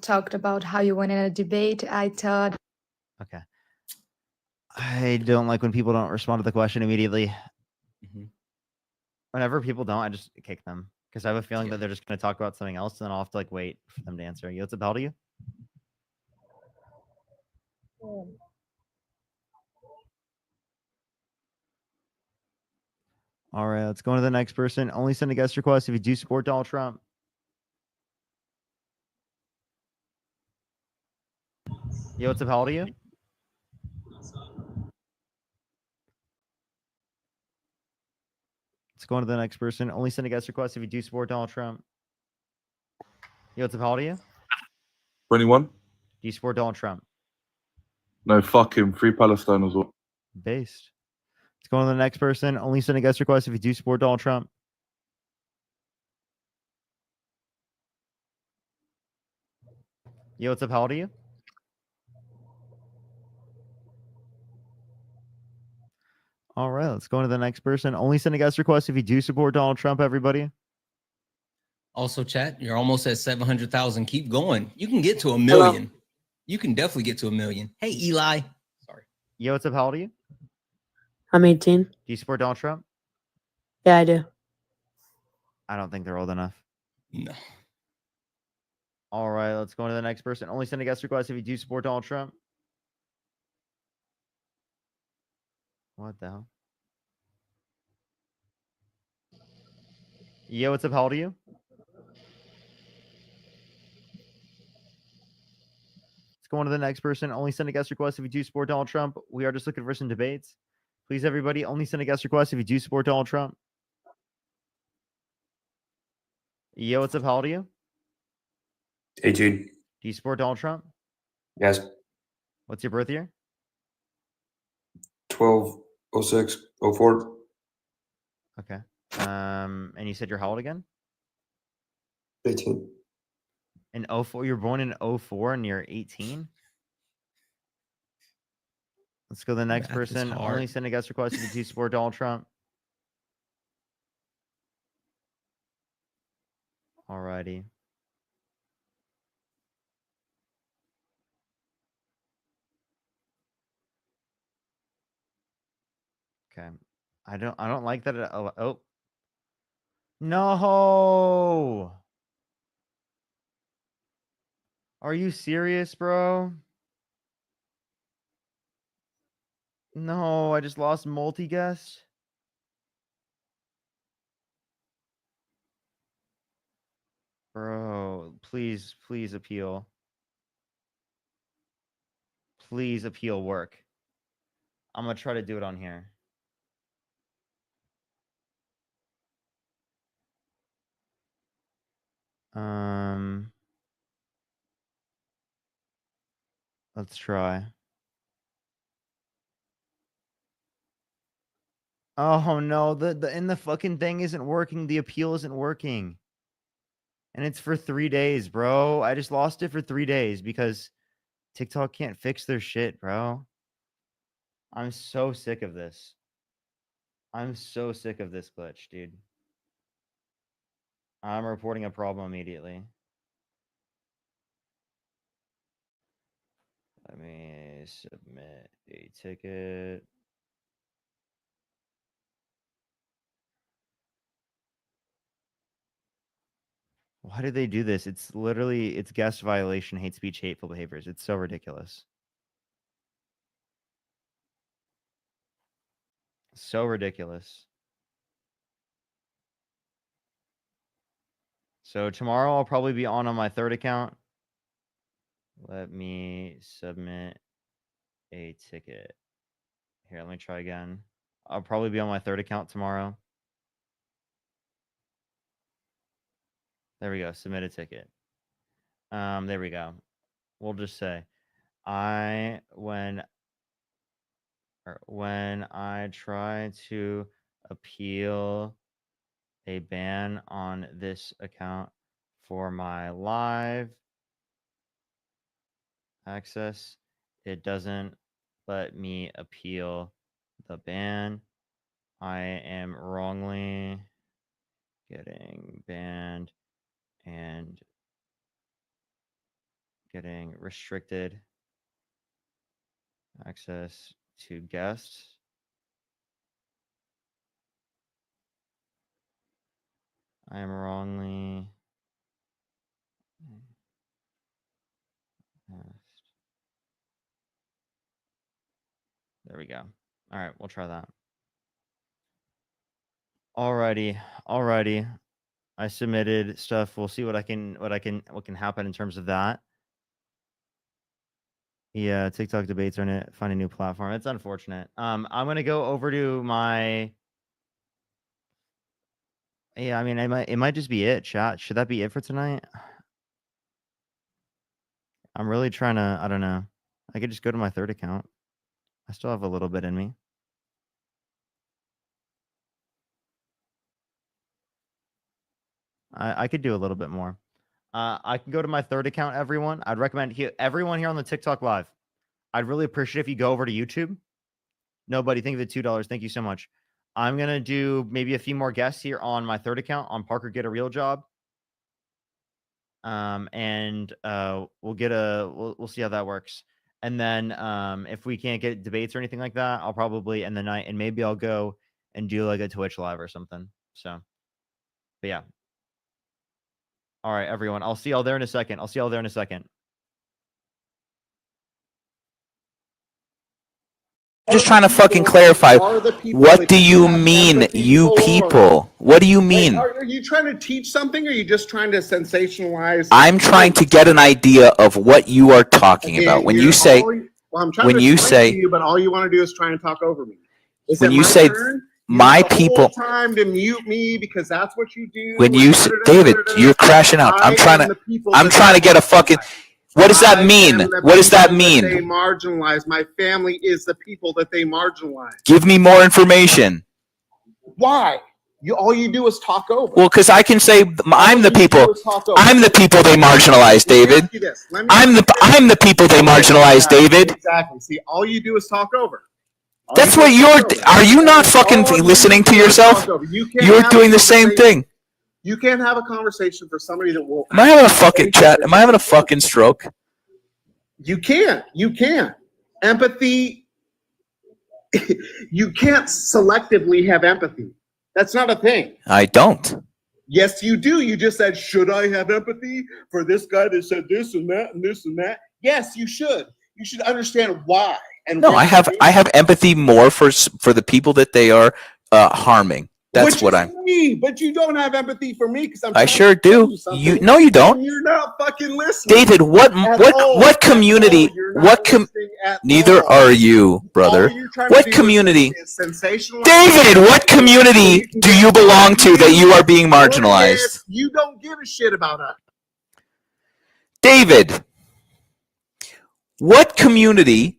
Speaker 17: talked about how you went in a debate, I thought
Speaker 2: Okay. I don't like when people don't respond to the question immediately. Whenever people don't, I just kick them because I have a feeling that they're just going to talk about something else, and then I'll have to like wait for them to answer. Yo, what's up? How old are you? All right, let's go on to the next person. Only send a guest request if you do support Donald Trump. Yo, what's up? How old are you? Let's go on to the next person. Only send a guest request if you do support Donald Trump. Yo, what's up? How old are you?
Speaker 18: 21?
Speaker 2: Do you support Donald Trump?
Speaker 18: No, fuck him. Free Palestine as well.
Speaker 2: Based. Let's go on to the next person. Only send a guest request if you do support Donald Trump. Yo, what's up? How old are you? All right, let's go on to the next person. Only send a guest request if you do support Donald Trump, everybody.
Speaker 3: Also, chat, you're almost at 700,000. Keep going. You can get to 1 million. You can definitely get to 1 million. Hey, Eli. Sorry.
Speaker 2: Yo, what's up? How old are you?
Speaker 19: I'm 18.
Speaker 2: Do you support Donald Trump?
Speaker 19: Yeah, I do.
Speaker 2: I don't think they're old enough.
Speaker 3: No.
Speaker 2: All right, let's go on to the next person. Only send a guest request if you do support Donald Trump. What the hell? Yo, what's up? How old are you? Let's go on to the next person. Only send a guest request if you do support Donald Trump. We are just looking for some debates. Please, everybody, only send a guest request if you do support Donald Trump. Yo, what's up? How old are you?
Speaker 12: 18.
Speaker 2: Do you support Donald Trump?
Speaker 12: Yes.
Speaker 2: What's your birth year?
Speaker 12: 12/06/04.
Speaker 2: Okay. And you said you're how old again?
Speaker 12: 18.
Speaker 2: In 04, you're born in 04 and you're 18? Let's go to the next
Speaker 3: Math is
Speaker 2: person.
Speaker 3: hard.
Speaker 2: Only send a guest request if you do support Donald Trump. Alrighty. Okay. I don't like that. Oh. No. Are you serious, bro? No, I just lost multi-guest. Bro, please appeal. Please appeal work. I'm gonna try to do it on here. Let's try. Oh no, the fucking thing isn't working. The appeal isn't working. And it's for 3 days, bro. I just lost it for 3 days because TikTok can't fix their shit, bro. I'm so sick of this. I'm so sick of this glitch, dude. I'm reporting a problem immediately. Let me submit a ticket. Why did they do this? It's literally, it's guest violation, hate speech, hateful behaviors. It's so ridiculous. So ridiculous. So tomorrow I'll probably be on my third account. Let me submit a ticket. Here, let me try again. I'll probably be on my third account tomorrow. There we go. Submit a ticket. There we go. We'll just say when I try to appeal a ban on this account for my live access, it doesn't let me appeal the ban. I am wrongly getting banned and getting restricted access to guests. I am wrongly asked. There we go. All right, we'll try that. Alrighty. I submitted stuff. We'll see what can happen in terms of that. Yeah, TikTok debates are in find a new platform. It's unfortunate. I'm gonna go over to my. Yeah, I mean, it might just be it. Chat. Should that be it for tonight? I'm really trying to. I don't know. I could just go to my third account. I still have a little bit in me. I could do a little bit more. I can go to my third account, everyone. I'd recommend everyone here on the TikTok live. I'd really appreciate if you go over to YouTube. Nobody, think of the $2. Thank you so much. I'm going to do maybe a few more guests here on my third account on Parker Get a Real Job. We'll see how that works. And then if we can't get debates or anything like that, I'll probably end the night and maybe I'll go and do like a Twitch live or something. So, but yeah. All right, everyone. I'll see y'all there in a second.
Speaker 20: Just trying to fucking clarify. What do you mean, you people? What do you mean?
Speaker 21: Are you trying to teach something, or are you just trying to sensationalize?
Speaker 20: I'm trying to get an idea of what you are talking about. When you say,
Speaker 21: I'm trying to explain to you, but all you want to do is try and talk over me.
Speaker 20: When you say my people,
Speaker 21: time to mute me because that's what you do.
Speaker 20: When you say, David, you're crashing out. I'm trying to get a fucking. What does that mean? What does that mean?
Speaker 21: They marginalize. My family is the people that they marginalize.
Speaker 20: Give me more information.
Speaker 21: Why? All you do is talk over.
Speaker 20: Well, because I can say I'm the people. I'm the people they marginalize, David. I'm the people they marginalize, David.
Speaker 21: Exactly. See, all you do is talk over.
Speaker 20: That's what you're. Are you not fucking listening to yourself? You're doing the same thing.
Speaker 21: You can't have a conversation for somebody that will.
Speaker 20: Am I having a fucking chat? Am I having a fucking stroke?
Speaker 21: You can't. Empathy. You can't selectively have empathy. That's not a thing.
Speaker 20: I don't.
Speaker 21: Yes, you do. You just said, should I have empathy for this guy that said this and that and this and that? Yes, you should. You should understand why. And
Speaker 20: no, I have empathy more for the people that they are harming. That's what I'm.
Speaker 21: Me, but you don't have empathy for me because
Speaker 20: I sure do. You don't.
Speaker 21: You're not fucking listening.
Speaker 20: David, what community? Neither are you, brother. What community? David, what community do you belong to that you are being marginalized?
Speaker 21: You don't give a shit about us.
Speaker 20: David, what community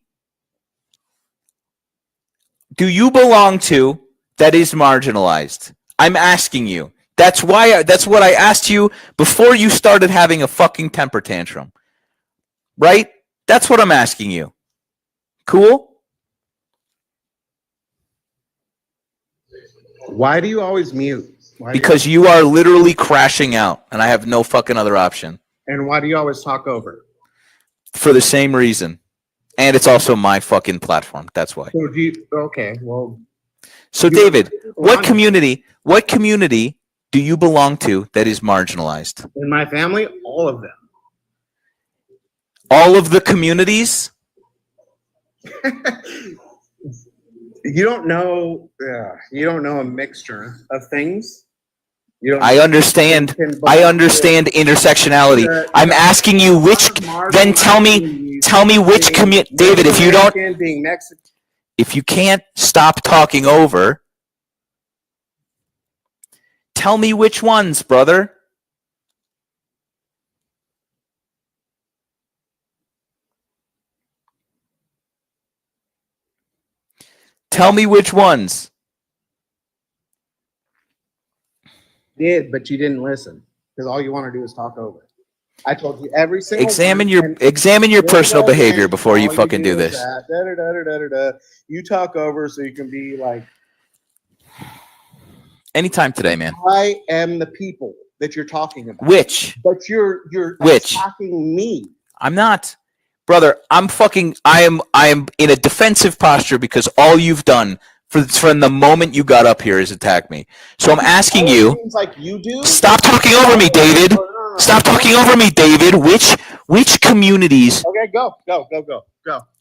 Speaker 20: do you belong to that is marginalized? I'm asking you. That's what I asked you before you started having a fucking temper tantrum. Right? That's what I'm asking you. Cool?
Speaker 21: Why do you always mute?
Speaker 20: Because you are literally crashing out and I have no fucking other option.
Speaker 21: And why do you always talk over?
Speaker 20: For the same reason. And it's also my fucking platform. That's why. So David, what community do you belong to that is marginalized?
Speaker 21: In my family, all of them.
Speaker 20: All of the communities?
Speaker 21: You don't know a mixture of things.
Speaker 5: You don't
Speaker 20: I understand.
Speaker 5: can
Speaker 20: I
Speaker 5: belong
Speaker 20: understand intersectionality. I'm asking you which. Then tell me which community, David. If you don't,
Speaker 5: being Mexican.
Speaker 20: if you can't stop talking over, tell me which ones, brother. Tell me which ones.
Speaker 5: Did, but you didn't listen because all you want to do is talk over. I told you every single
Speaker 20: Examine
Speaker 5: one,
Speaker 20: your
Speaker 5: and
Speaker 20: examine your
Speaker 5: there you
Speaker 20: personal
Speaker 5: go again.
Speaker 20: behavior before you
Speaker 5: All
Speaker 20: fucking do
Speaker 5: is
Speaker 20: this.
Speaker 5: that. Da, da, da, da, da, da. You talk over so you can be like,
Speaker 20: Anytime today, man.
Speaker 5: I am the people that you're talking about.
Speaker 20: Which?
Speaker 5: But you're
Speaker 20: Which?
Speaker 5: attacking me.
Speaker 20: I'm not. Brother, I am in a defensive posture because all you've done from the moment you got up here is attack me. So I'm asking
Speaker 5: All it
Speaker 20: you,
Speaker 5: seems like you do.
Speaker 20: stop talking over me, David. Stop talking over me, David. Which communities,
Speaker 5: Okay, go.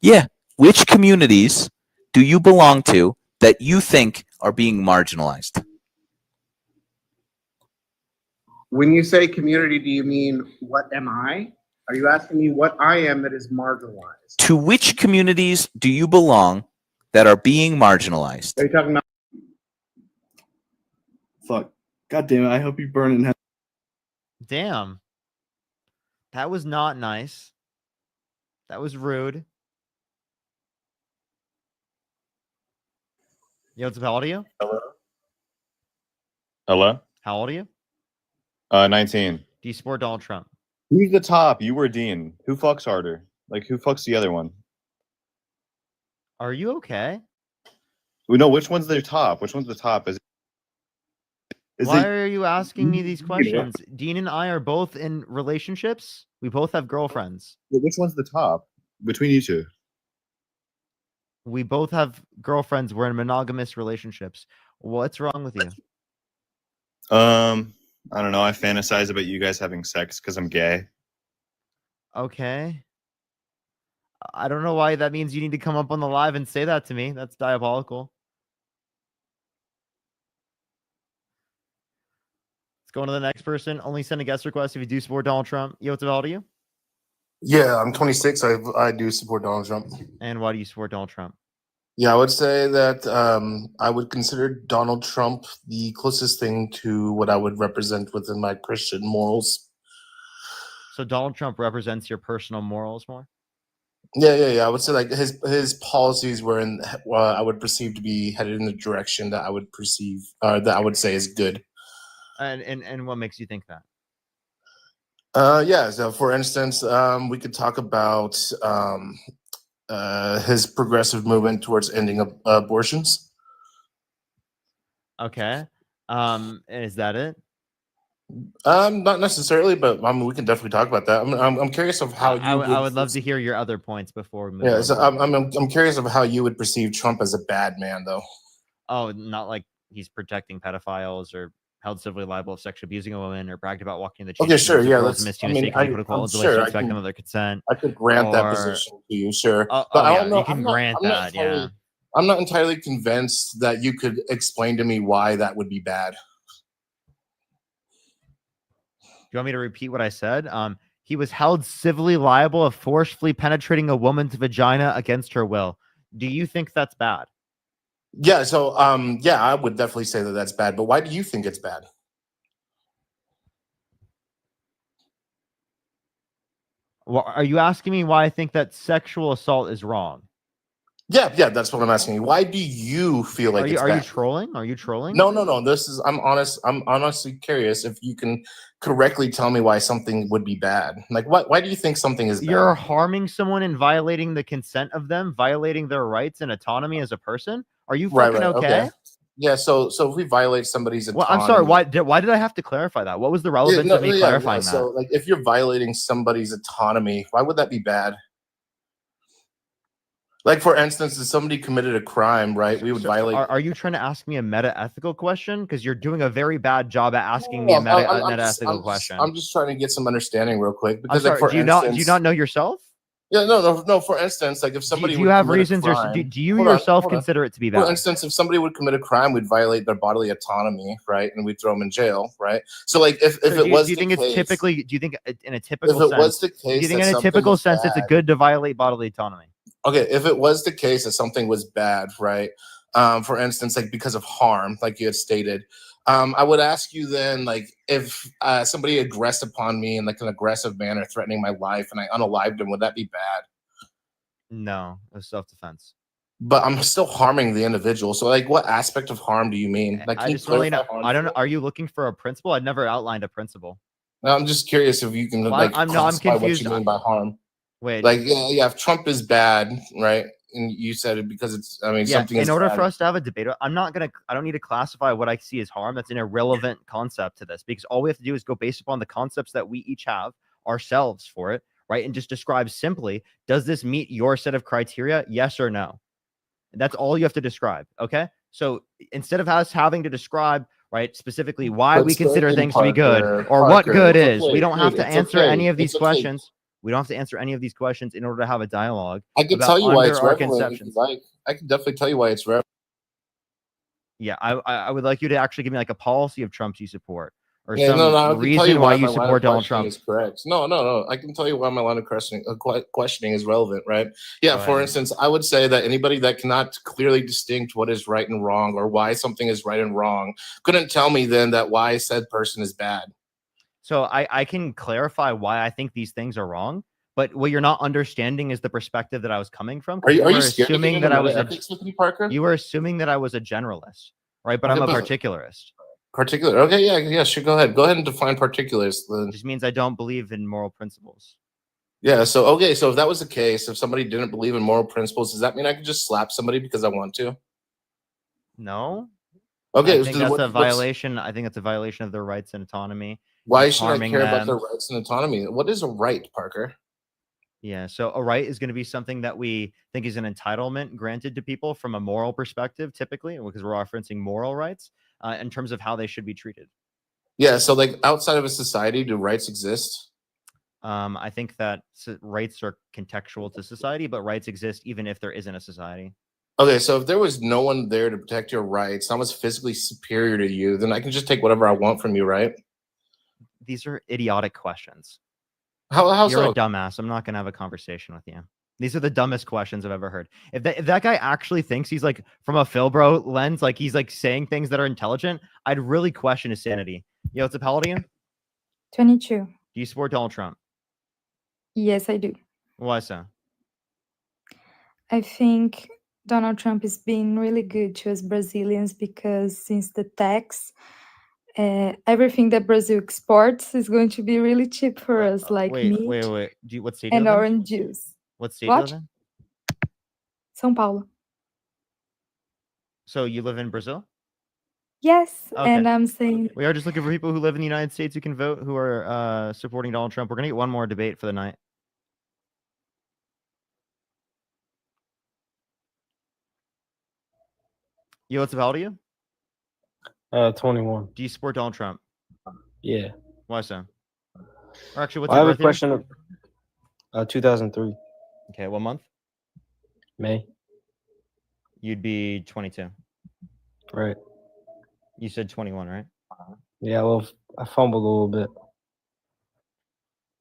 Speaker 20: yeah, which communities do you belong to that you think are being marginalized?
Speaker 5: When you say community, do you mean what am I? Are you asking me what I am that is marginalized?
Speaker 20: To which communities do you belong that are being marginalized?
Speaker 5: Are you talking about?
Speaker 15: Fuck. God damn it. I hope you burn in hell.
Speaker 2: Damn. That was not nice. That was rude. Yo, what's up? How old are you?
Speaker 4: Hello?
Speaker 2: How old are you?
Speaker 4: 19.
Speaker 2: Do you support Donald Trump?
Speaker 4: Who's the top? You were Dean. Who fucks harder? Like, who fucks the other one?
Speaker 2: Are you okay?
Speaker 4: We know which one's the top. Which one's the top?
Speaker 2: Why are you asking me these questions? Dean and I are both in relationships. We both have girlfriends.
Speaker 4: Which one's the top between you two?
Speaker 2: We both have girlfriends. We're in monogamous relationships. What's wrong with you?
Speaker 4: I don't know. I fantasize about you guys having sex because I'm gay.
Speaker 2: Okay. I don't know why that means you need to come up on the live and say that to me. That's diabolical. Let's go on to the next person. Only send a guest request if you do support Donald Trump. Yo, what's about you?
Speaker 7: Yeah, I'm 26. I do support Donald Trump.
Speaker 2: And why do you support Donald Trump?
Speaker 7: Yeah, I would say that I would consider Donald Trump the closest thing to what I would represent within my Christian morals.
Speaker 2: So Donald Trump represents your personal morals more?
Speaker 7: Yeah. I would say like his policies were in I would perceive to be headed in the direction that I would perceive that I would say is good.
Speaker 2: And what makes you think that?
Speaker 7: Yeah. So for instance, we could talk about his progressive movement towards ending abortions.
Speaker 2: Okay. Is that it?
Speaker 7: Not necessarily, but I mean, we can definitely talk about that. I'm curious of how you.
Speaker 2: I would love to hear your other points before we move
Speaker 7: Yeah,
Speaker 2: on.
Speaker 7: so I'm curious of how you would perceive Trump as a bad man, though.
Speaker 2: Oh, not like he's protecting pedophiles or held civilly liable of sexually abusing a woman or bragged about walking the
Speaker 7: Okay, sure, yeah,
Speaker 2: girls
Speaker 7: let's.
Speaker 2: expect them other consent.
Speaker 7: I could grant that position to you, sure, but I don't know.
Speaker 2: You can grant that, yeah.
Speaker 7: I'm not entirely convinced that you could explain to me why that would be bad.
Speaker 2: Do you want me to repeat what I said? He was held civilly liable of forcefully penetrating a woman's vagina against her will. Do you think that's bad?
Speaker 7: Yeah, so yeah, I would definitely say that that's bad. But why do you think it's bad?
Speaker 2: Well, are you asking me why I think that sexual assault is wrong?
Speaker 7: Yeah, that's what I'm asking you. Why do you feel like it's bad?
Speaker 2: Are you trolling? Are you trolling?
Speaker 7: No. I'm honest. I'm honestly curious if you can correctly tell me why something would be bad. Like, why do you think something is bad?
Speaker 2: You're harming someone and violating the consent of them, violating their rights and autonomy as a person. Are you fucking okay?
Speaker 7: Yeah. So if we violate somebody's autonomy,
Speaker 2: well, I'm sorry. Why did I have to clarify that? What was the relevance of me clarifying that?
Speaker 7: So, like, if you're violating somebody's autonomy, why would that be bad? Like, for instance, if somebody committed a crime, right? We would violate.
Speaker 2: Are you trying to ask me a meta-ethical question? Because you're doing a very bad job at asking me a meta-ethical question.
Speaker 7: I'm just trying to get some understanding real quick. Because,
Speaker 2: I'm sorry,
Speaker 7: like,
Speaker 2: do you not know yourself?
Speaker 7: Yeah, no. For instance, like if somebody
Speaker 2: do you
Speaker 7: would
Speaker 2: have
Speaker 7: commit a
Speaker 2: reasons, or
Speaker 7: crime,
Speaker 2: do you
Speaker 7: hold on,
Speaker 2: yourself
Speaker 7: hold on.
Speaker 2: consider it to be
Speaker 7: For
Speaker 2: bad?
Speaker 7: instance, if somebody would commit a crime, we'd violate their bodily autonomy, right? And we'd throw them in jail, right? So, like, if
Speaker 2: So
Speaker 7: it was
Speaker 2: do you
Speaker 7: the
Speaker 2: think it's
Speaker 7: case,
Speaker 2: typically? Do you think in a typical
Speaker 7: if it
Speaker 2: sense?
Speaker 7: was the
Speaker 2: Do you
Speaker 7: case
Speaker 2: think
Speaker 7: that
Speaker 2: in a
Speaker 7: something
Speaker 2: typical
Speaker 7: was
Speaker 2: sense it's
Speaker 7: bad,
Speaker 2: good to violate bodily autonomy?
Speaker 7: okay, if it was the case that something was bad, right? For instance, like because of harm, like you had stated, I would ask you then, like, if somebody aggressed upon me in like an aggressive manner, threatening my life, and I unalived him, would that be bad?
Speaker 2: No, it was self-defense.
Speaker 7: But I'm still harming the individual. So, like, what aspect of harm do you mean? Like,
Speaker 2: I
Speaker 7: can you
Speaker 2: just really
Speaker 7: clarify
Speaker 2: know.
Speaker 7: harm
Speaker 2: I
Speaker 7: for
Speaker 2: don't
Speaker 7: me?
Speaker 2: know. Are you looking for a principle? I'd never outlined a principle.
Speaker 7: No, I'm just curious if you can
Speaker 2: Well,
Speaker 7: like
Speaker 2: I'm
Speaker 7: classify what
Speaker 2: confused.
Speaker 7: you mean by harm.
Speaker 2: Wait.
Speaker 7: Like, yeah, if Trump is bad, right? And you said it because it's, I mean,
Speaker 2: Yeah,
Speaker 7: something
Speaker 2: in
Speaker 7: is
Speaker 2: order
Speaker 7: bad.
Speaker 2: for us to have a debate, I don't need to classify what I see as harm. That's an irrelevant concept to this, because all we have to do is go based upon the concepts that we each have ourselves for it, right? And just describe simply, does this meet your set of criteria? Yes or no? That's all you have to describe. Okay. So instead of us having to describe, right, specifically why
Speaker 7: But
Speaker 2: we consider
Speaker 7: still,
Speaker 2: things to be good or what
Speaker 7: Parker,
Speaker 2: good
Speaker 7: it's
Speaker 2: is, we
Speaker 7: okay,
Speaker 2: don't have
Speaker 7: dude,
Speaker 2: to
Speaker 7: it's
Speaker 2: answer
Speaker 7: okay,
Speaker 2: any of these
Speaker 7: it's okay.
Speaker 2: questions. We don't have to answer any of these questions in order to have a dialogue.
Speaker 7: I can
Speaker 2: about
Speaker 7: tell you why
Speaker 2: under
Speaker 7: it's
Speaker 2: our
Speaker 7: relevant if you
Speaker 2: conceptions.
Speaker 7: like. I can definitely tell you why it's relevant.
Speaker 2: Yeah, I would like you to actually give me like a policy of Trump's you support, or
Speaker 7: Yeah,
Speaker 2: some
Speaker 7: no, I can tell you
Speaker 2: reason why you
Speaker 7: my line
Speaker 2: support
Speaker 7: of
Speaker 2: Donald
Speaker 7: questioning
Speaker 2: Trump.
Speaker 7: is correct. No. I can tell you why my line of questioning is relevant, right? Yeah,
Speaker 2: Go
Speaker 7: for
Speaker 2: ahead.
Speaker 7: instance, I would say that anybody that cannot clearly distinct what is right and wrong or why something is right and wrong couldn't tell me then that why said person is bad.
Speaker 2: So I can clarify why I think these things are wrong, but what you're not understanding is the perspective that I was coming from.
Speaker 7: Are you
Speaker 2: were
Speaker 7: scared to get
Speaker 2: assuming
Speaker 7: into
Speaker 2: that I was
Speaker 7: ethics with me, Parker?
Speaker 2: you were assuming that I was a generalist, right? But
Speaker 7: Okay,
Speaker 2: I'm a
Speaker 7: but-
Speaker 2: particularist.
Speaker 7: Particular. Okay, yeah, sure. Go ahead and define particulars. Then.
Speaker 2: It just means I don't believe in moral principles.
Speaker 7: Yeah. So okay. So if that was the case, if somebody didn't believe in moral principles, does that mean I could just slap somebody because I want to?
Speaker 2: No.
Speaker 7: Okay.
Speaker 2: I think that's a violation. I think that's a violation of their rights and autonomy.
Speaker 7: Why
Speaker 2: It's
Speaker 7: should I
Speaker 2: harming
Speaker 7: care about
Speaker 2: them.
Speaker 7: their rights and autonomy? What is a right, Parker?
Speaker 2: Yeah, so a right is going to be something that we think is an entitlement granted to people from a moral perspective, typically, because we're referencing moral rights in terms of how they should be treated.
Speaker 7: Yeah. So like outside of a society, do rights exist?
Speaker 2: I think that rights are contextual to society, but rights exist even if there isn't a society.
Speaker 7: Okay, so if there was no one there to protect your rights, I was physically superior to you, then I can just take whatever I want from you, right?
Speaker 2: These are idiotic questions.
Speaker 7: How
Speaker 2: You're
Speaker 7: so?
Speaker 2: a dumbass. I'm not going to have a conversation with you. These are the dumbest questions I've ever heard. If that guy actually thinks he's like from a Philbro lens, like he's like saying things that are intelligent, I'd really question his sanity. Yo, what's up, Paladin?
Speaker 17: 22.
Speaker 2: Do you support Donald Trump?
Speaker 17: Yes, I do.
Speaker 2: Why so?
Speaker 17: I think Donald Trump is being really good to us Brazilians because since the tax, everything that Brazil exports is going to be really cheap for us, like
Speaker 2: Wait.
Speaker 17: meat
Speaker 2: What state do you
Speaker 17: and
Speaker 2: live in?
Speaker 17: orange juice.
Speaker 2: What state do you
Speaker 17: What?
Speaker 2: live in?
Speaker 17: São Paulo.
Speaker 2: So you live in Brazil?
Speaker 17: Yes,
Speaker 2: Okay.
Speaker 17: and I'm saying
Speaker 2: We are just looking for people who live in the United States who can vote, who are supporting Donald Trump. We're gonna get one more debate for the night. Yo, what's up? How old are you?
Speaker 1: 21.
Speaker 2: Do you support Donald Trump?
Speaker 1: Yeah.
Speaker 2: Why so? Or actually, what's
Speaker 1: Well, I
Speaker 2: your
Speaker 1: have a
Speaker 2: birth year?
Speaker 1: question. 2003.
Speaker 2: Okay, what month?
Speaker 1: May.
Speaker 2: You'd be 22.
Speaker 1: Right.
Speaker 2: You said 21, right?
Speaker 1: Yeah, well, I fumbled a little bit.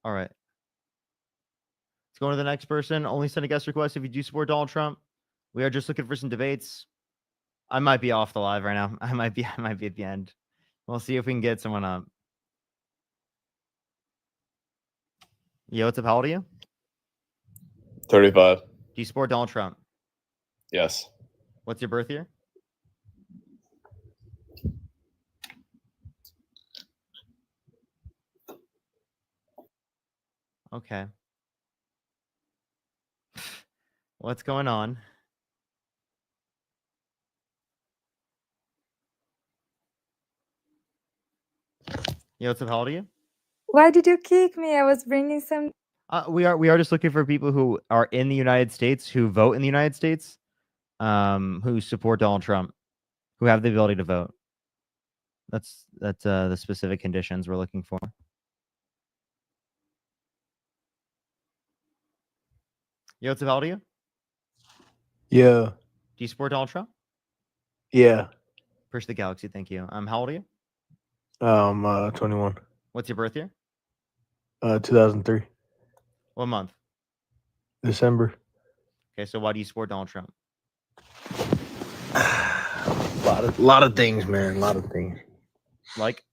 Speaker 2: All right. Let's go on to the next person. Only send a guest request if you do support Donald Trump. We are just looking for some debates. I might be off the live right now. I might be at the end. We'll see if we can get someone up. Yo, what's up? How old are you?
Speaker 4: 35.
Speaker 2: Do you support Donald Trump?
Speaker 4: Yes.
Speaker 2: What's your birth year? Okay. What's going on? Yo, what's up? How old are you?
Speaker 17: why did you kick me? I was bringing some.
Speaker 2: We are just looking for people who are in the United States, who vote in the United States, who support Donald Trump, who have the ability to vote. That's the specific conditions we're looking for. Yo, what's up, how old are you?
Speaker 8: Yeah.
Speaker 2: Do you support Donald Trump?
Speaker 8: Yeah.
Speaker 2: Push the galaxy, thank you. How old are you?
Speaker 8: 21.
Speaker 2: What's your birth year?
Speaker 8: 2003.
Speaker 2: What month?
Speaker 8: December.
Speaker 2: Okay, so why do you support Donald Trump?
Speaker 8: Lot of things, man. A lot of things.
Speaker 2: Like,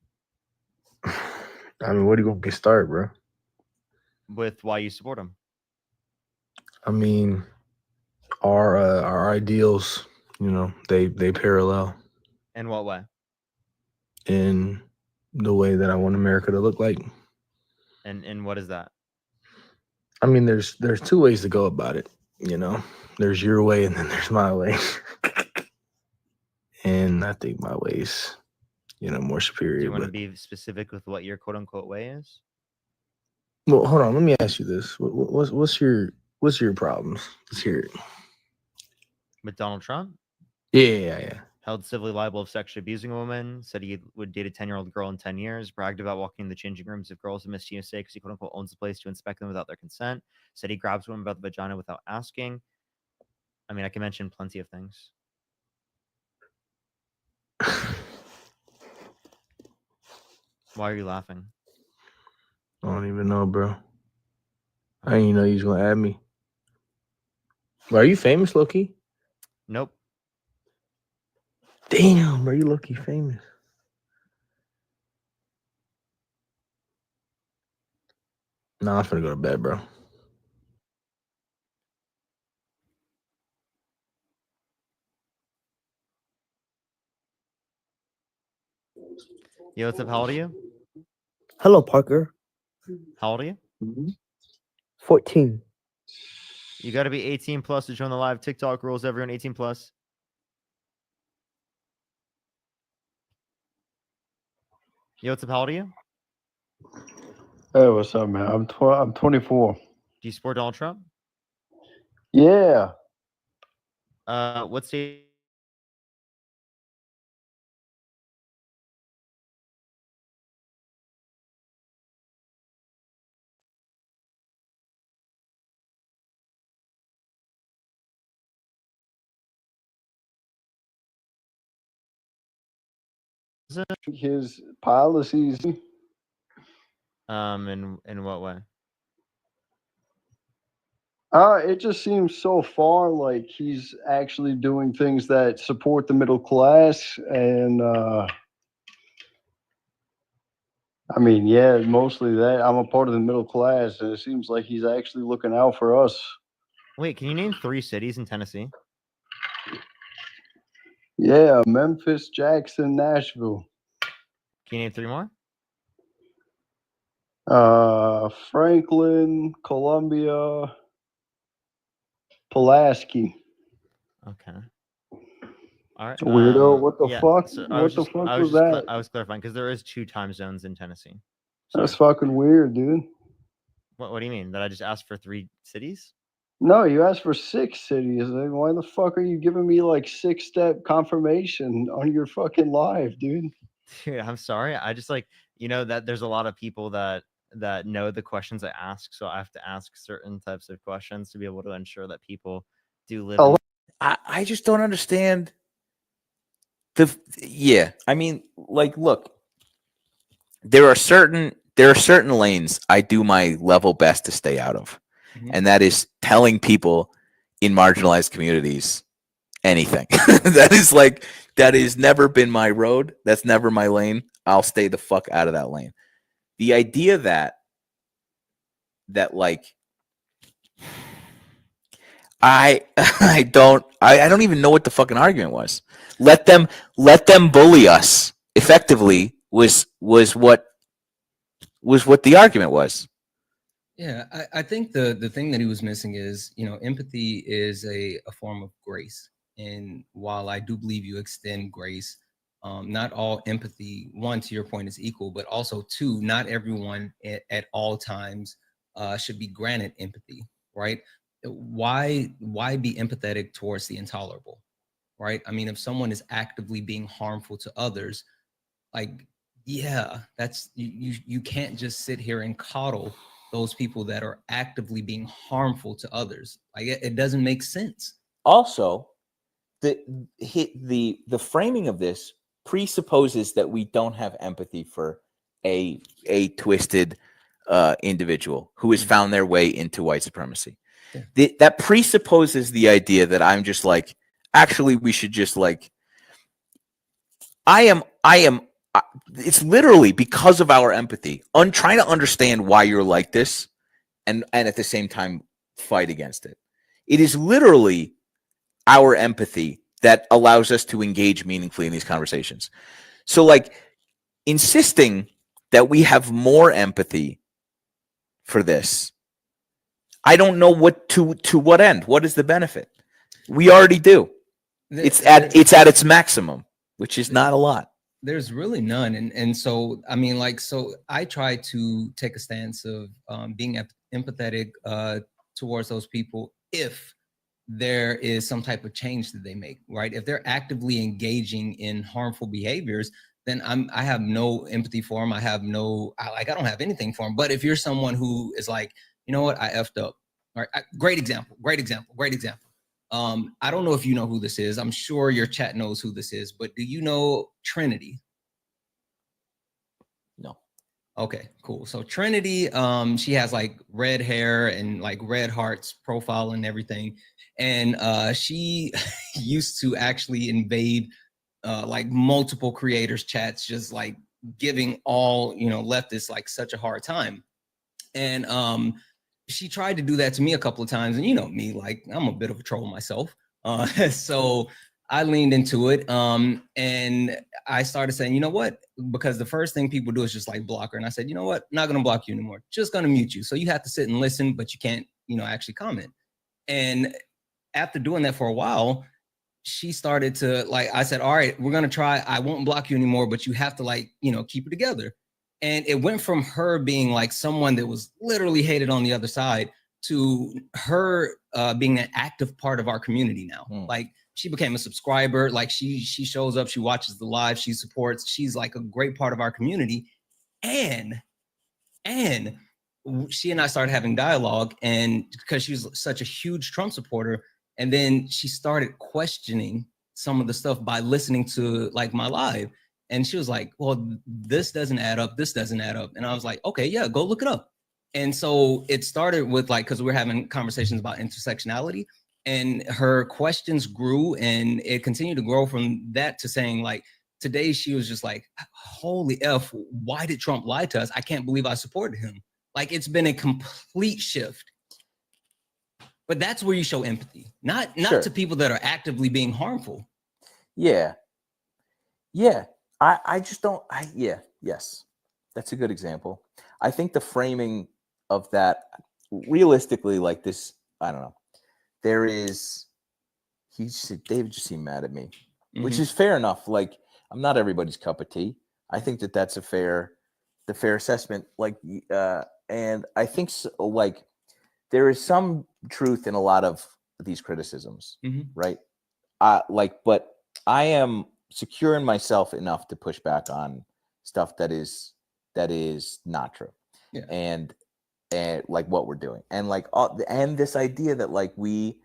Speaker 8: I mean, what are you gonna get started, bro?
Speaker 2: with why you support him?
Speaker 8: I mean, our ideals, you know, they parallel
Speaker 2: In what way?
Speaker 8: in the way that I want America to look like.
Speaker 2: And what is that?
Speaker 8: I mean, there's two ways to go about it, you know. There's your way and then there's my way. And I think my way's, you know, more superior.
Speaker 2: Do you want to
Speaker 8: But
Speaker 2: be specific with what your quote unquote way is?
Speaker 8: well, hold on, let me ask you this. What's your problems? Let's hear it.
Speaker 2: With Donald Trump?
Speaker 8: Yeah.
Speaker 2: Held civilly liable of sexually abusing a woman, said he would date a 10-year-old girl in 10 years, bragged about walking in the changing rooms of girls in Miss USA because he quote unquote owns the place to inspect them without their consent, said he grabs women about the vagina without asking. I mean, I can mention plenty of things. Why are you laughing?
Speaker 8: I don't even know, bro. I didn't even know you was gonna add me. Bro, are you famous, Loki?
Speaker 2: Nope.
Speaker 8: Damn, bro, you Loki famous. Nah, I'm finna go to bed, bro.
Speaker 2: Yo, what's up? How old are you?
Speaker 19: Hello, Parker.
Speaker 2: How old are you?
Speaker 19: 14.
Speaker 2: You got to be 18 plus to join the live. TikTok rules, everyone 18 plus. Yo, what's up? How old are you?
Speaker 8: Hey, what's up, man? I'm 24.
Speaker 2: Do you support Donald Trump?
Speaker 8: Yeah.
Speaker 2: What state?
Speaker 8: His policies.
Speaker 2: In what way?
Speaker 8: It just seems so far like he's actually doing things that support the middle class, and I mean, yeah, mostly that. I'm a part of the middle class, and it seems like he's actually looking out for us.
Speaker 2: Wait, can you name 3 cities in Tennessee?
Speaker 8: Yeah, Memphis, Jackson, Nashville.
Speaker 2: Can you name 3 more?
Speaker 8: Franklin, Columbia, Pulaski.
Speaker 2: Okay. All right.
Speaker 8: Weirdo, what the
Speaker 2: Yeah,
Speaker 8: fuck?
Speaker 2: so
Speaker 8: What the fuck was that?
Speaker 2: I was clarifying because there is 2 time zones in Tennessee.
Speaker 8: That's fucking weird, dude.
Speaker 2: What do you mean? That I just asked for 3 cities?
Speaker 8: No, you asked for 6 cities. Like, why the fuck are you giving me like 6-step confirmation on your fucking live, dude?
Speaker 2: Dude, I'm sorry. I just that there's a lot of people that know the questions I ask, so I have to ask certain types of questions to be able to ensure that people do live.
Speaker 20: I just don't understand I mean, like, look, there are certain lanes I do my level best to stay out of. And that is telling people in marginalized communities anything. that has never been my road. That's never my lane. I'll stay the fuck out of that lane. The idea that like I don't even know what the fucking argument was. Let them bully us effectively was what the argument was.
Speaker 3: Yeah, I think the thing that he was missing is, empathy is a form of grace. And while I do believe you extend grace, not all empathy, one, to your point, is equal, but also two, not everyone at all times should be granted empathy, right? Why be empathetic towards the intolerable, right? I mean, if someone is actively being harmful to others, like, yeah, that's you can't just sit here and coddle those people that are actively being harmful to others. Like it doesn't make sense.
Speaker 20: Also, the framing of this presupposes that we don't have empathy for a twisted individual who has found their way into white supremacy.
Speaker 3: Yeah.
Speaker 20: That presupposes the idea that I'm just like, actually, we should just like, it's literally because of our empathy, trying to understand why you're like this, and at the same time fight against it. It is literally our empathy that allows us to engage meaningfully in these conversations. So, like, insisting that we have more empathy for this, I don't know what to what end. What is the benefit? We already do. It's at its maximum, which is not a lot.
Speaker 3: There's really none. And so, I mean, like, so I try to take a stance of being empathetic towards those people if there is some type of change that they make, right? If they're actively engaging in harmful behaviors, then I have no empathy for them. I don't have anything for them. But if you're someone who is like, you know what, I effed up. All right, great example. I don't know if you know who this is. I'm sure your chat knows who this is, but do you know Trinity?
Speaker 20: No.
Speaker 3: Okay, cool. So Trinity, she has like red hair and like red hearts profile and everything. And she used to actually invade like multiple creators' chats, just like giving all, leftists like such a hard time. And she tried to do that to me a couple of times. And you know me, like I'm a bit of a troll myself. So I leaned into it. And I started saying, you know what? Because the first thing people do is just like block her. And I said, you know what? I'm not going to block you anymore. Just going to mute you. So you have to sit and listen, but you can't, actually comment. And after doing that for a while, she started to like, I said, all right, we're going to try. I won't block you anymore, but you have to like, keep it together. And it went from her being like someone that was literally hated on the other side to her being an active part of our community now. Like she became a subscriber. Like she shows up, she watches the live, she supports. She's like a great part of our community. And she and I started having dialogue, and because she was such a huge Trump supporter, and then she started questioning some of the stuff by listening to like my live. And she was like, well, this doesn't add up. This doesn't add up. And I was like, okay, yeah, go look it up. And so it started with like, because we're having conversations about intersectionality, and her questions grew, and it continued to grow from that to saying like, today she was just like, holy F, why did Trump lie to us? I can't believe I supported him. Like it's been a complete shift. But that's where you show empathy, not
Speaker 20: Sure.
Speaker 3: to people that are actively being harmful.
Speaker 20: Yeah. I just don't. Yes, that's a good example. I think the framing of that, realistically, like this, I don't know. David just seemed mad at me, which is fair enough. Like I'm not everybody's cup of tea. I think that's the fair assessment. Like, and I think like there is some truth in a lot of these criticisms, right? But I am secure in myself enough to push back on stuff that is not true.
Speaker 3: Yeah.
Speaker 20: And like what we're doing, and like and this idea that like we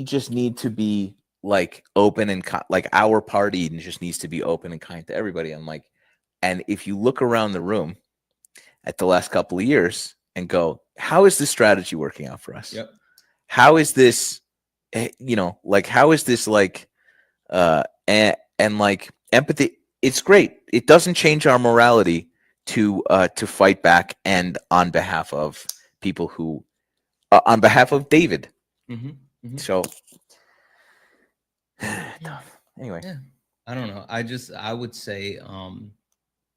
Speaker 20: just need to be like open and like our party just needs to be open and kind to everybody. And if you look around the room at the last couple of years and go, how is this strategy working out for us?
Speaker 3: Yep.
Speaker 20: How is this, like how is this like and like empathy? It's great. It doesn't change our morality to fight back, and on behalf of people who on behalf of David. So anyway,
Speaker 3: yeah, I don't know. I would say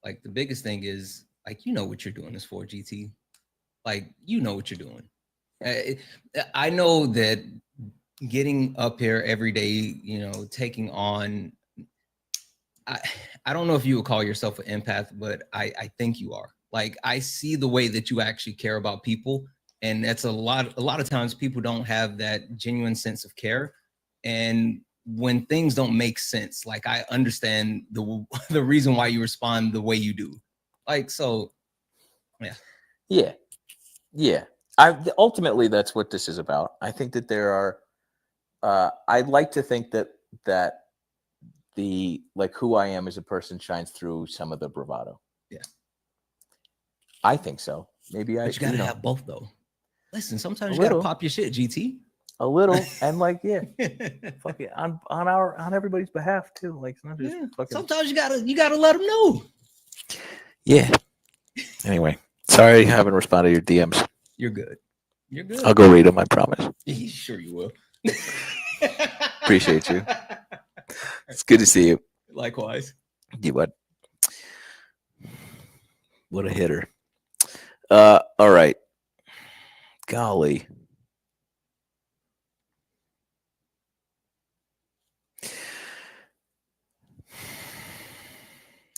Speaker 3: like the biggest thing is like what you're doing this for, GT. Like what you're doing. I know that getting up here every day, taking on. I don't know if you would call yourself an empath, but I think you are. Like I see the way that you actually care about people, and that's a lot of times people don't have that genuine sense of care. And when things don't make sense, like I understand the reason why you respond the way you do. Like so, yeah.
Speaker 20: Yeah. Ultimately that's what this is about. I think that there are I'd like to think that the like who I am as a person shines through some of the bravado.
Speaker 3: Yeah.
Speaker 20: I think so. Maybe
Speaker 3: But you gotta have both though. Listen, sometimes
Speaker 20: A
Speaker 3: you gotta
Speaker 20: little.
Speaker 3: pop your shit, GT.
Speaker 20: A little and like fuck it on everybody's behalf too. Like it's not just fucking.
Speaker 3: Sometimes you gotta let them know.
Speaker 20: Yeah. Anyway, sorry I haven't responded to your DMs.
Speaker 3: You're good. You're good.
Speaker 20: I'll go read them. I promise.
Speaker 3: Sure you will.
Speaker 20: Appreciate you. It's good to see you.
Speaker 3: Likewise.
Speaker 20: You what? What a hitter. All right. Golly.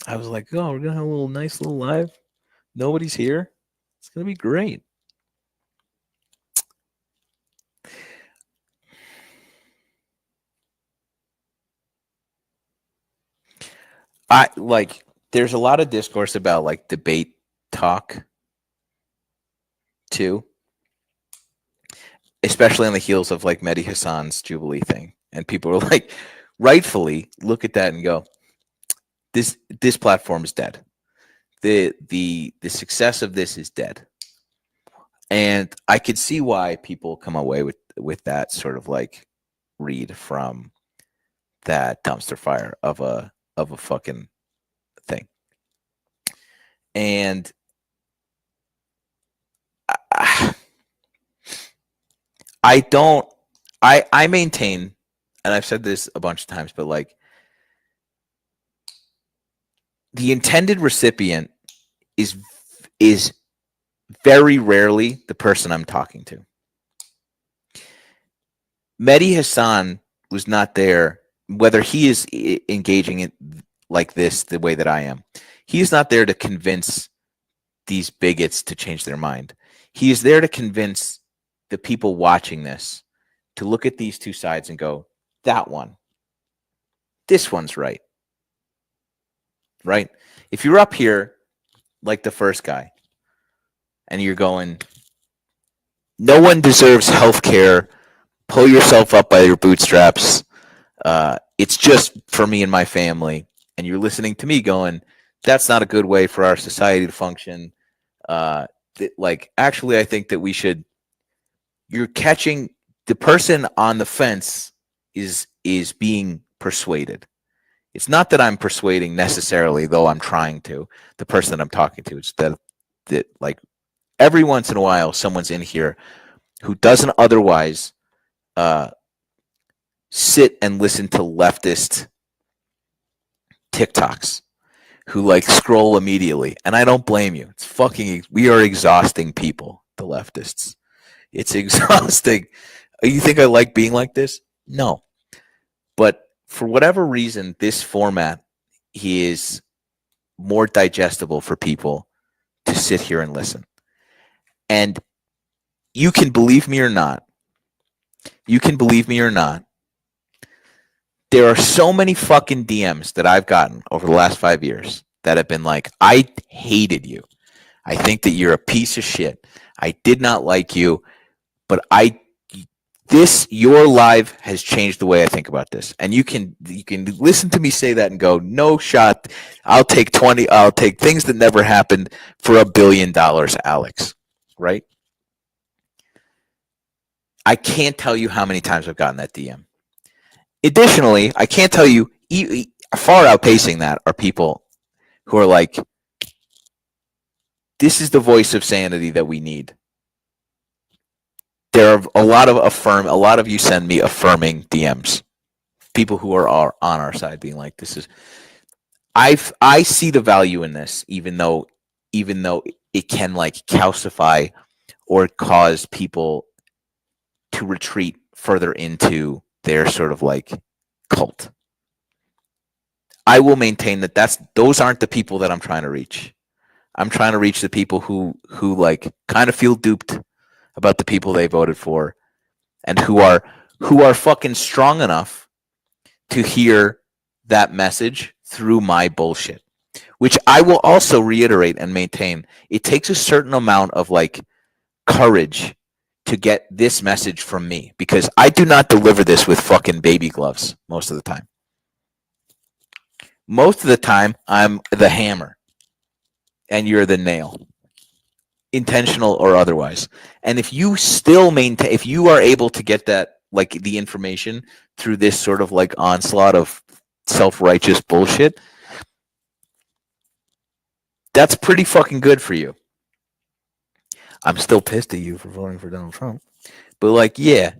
Speaker 20: I was like, oh, we're gonna have a nice little live. Nobody's here. It's gonna be great. There's a lot of discourse about like debate talk too, especially on the heels of like Mehdi Hassan's Jubilee thing. And people are like, rightfully look at that and go, this platform is dead. The success of this is dead. And I could see why people come away with that sort of like read from that dumpster fire of a fucking thing. And I maintain, and I've said this a bunch of times, but like the intended recipient is very rarely the person I'm talking to. Mehdi Hassan was not there, whether he is engaging it like this the way that I am. He is not there to convince these bigots to change their mind. He is there to convince the people watching this to look at these two sides and go, that one, this one's right. Right? If you're up here like the first guy and you're going, no one deserves health care, pull yourself up by your bootstraps, it's just for me and my family, and you're listening to me going, that's not a good way for our society to function. Actually, I think that we should. You're catching the person on the fence is being persuaded. It's not that I'm persuading necessarily, though I'm trying to. The person that I'm talking to, it's that like every once in a while, someone's in here who doesn't otherwise sit and listen to leftist TikToks, who like scroll immediately, and I don't blame you. It's we are exhausting people, the leftists. It's exhausting. You think I like being like this? No. But for whatever reason, this format is more digestible for people to sit here and listen. And you can believe me or not. There are so many fucking DMs that I've gotten over the last 5 years that have been like, I hated you. I think that you're a piece of shit. I did not like you, but your live has changed the way I think about this. And you can listen to me say that and go, no shot. I'll take things that never happened for $1 billion, Alex. Right? I can't tell you how many times I've gotten that DM. Additionally, I can't tell you, far outpacing that are people who are like, this is the voice of sanity that we need. There are a lot of you send me affirming DMs. People who are on our side being like, I see the value in this, even though it can like calcify or cause people to retreat further into their sort of like cult. I will maintain that those aren't the people that I'm trying to reach. I'm trying to reach the people who like kind of feel duped about the people they voted for, and who are fucking strong enough to hear that message through my bullshit, which I will also reiterate and maintain. It takes a certain amount of like courage to get this message from me, because I do not deliver this with fucking baby gloves most of the time. Most of the time, I'm the hammer and you're the nail, intentional or otherwise. And if you still maintain, if you are able to get that, like the information through this sort of like onslaught of self-righteous bullshit, that's pretty fucking good for you. I'm still pissed at you for voting for Donald Trump. But like, yeah.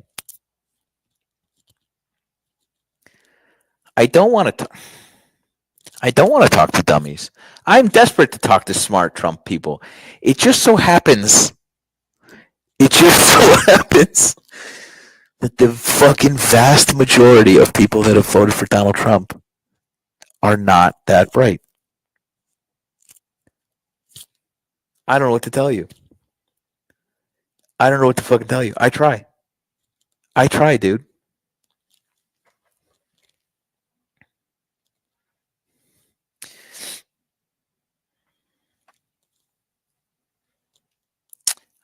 Speaker 20: I don't want to talk to dummies. I'm desperate to talk to smart Trump people. It just so happens that the fucking vast majority of people that have voted for Donald Trump are not that bright. I don't know what to tell you. I don't know what to fucking tell you. I try, dude.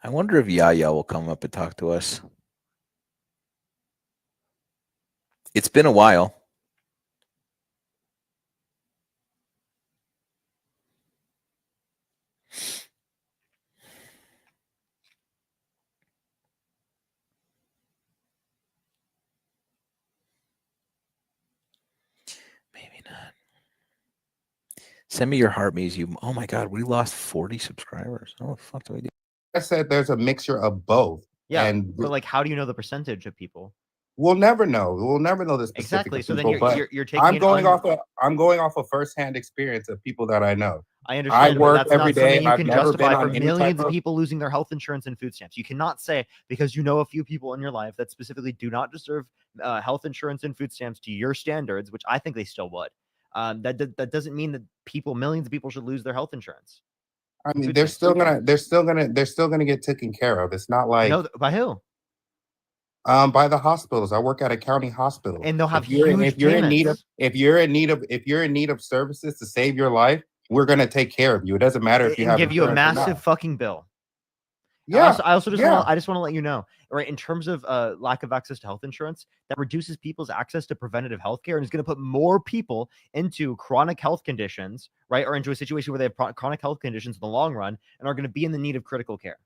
Speaker 20: I wonder if Yaya will come up and talk to us. It's been a while. Maybe not. Send me your heart me's you. Oh my God, we lost 40 subscribers. Oh, what the fuck do we do?
Speaker 9: I said there's a mixture of both.
Speaker 2: Yeah,
Speaker 9: And
Speaker 2: but like, how do you know the percentage of people?
Speaker 9: we'll never know. We'll never know the specific
Speaker 2: Exactly. So then
Speaker 9: people,
Speaker 2: you're
Speaker 9: but
Speaker 2: taking
Speaker 9: I'm
Speaker 2: an
Speaker 9: going off of firsthand experience of people that I know.
Speaker 2: I understand, but
Speaker 9: work
Speaker 2: that's
Speaker 9: every
Speaker 2: not something
Speaker 9: day.
Speaker 2: you
Speaker 9: I've
Speaker 2: can
Speaker 9: never
Speaker 2: justify
Speaker 9: been
Speaker 2: for
Speaker 9: on any
Speaker 2: millions
Speaker 9: type
Speaker 2: of people losing their health insurance and food stamps. You cannot say because you know a few people in your life that specifically do not deserve health insurance and food stamps to your standards, which I think they still would. That doesn't mean that millions of people should lose their health insurance.
Speaker 9: I mean, they're still gonna get taken care of. It's not like
Speaker 2: No, by who?
Speaker 9: By the hospitals. I work at a county hospital,
Speaker 2: And they'll have
Speaker 9: if you're
Speaker 2: huge payments.
Speaker 9: if you're in need of services to save your life, we're gonna take care of you. It doesn't matter if you
Speaker 2: And
Speaker 9: have
Speaker 2: give you a
Speaker 9: insurance or not.
Speaker 2: massive fucking bill.
Speaker 9: Yeah,
Speaker 2: I also just
Speaker 9: yeah.
Speaker 2: want to let you know, right? In terms of lack of access to health insurance, that reduces people's access to preventative health care and is going to put more people into chronic health conditions, right? Or into a situation where they have chronic health conditions in the long run and are going to be in the need of critical care.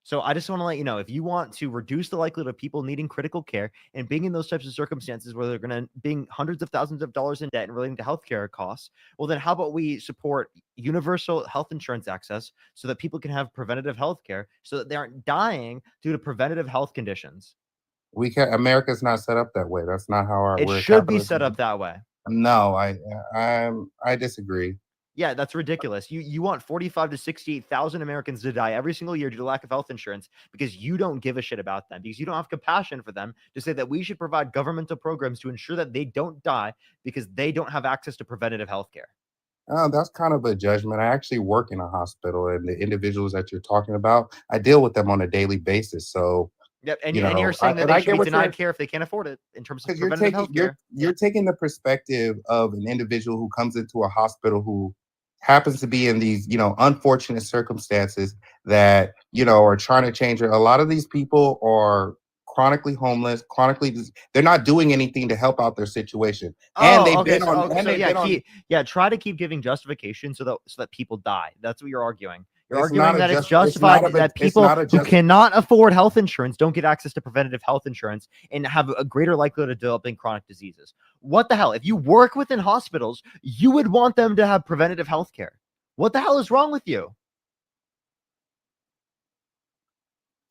Speaker 2: So I just want to let you know, if you want to reduce the likelihood of people needing critical care and being in those types of circumstances where they're going to being hundreds of thousands of dollars in debt and relating to healthcare costs, well, then how about we support universal health insurance access so that people can have preventative health care so that they aren't dying due to preventative health conditions?
Speaker 9: We can't. America's not set up that way. That's not how our.
Speaker 2: It
Speaker 9: we're
Speaker 2: should be
Speaker 9: capitalism.
Speaker 2: set up that way.
Speaker 9: No, I disagree.
Speaker 2: Yeah, that's ridiculous. You want 45 to 68,000 Americans to die every single year due to lack of health insurance because you don't give a shit about them, because you don't have compassion for them to say that we should provide governmental programs to ensure that they don't die because they don't have access to preventative health care.
Speaker 9: Oh, that's kind of a judgment. I actually work in a hospital, and the individuals that you're talking about, I deal with them on a daily basis. So,
Speaker 2: Yep, and
Speaker 9: you know,
Speaker 2: you're saying that
Speaker 9: and I
Speaker 2: they should
Speaker 9: get
Speaker 2: be
Speaker 9: what
Speaker 2: denied
Speaker 9: you're
Speaker 2: care if they can't afford it in terms of
Speaker 9: because you're
Speaker 2: preventative
Speaker 9: taking
Speaker 2: health care.
Speaker 9: you're taking the perspective of an individual who comes into a hospital who happens to be in these, unfortunate circumstances that, are trying to change it. A lot of these people are chronically homeless, they're not doing anything to help out their situation. And they've been on, and they've been on.
Speaker 2: Try to keep giving justification so that people die. That's what you're arguing. You're
Speaker 9: It's
Speaker 2: arguing
Speaker 9: not a
Speaker 2: that it's
Speaker 9: just- it's
Speaker 2: justified
Speaker 9: not a-
Speaker 2: that
Speaker 9: it's
Speaker 2: people
Speaker 9: not a
Speaker 2: who
Speaker 9: just-
Speaker 2: cannot afford health insurance don't get access to preventative health insurance and have a greater likelihood of developing chronic diseases. What the hell? If you work within hospitals, you would want them to have preventative health care. What the hell is wrong with you?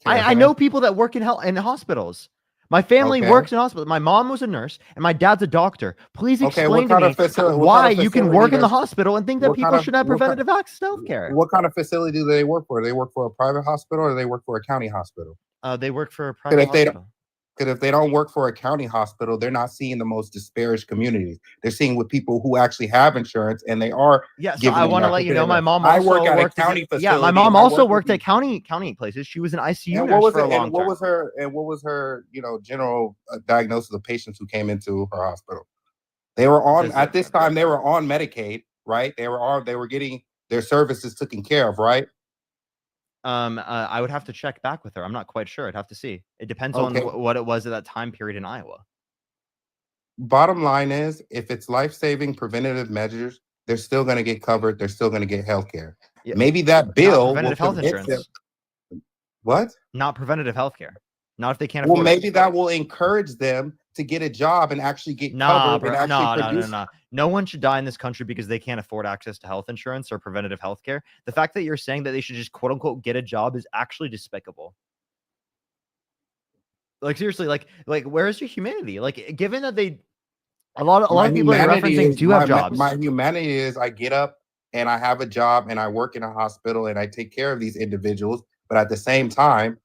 Speaker 2: I know people that work in hospitals. My family works in hospitals. My mom was a nurse and my dad's a doctor. Please explain to me why you can work in the hospital and think that people should have preventative access to health care.
Speaker 9: What kind of facility do they work for? Do they work for a private hospital or do they work for a county hospital?
Speaker 2: They work for a private hospital.
Speaker 9: Because if they don't work for a county hospital, they're not seeing the most disparaged communities. They're seeing with people who actually have insurance, and they are.
Speaker 2: Yeah, so I want to let you know, my mom also
Speaker 9: work at
Speaker 2: worked
Speaker 9: a county facility.
Speaker 2: Yeah, my mom also worked at county places. She was an ICU nurse for a long time.
Speaker 9: What was her, general diagnosis of patients who came into her hospital? They were on at this time. They were on Medicaid, right? They were getting their services taken care of, right?
Speaker 2: I would have to check back with her. I'm not quite sure. I'd have to see. It depends on
Speaker 9: Okay.
Speaker 2: what it was at that time period in Iowa.
Speaker 9: Bottom line is, if it's life-saving preventative measures, they're still going to get covered. They're still going to get health care.
Speaker 2: Yeah,
Speaker 9: Maybe that
Speaker 2: not
Speaker 9: bill will
Speaker 2: preventative health
Speaker 9: convince them.
Speaker 2: insurance.
Speaker 9: What?
Speaker 2: Not preventative health care. Not if they can't
Speaker 9: Well,
Speaker 2: afford
Speaker 9: maybe
Speaker 2: it.
Speaker 9: that will encourage them to get a job and actually get
Speaker 2: Nah,
Speaker 9: covered and
Speaker 2: bro.
Speaker 9: actually
Speaker 2: No.
Speaker 9: produce.
Speaker 2: No one should die in this country because they can't afford access to health insurance or preventative health care. The fact that you're saying that they should just quote unquote get a job is actually despicable. Like seriously, like where's your humanity? Like given that a lot of people you're referencing do have jobs.
Speaker 9: My humanity is I get up and I have a job and I work in a hospital and I take care of these individuals. But at the same time,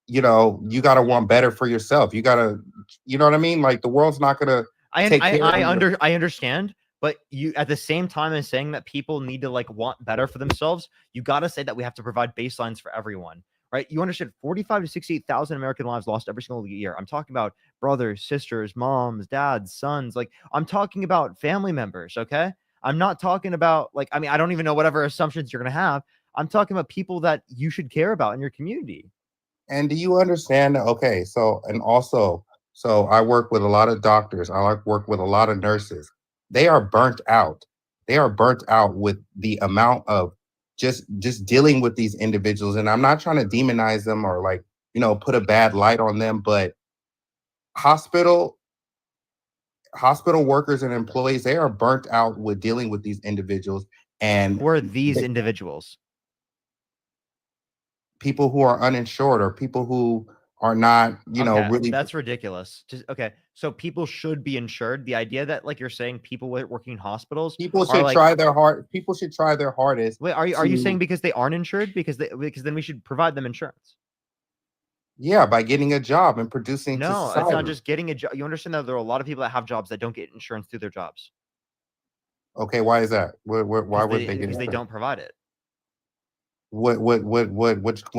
Speaker 9: you know, you got to want better for yourself. You got to, you know what I mean? Like the world's not going to take care of you.
Speaker 2: I understand, but you at the same time as saying that people need to like want better for themselves, you got to say that we have to provide baselines for everyone, right? You understand 45 to 68,000 American lives lost every single year. I'm talking about brothers, sisters, moms, dads, sons. Like I'm talking about family members, okay? I'm not talking about like, I mean, I don't even know whatever assumptions you're going to have. I'm talking about people that you should care about in your community.
Speaker 9: And do you understand? Okay, so and also, so I work with a lot of doctors. Work with a lot of nurses. They are burnt out. They are burnt out with the amount of just dealing with these individuals. And I'm not trying to demonize them or like, you know, put a bad light on them, but hospital workers and employees, they are burnt out with dealing with these individuals. And
Speaker 2: who are these individuals?
Speaker 9: People who are uninsured or people who are not, you know, really.
Speaker 2: That's ridiculous. Just okay. So people should be insured. The idea that like you're saying people working in hospitals,
Speaker 9: People should try their hardest.
Speaker 2: Wait, are you saying because they aren't insured? Because then we should provide them insurance.
Speaker 9: Yeah, by getting a job and producing.
Speaker 2: No, it's not just getting a job. You understand that there are a lot of people that have jobs that don't get insurance through their jobs.
Speaker 9: Okay, why is that? Why would they get?
Speaker 2: Because they don't provide it.
Speaker 9: What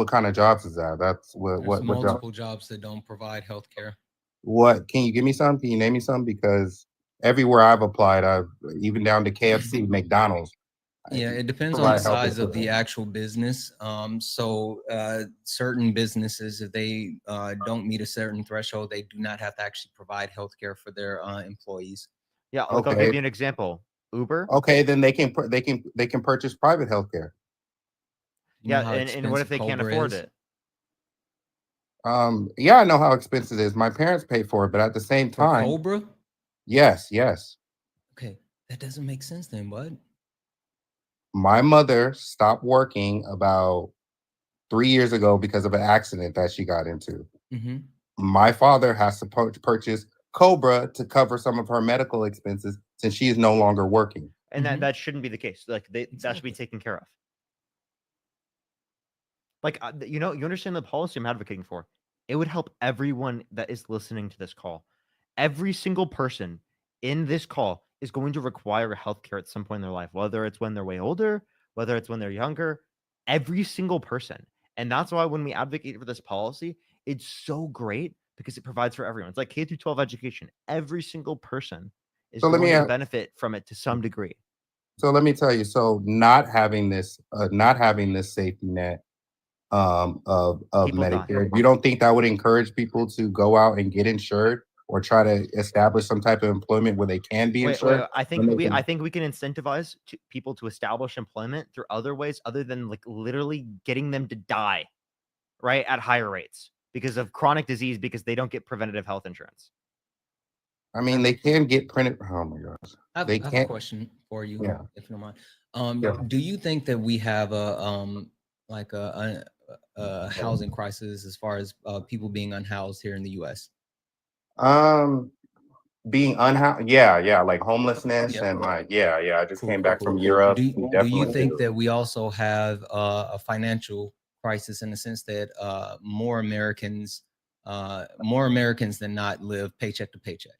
Speaker 9: kind of jobs is that? That's what
Speaker 3: multiple jobs that don't provide health care.
Speaker 9: What can you give me some? Can you name me some? Because everywhere I've applied, I've even down to KFC, McDonald's.
Speaker 3: Yeah, it depends on the size of the actual business. Certain businesses, if they don't meet a certain threshold, they do not have to actually provide health care for their employees.
Speaker 2: Yeah, I'll give you an example. Uber.
Speaker 9: Okay, then they can purchase private health care.
Speaker 2: Yeah, and what if they can't afford it?
Speaker 9: Yeah, I know how expensive it is. My parents pay for it, but at the same time,
Speaker 3: Cobra?
Speaker 9: Yes.
Speaker 3: Okay, that doesn't make sense then, bud.
Speaker 9: My mother stopped working about 3 years ago because of an accident that she got into.
Speaker 3: Mm-hmm.
Speaker 9: My father has to purchase Cobra to cover some of her medical expenses since she is no longer working.
Speaker 2: And that shouldn't be the case. Like that should be taken care of. Like, you understand the policy I'm advocating for. It would help everyone that is listening to this call. Every single person in this call is going to require healthcare at some point in their life, whether it's when they're way older, whether it's when they're younger, every single person. And that's why when we advocate for this policy, it's so great because it provides for everyone. It's like K through 12 education. Every single person is going to benefit from it to some degree.
Speaker 9: So let me tell you, so not having this safety net of
Speaker 2: People
Speaker 9: Medicare,
Speaker 2: die.
Speaker 9: you don't think that would encourage people to go out and get insured or try to establish some type of employment where they can be insured?
Speaker 2: I think we can incentivize people to establish employment through other ways other than like literally getting them to die, right, at higher rates because of chronic disease because they don't get preventative health insurance.
Speaker 9: I mean, they can get printed. Oh my gosh.
Speaker 3: I have a question for you, if you don't mind. Do you think that we have a housing crisis as far as people being unhoused here in the U.S.?
Speaker 9: Being unhoused, yeah, like homelessness and like, I just came back from Europe.
Speaker 3: Do you think that we also have a financial crisis in the sense that more Americans than not live paycheck to paycheck?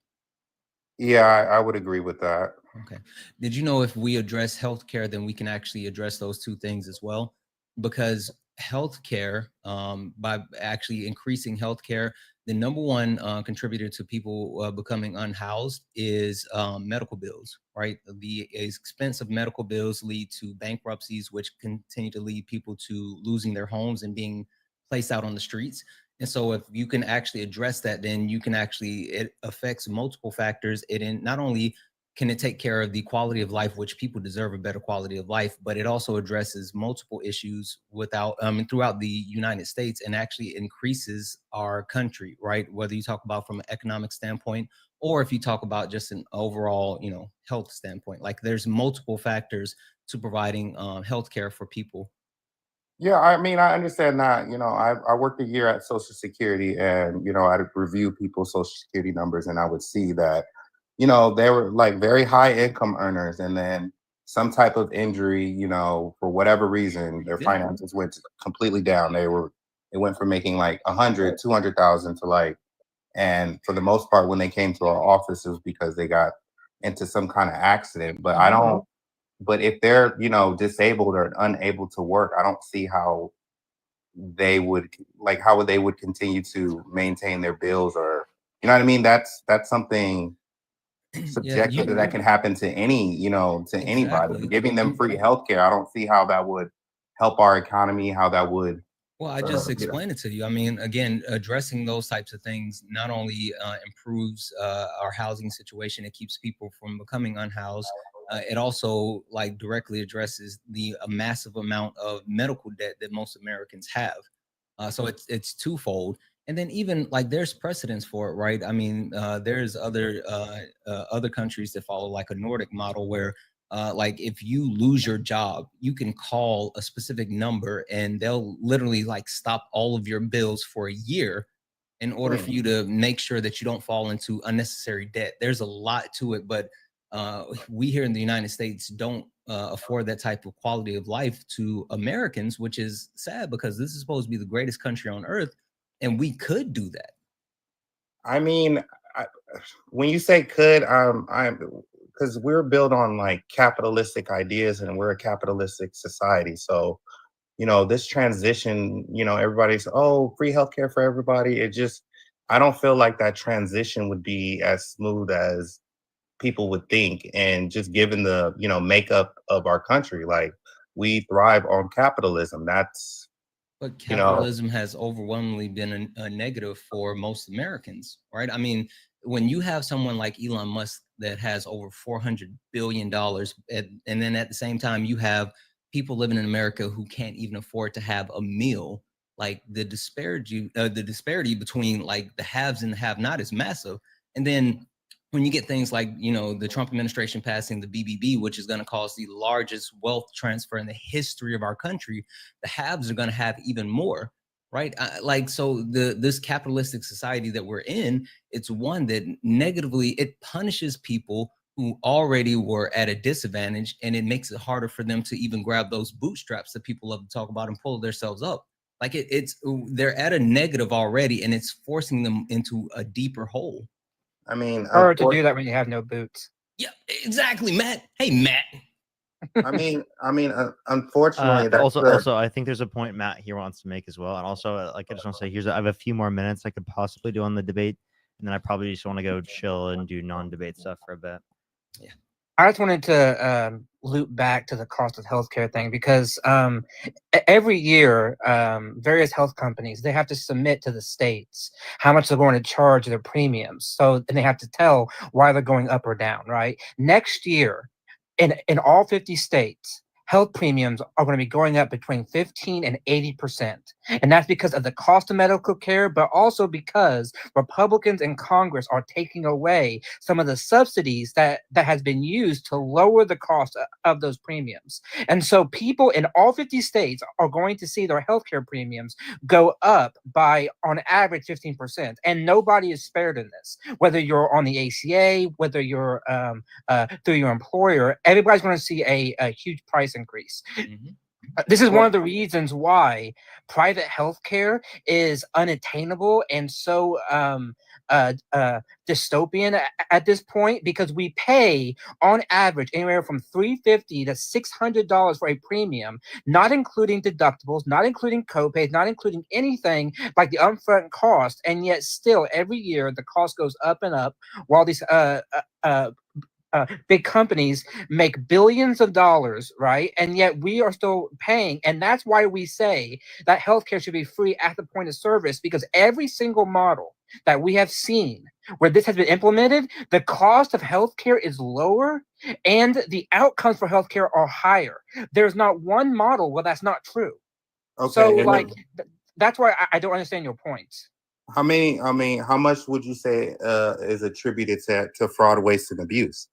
Speaker 9: Yeah, I would agree with that.
Speaker 3: Okay. Did you know if we address healthcare, then we can actually address those two things as well? Because healthcare, by actually increasing healthcare, the number one contributor to people becoming unhoused is medical bills, right? The expense of medical bills lead to bankruptcies, which continue to lead people to losing their homes and being placed out on the streets. And so if you can actually address that, then you can actually, it affects multiple factors. Not only can it take care of the quality of life, which people deserve a better quality of life, but it also addresses multiple issues throughout the United States, and actually increases our country, right? Whether you talk about from an economic standpoint, or if you talk about just an overall, health standpoint. Like there's multiple factors to providing healthcare for people.
Speaker 9: Yeah, I mean, I understand that. I worked a year at Social Security, and I'd review people's Social Security numbers, and I would see that, they were like very high income earners, and then some type of injury, for whatever reason, their
Speaker 3: Yeah.
Speaker 9: finances went completely down. They went from making like 100, 200,000 to like, and for the most part, when they came to our office, it was because they got into some kind of accident. But I don't. But if they're, disabled or unable to work, I don't see how they would continue to maintain their bills, or you know what I mean? That's something subjective that can happen to to anybody.
Speaker 3: Exactly.
Speaker 9: Giving them free healthcare, I don't see how that would help our economy, how that would.
Speaker 3: Well, I just explained it to you. I mean, again, addressing those types of things not only improves our housing situation, it keeps people from becoming unhoused. It also directly addresses the massive amount of medical debt that most Americans have. So it's twofold. And then even there's precedence for it, right? I mean, there's other countries that follow like a Nordic model where if you lose your job, you can call a specific number and they'll literally stop all of your bills for a year in order for you to make sure that you don't fall into unnecessary debt. There's a lot to it, but we here in the United States don't afford that type of quality of life to Americans, which is sad because this is supposed to be the greatest country on earth, and we could do that.
Speaker 9: I mean, when you say could, I'm because we're built on capitalistic ideas, and we're a capitalistic society. So, this transition, everybody's free healthcare for everybody. I don't feel like that transition would be as smooth as people would think. And just given the makeup of our country, we thrive on capitalism. That's
Speaker 3: But capitalism has overwhelmingly been a negative for most Americans, right? I mean, when you have someone like Elon Musk that has over $400 billion, and then at the same time, you have people living in America who can't even afford to have a meal, the disparity between the haves and the have-not is massive. And then when you get things like, the Trump administration passing the BBB, which is going to cause the largest wealth transfer in the history of our country, the haves are going to have even more, right? So this capitalistic society that we're in, it's one that negatively, it punishes people who already were at a disadvantage, and it makes it harder for them to even grab those bootstraps that people love to talk about and pull themselves up. They're at a negative already, and it's forcing them into a deeper hole.
Speaker 9: I mean,
Speaker 11: hard to do that when you have no boots.
Speaker 3: Yeah, exactly, Matt. Hey, Matt.
Speaker 9: Unfortunately, that's
Speaker 2: also, I think there's a point Matt here wants to make as well, and also, I just want to say, I have a few more minutes I could possibly do on the debate, and then I probably just want to go chill and do non-debate stuff for a bit.
Speaker 3: Yeah.
Speaker 11: I just wanted to loop back to the cost of healthcare thing because every year, various health companies, they have to submit to the states how much they're going to charge their premiums. So, and they have to tell why they're going up or down, right? Next year, in all 50 states, health premiums are going to be going up between 15 and 80%. And that's because of the cost of medical care, but also because Republicans in Congress are taking away some of the subsidies that has been used to lower the cost of those premiums. And so people in all 50 states are going to see their healthcare premiums go up by, on average, 15%. And nobody is spared in this. Whether you're on the ACA, whether you're through your employer, everybody's going to see a huge price increase. This is one of the reasons why private healthcare is unattainable and so dystopian at this point, because we pay on average anywhere from $350 to $600 for a premium, not including deductibles, not including copays, not including anything like the upfront cost, and yet still every year the cost goes up and up while these big companies make billions of dollars, right? And yet we are still paying. And that's why we say that healthcare should be free at the point of service, because every single model that we have seen where this has been implemented, the cost of healthcare is lower and the outcomes for healthcare are higher. There's not one model where that's not true.
Speaker 9: Okay.
Speaker 11: So,
Speaker 9: and
Speaker 11: like,
Speaker 9: then
Speaker 11: that's why I don't understand your point.
Speaker 9: how many? I mean, how much would you say is attributed to fraud, waste, and abuse?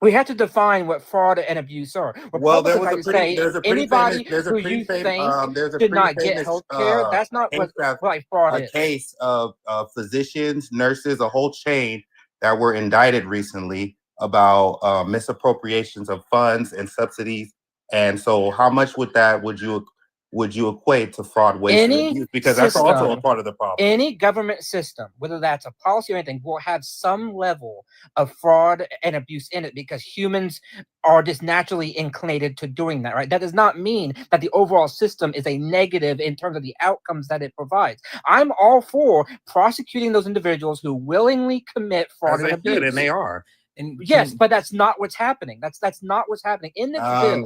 Speaker 11: We have to define what fraud and abuse are.
Speaker 9: Well, there
Speaker 11: Republicans
Speaker 9: was
Speaker 11: like
Speaker 9: a
Speaker 11: to
Speaker 9: pretty
Speaker 11: say
Speaker 9: there's a pretty famous
Speaker 11: anybody
Speaker 9: there's a
Speaker 11: who
Speaker 9: pretty
Speaker 11: you
Speaker 9: famous
Speaker 11: think
Speaker 9: there's a
Speaker 11: should
Speaker 9: pretty
Speaker 11: not get
Speaker 9: famous
Speaker 11: health care. That's not
Speaker 9: case of
Speaker 11: what fraud
Speaker 9: a
Speaker 11: is.
Speaker 9: case of physicians, nurses, a whole chain that were indicted recently about misappropriations of funds and subsidies. And so, how much would you equate to fraud, waste, and
Speaker 11: Any
Speaker 9: abuse? Because that's also a
Speaker 11: system,
Speaker 9: part of the problem.
Speaker 11: any government system, whether that's a policy or anything, will have some level of fraud and abuse in it, because humans are just naturally inclinated to doing that, right? That does not mean that the overall system is a negative in terms of the outcomes that it provides. I'm all for prosecuting those individuals who willingly commit fraud
Speaker 9: As
Speaker 11: and
Speaker 9: they
Speaker 11: abuse.
Speaker 9: should, and they are.
Speaker 3: And
Speaker 11: Yes, but that's not what's happening. That's not what's happening in the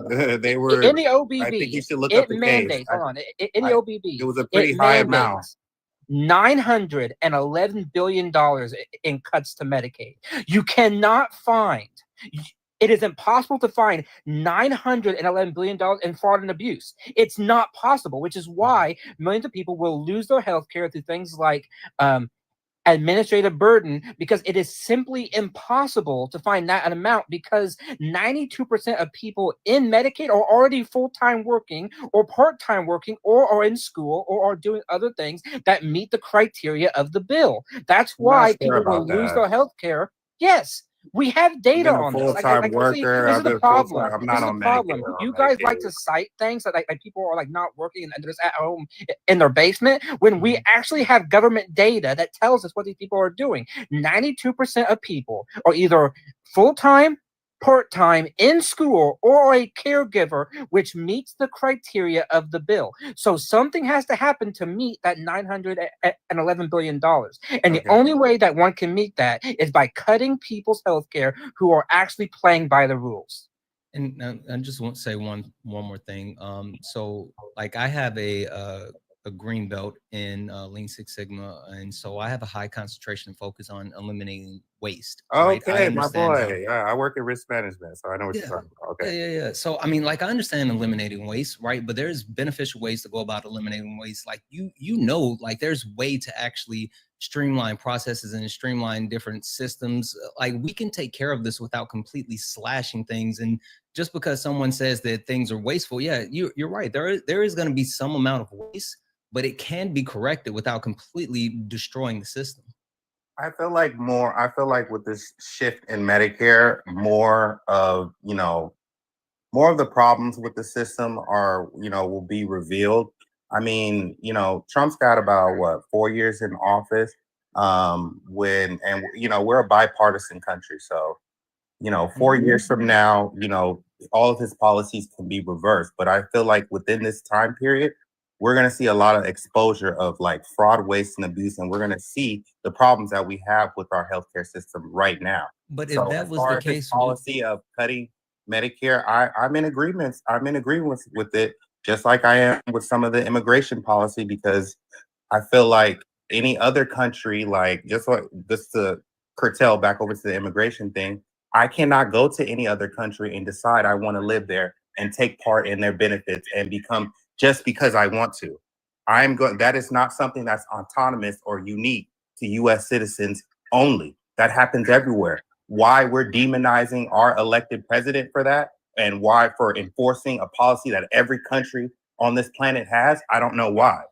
Speaker 11: bill.
Speaker 9: They were.
Speaker 11: In the
Speaker 9: I think you
Speaker 11: OBB,
Speaker 9: should look up
Speaker 11: it
Speaker 9: the case.
Speaker 11: mandates. Hold on. In the OBB,
Speaker 9: It was a
Speaker 11: it
Speaker 9: pretty high amount.
Speaker 11: mandates $911 billion in cuts to Medicaid. You cannot find. It is impossible to find $911 billion in fraud and abuse. It's not possible, which is why millions of people will lose their health care through things like administrative burden, because it is simply impossible to find that amount, because 92% of people in Medicaid are already full-time working or part-time working or are in school or are doing other things that meet the criteria of the bill. That's
Speaker 9: I'm not
Speaker 11: why
Speaker 9: sure
Speaker 11: people will
Speaker 9: about
Speaker 11: lose
Speaker 9: that.
Speaker 11: their health care. Yes. We have
Speaker 9: I've
Speaker 11: data
Speaker 9: been a
Speaker 11: on this.
Speaker 9: full-time
Speaker 11: See,
Speaker 9: worker.
Speaker 11: this
Speaker 9: I've
Speaker 11: is the
Speaker 9: been
Speaker 11: problem.
Speaker 9: full-time. I'm
Speaker 11: This
Speaker 9: not
Speaker 11: is the
Speaker 9: on
Speaker 11: problem.
Speaker 9: Medicare.
Speaker 11: You
Speaker 9: On
Speaker 11: guys like
Speaker 9: Medicaid.
Speaker 11: to cite things that like people are like not working and they're just at home in their basement, when we actually have government data that tells us what these people are doing. 92% of people are either full-time, part-time, in school, or a caregiver, which meets the criteria of the bill. So something has to happen to meet that $911 billion. And the only way that one can meet that is by cutting people's health care who are actually playing by the rules.
Speaker 3: And I just want to say one more thing. So like I have a green belt in Lean Six Sigma, and so I have a high concentration and focus on eliminating waste. Right? I
Speaker 9: Okay, my
Speaker 3: understand how-
Speaker 9: boy. Yeah, I work in risk management, so I know what you're
Speaker 3: Yeah.
Speaker 9: talking about. Okay.
Speaker 3: Yeah. So I mean, like I understand eliminating waste, right? But there's beneficial ways to go about eliminating waste. Like like there's way to actually streamline processes and streamline different systems. Like we can take care of this without completely slashing things. And just because someone says that things are wasteful, yeah, you're right. There is going to be some amount of waste, but it can be corrected without completely destroying the system.
Speaker 9: I feel like with this shift in Medicare, more of the problems with the system will be revealed. I mean, Trump's got about 4 years in office. We're a bipartisan country, so 4 years from now, all of his policies can be reversed. But I feel like within this time period, we're going to see a lot of exposure of like fraud, waste, and abuse, and we're going to see the problems that we have with our healthcare system right now.
Speaker 3: But if
Speaker 9: So
Speaker 3: that
Speaker 9: as
Speaker 3: was
Speaker 9: far
Speaker 3: the
Speaker 9: as this
Speaker 3: case,
Speaker 9: policy of cutting Medicare, I'm in agreement. I'm in agreement with it, just like I am with some of the immigration policy, because I feel like any other country, like just to curtail back over to the immigration thing, I cannot go to any other country and decide I want to live there and take part in their benefits and become just because I want to. That is not something that's autonomous or unique to US citizens only. That happens everywhere. Why we're demonizing our elected president for that, and why for enforcing a policy that every country on this planet has, I don't know why.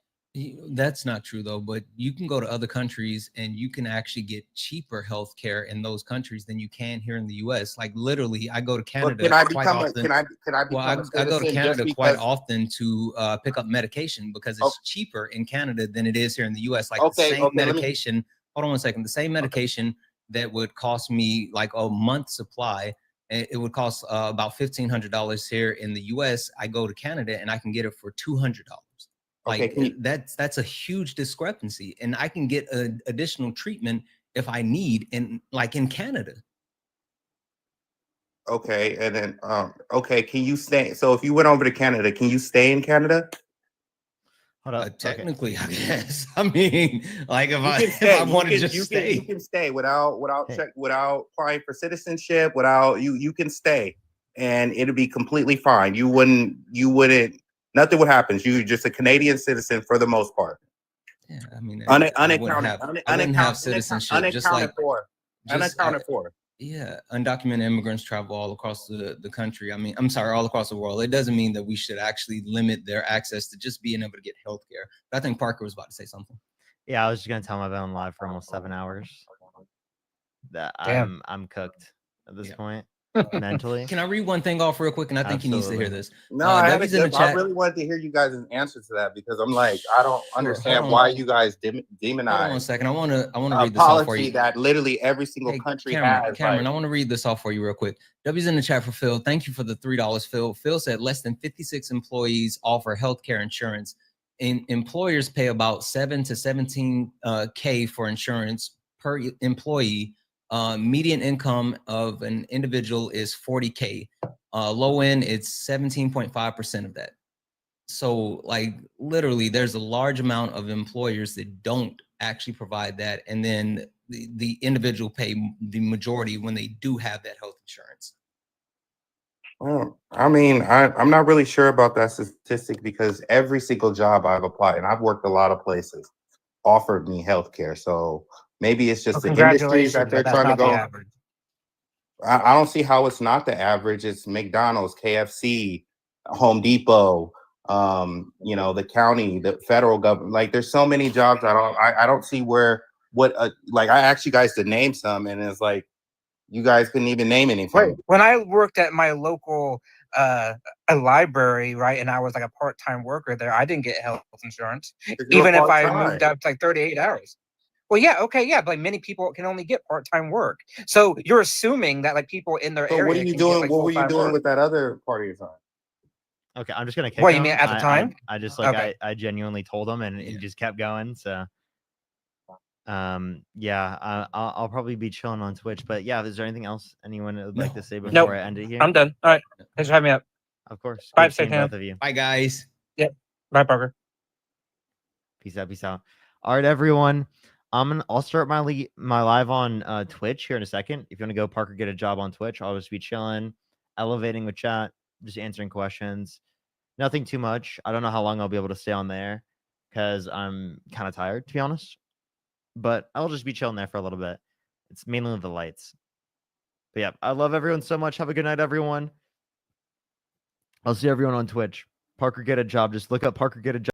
Speaker 3: That's not true though, but you can go to other countries and you can actually get cheaper healthcare in those countries than you can here in the US. Like literally, I go to Canada quite often.
Speaker 9: Can I
Speaker 3: I go to Canada quite often to pick up medication because it's cheaper in Canada than it is here in the US. Like the same medication hold on one second. The same medication that would cost me like a month's supply, it would cost about $1,500 here in the US. I go to Canada and I can get it for $200. Like that's a huge discrepancy, and I can get additional treatment if I need in Canada.
Speaker 9: Okay, and then okay, can you stay? So if you went over to Canada, can you stay in Canada?
Speaker 2: Hold up.
Speaker 3: Technically, I guess. I mean, like if
Speaker 9: You
Speaker 3: I
Speaker 9: can
Speaker 3: if
Speaker 9: stay.
Speaker 3: I want to
Speaker 9: You
Speaker 3: just stay.
Speaker 9: you can stay without without applying for citizenship. Without you can stay, and it'll be completely fine. You wouldn't nothing would happen. You're just a Canadian citizen for the most part.
Speaker 3: Yeah, I mean,
Speaker 9: I
Speaker 3: wouldn't have citizenship, just like
Speaker 9: unaccounted for.
Speaker 3: Yeah, undocumented immigrants travel all across the country. I mean, I'm sorry, all across the world. It doesn't mean that we should actually limit their access to just being able to get healthcare. But I think Parker was about to say something.
Speaker 2: Yeah, I was just gonna tell him I've been on live for almost 7 hours. That
Speaker 3: Damn.
Speaker 2: I'm cooked at this point mentally.
Speaker 3: Can I read one thing off real quick? And I think he needs to hear this.
Speaker 9: No,
Speaker 3: Debbie's
Speaker 9: Debbie's
Speaker 3: in the
Speaker 9: I
Speaker 3: chat.
Speaker 9: really wanted to hear you guys' answer to that because I'm like, I don't understand
Speaker 3: hold on.
Speaker 9: why you guys demonize.
Speaker 3: Hold on one second. I want to
Speaker 9: a
Speaker 3: read this off for
Speaker 9: policy
Speaker 3: you.
Speaker 9: that literally every single country has.
Speaker 3: Cameron,
Speaker 9: like-
Speaker 3: I want to read this off for you real quick. W's in the chat for Phil. Thank you for the $3, Phil. Phil said less than 56 employees offer healthcare insurance. Employers pay about 7 to 17K for insurance per employee. Median income of an individual is 40K. Low end, it's 17.5% of that. So like literally there's a large amount of employers that don't actually provide that. And then the individual pay the majority when they do have that health insurance.
Speaker 9: Well, I mean, I'm not really sure about that statistic because every single job I've applied, and I've worked a lot of places, offered me healthcare. So maybe it's just the industries that they're trying to go. I don't see how it's not the average. It's McDonald's, KFC, Home Depot, the county, the federal government. Like there's so many jobs. I don't see like I asked you guys to name some, and it's like you guys couldn't even name anything.
Speaker 11: Wait, when I worked at my local a library, right, and I was like a part-time worker there, I didn't get health insurance, even if I moved up to like 38 hours. Well, yeah, okay, yeah, but like many people can only get part-time work. So you're assuming that like people in their
Speaker 9: So
Speaker 11: area.
Speaker 9: what are you doing? What were you doing with that other part of your time?
Speaker 2: Okay, I'm just gonna kick
Speaker 11: What,
Speaker 2: him.
Speaker 11: you mean at the time?
Speaker 2: I just like
Speaker 11: Okay.
Speaker 2: I genuinely told him, and he just kept going. So, yeah, I'll probably be chilling on Twitch. But yeah, is there anything else anyone would like to say before
Speaker 11: Nope.
Speaker 2: I end it here?
Speaker 11: I'm done. All right, thanks for having me up.
Speaker 2: Of course.
Speaker 11: Bye,
Speaker 2: Good seeing
Speaker 11: Santana.
Speaker 2: both of you.
Speaker 3: Bye, guys.
Speaker 11: Yep. Bye, Parker.
Speaker 2: Peace out. Peace out. All right, everyone. I'll start my live on Twitch here in a second. If you want to go, Parker, get a job on Twitch. I'll just be chilling, elevating with chat, just answering questions. Nothing too much. I don't know how long I'll be able to stay on there because I'm kind of tired, to be honest. But I'll just be chilling there for a little bit. It's mainly the lights. But yeah, I love everyone so much. Have a good night, everyone. I'll see everyone on Twitch. Parker, get a job. Just look up Parker, get a job.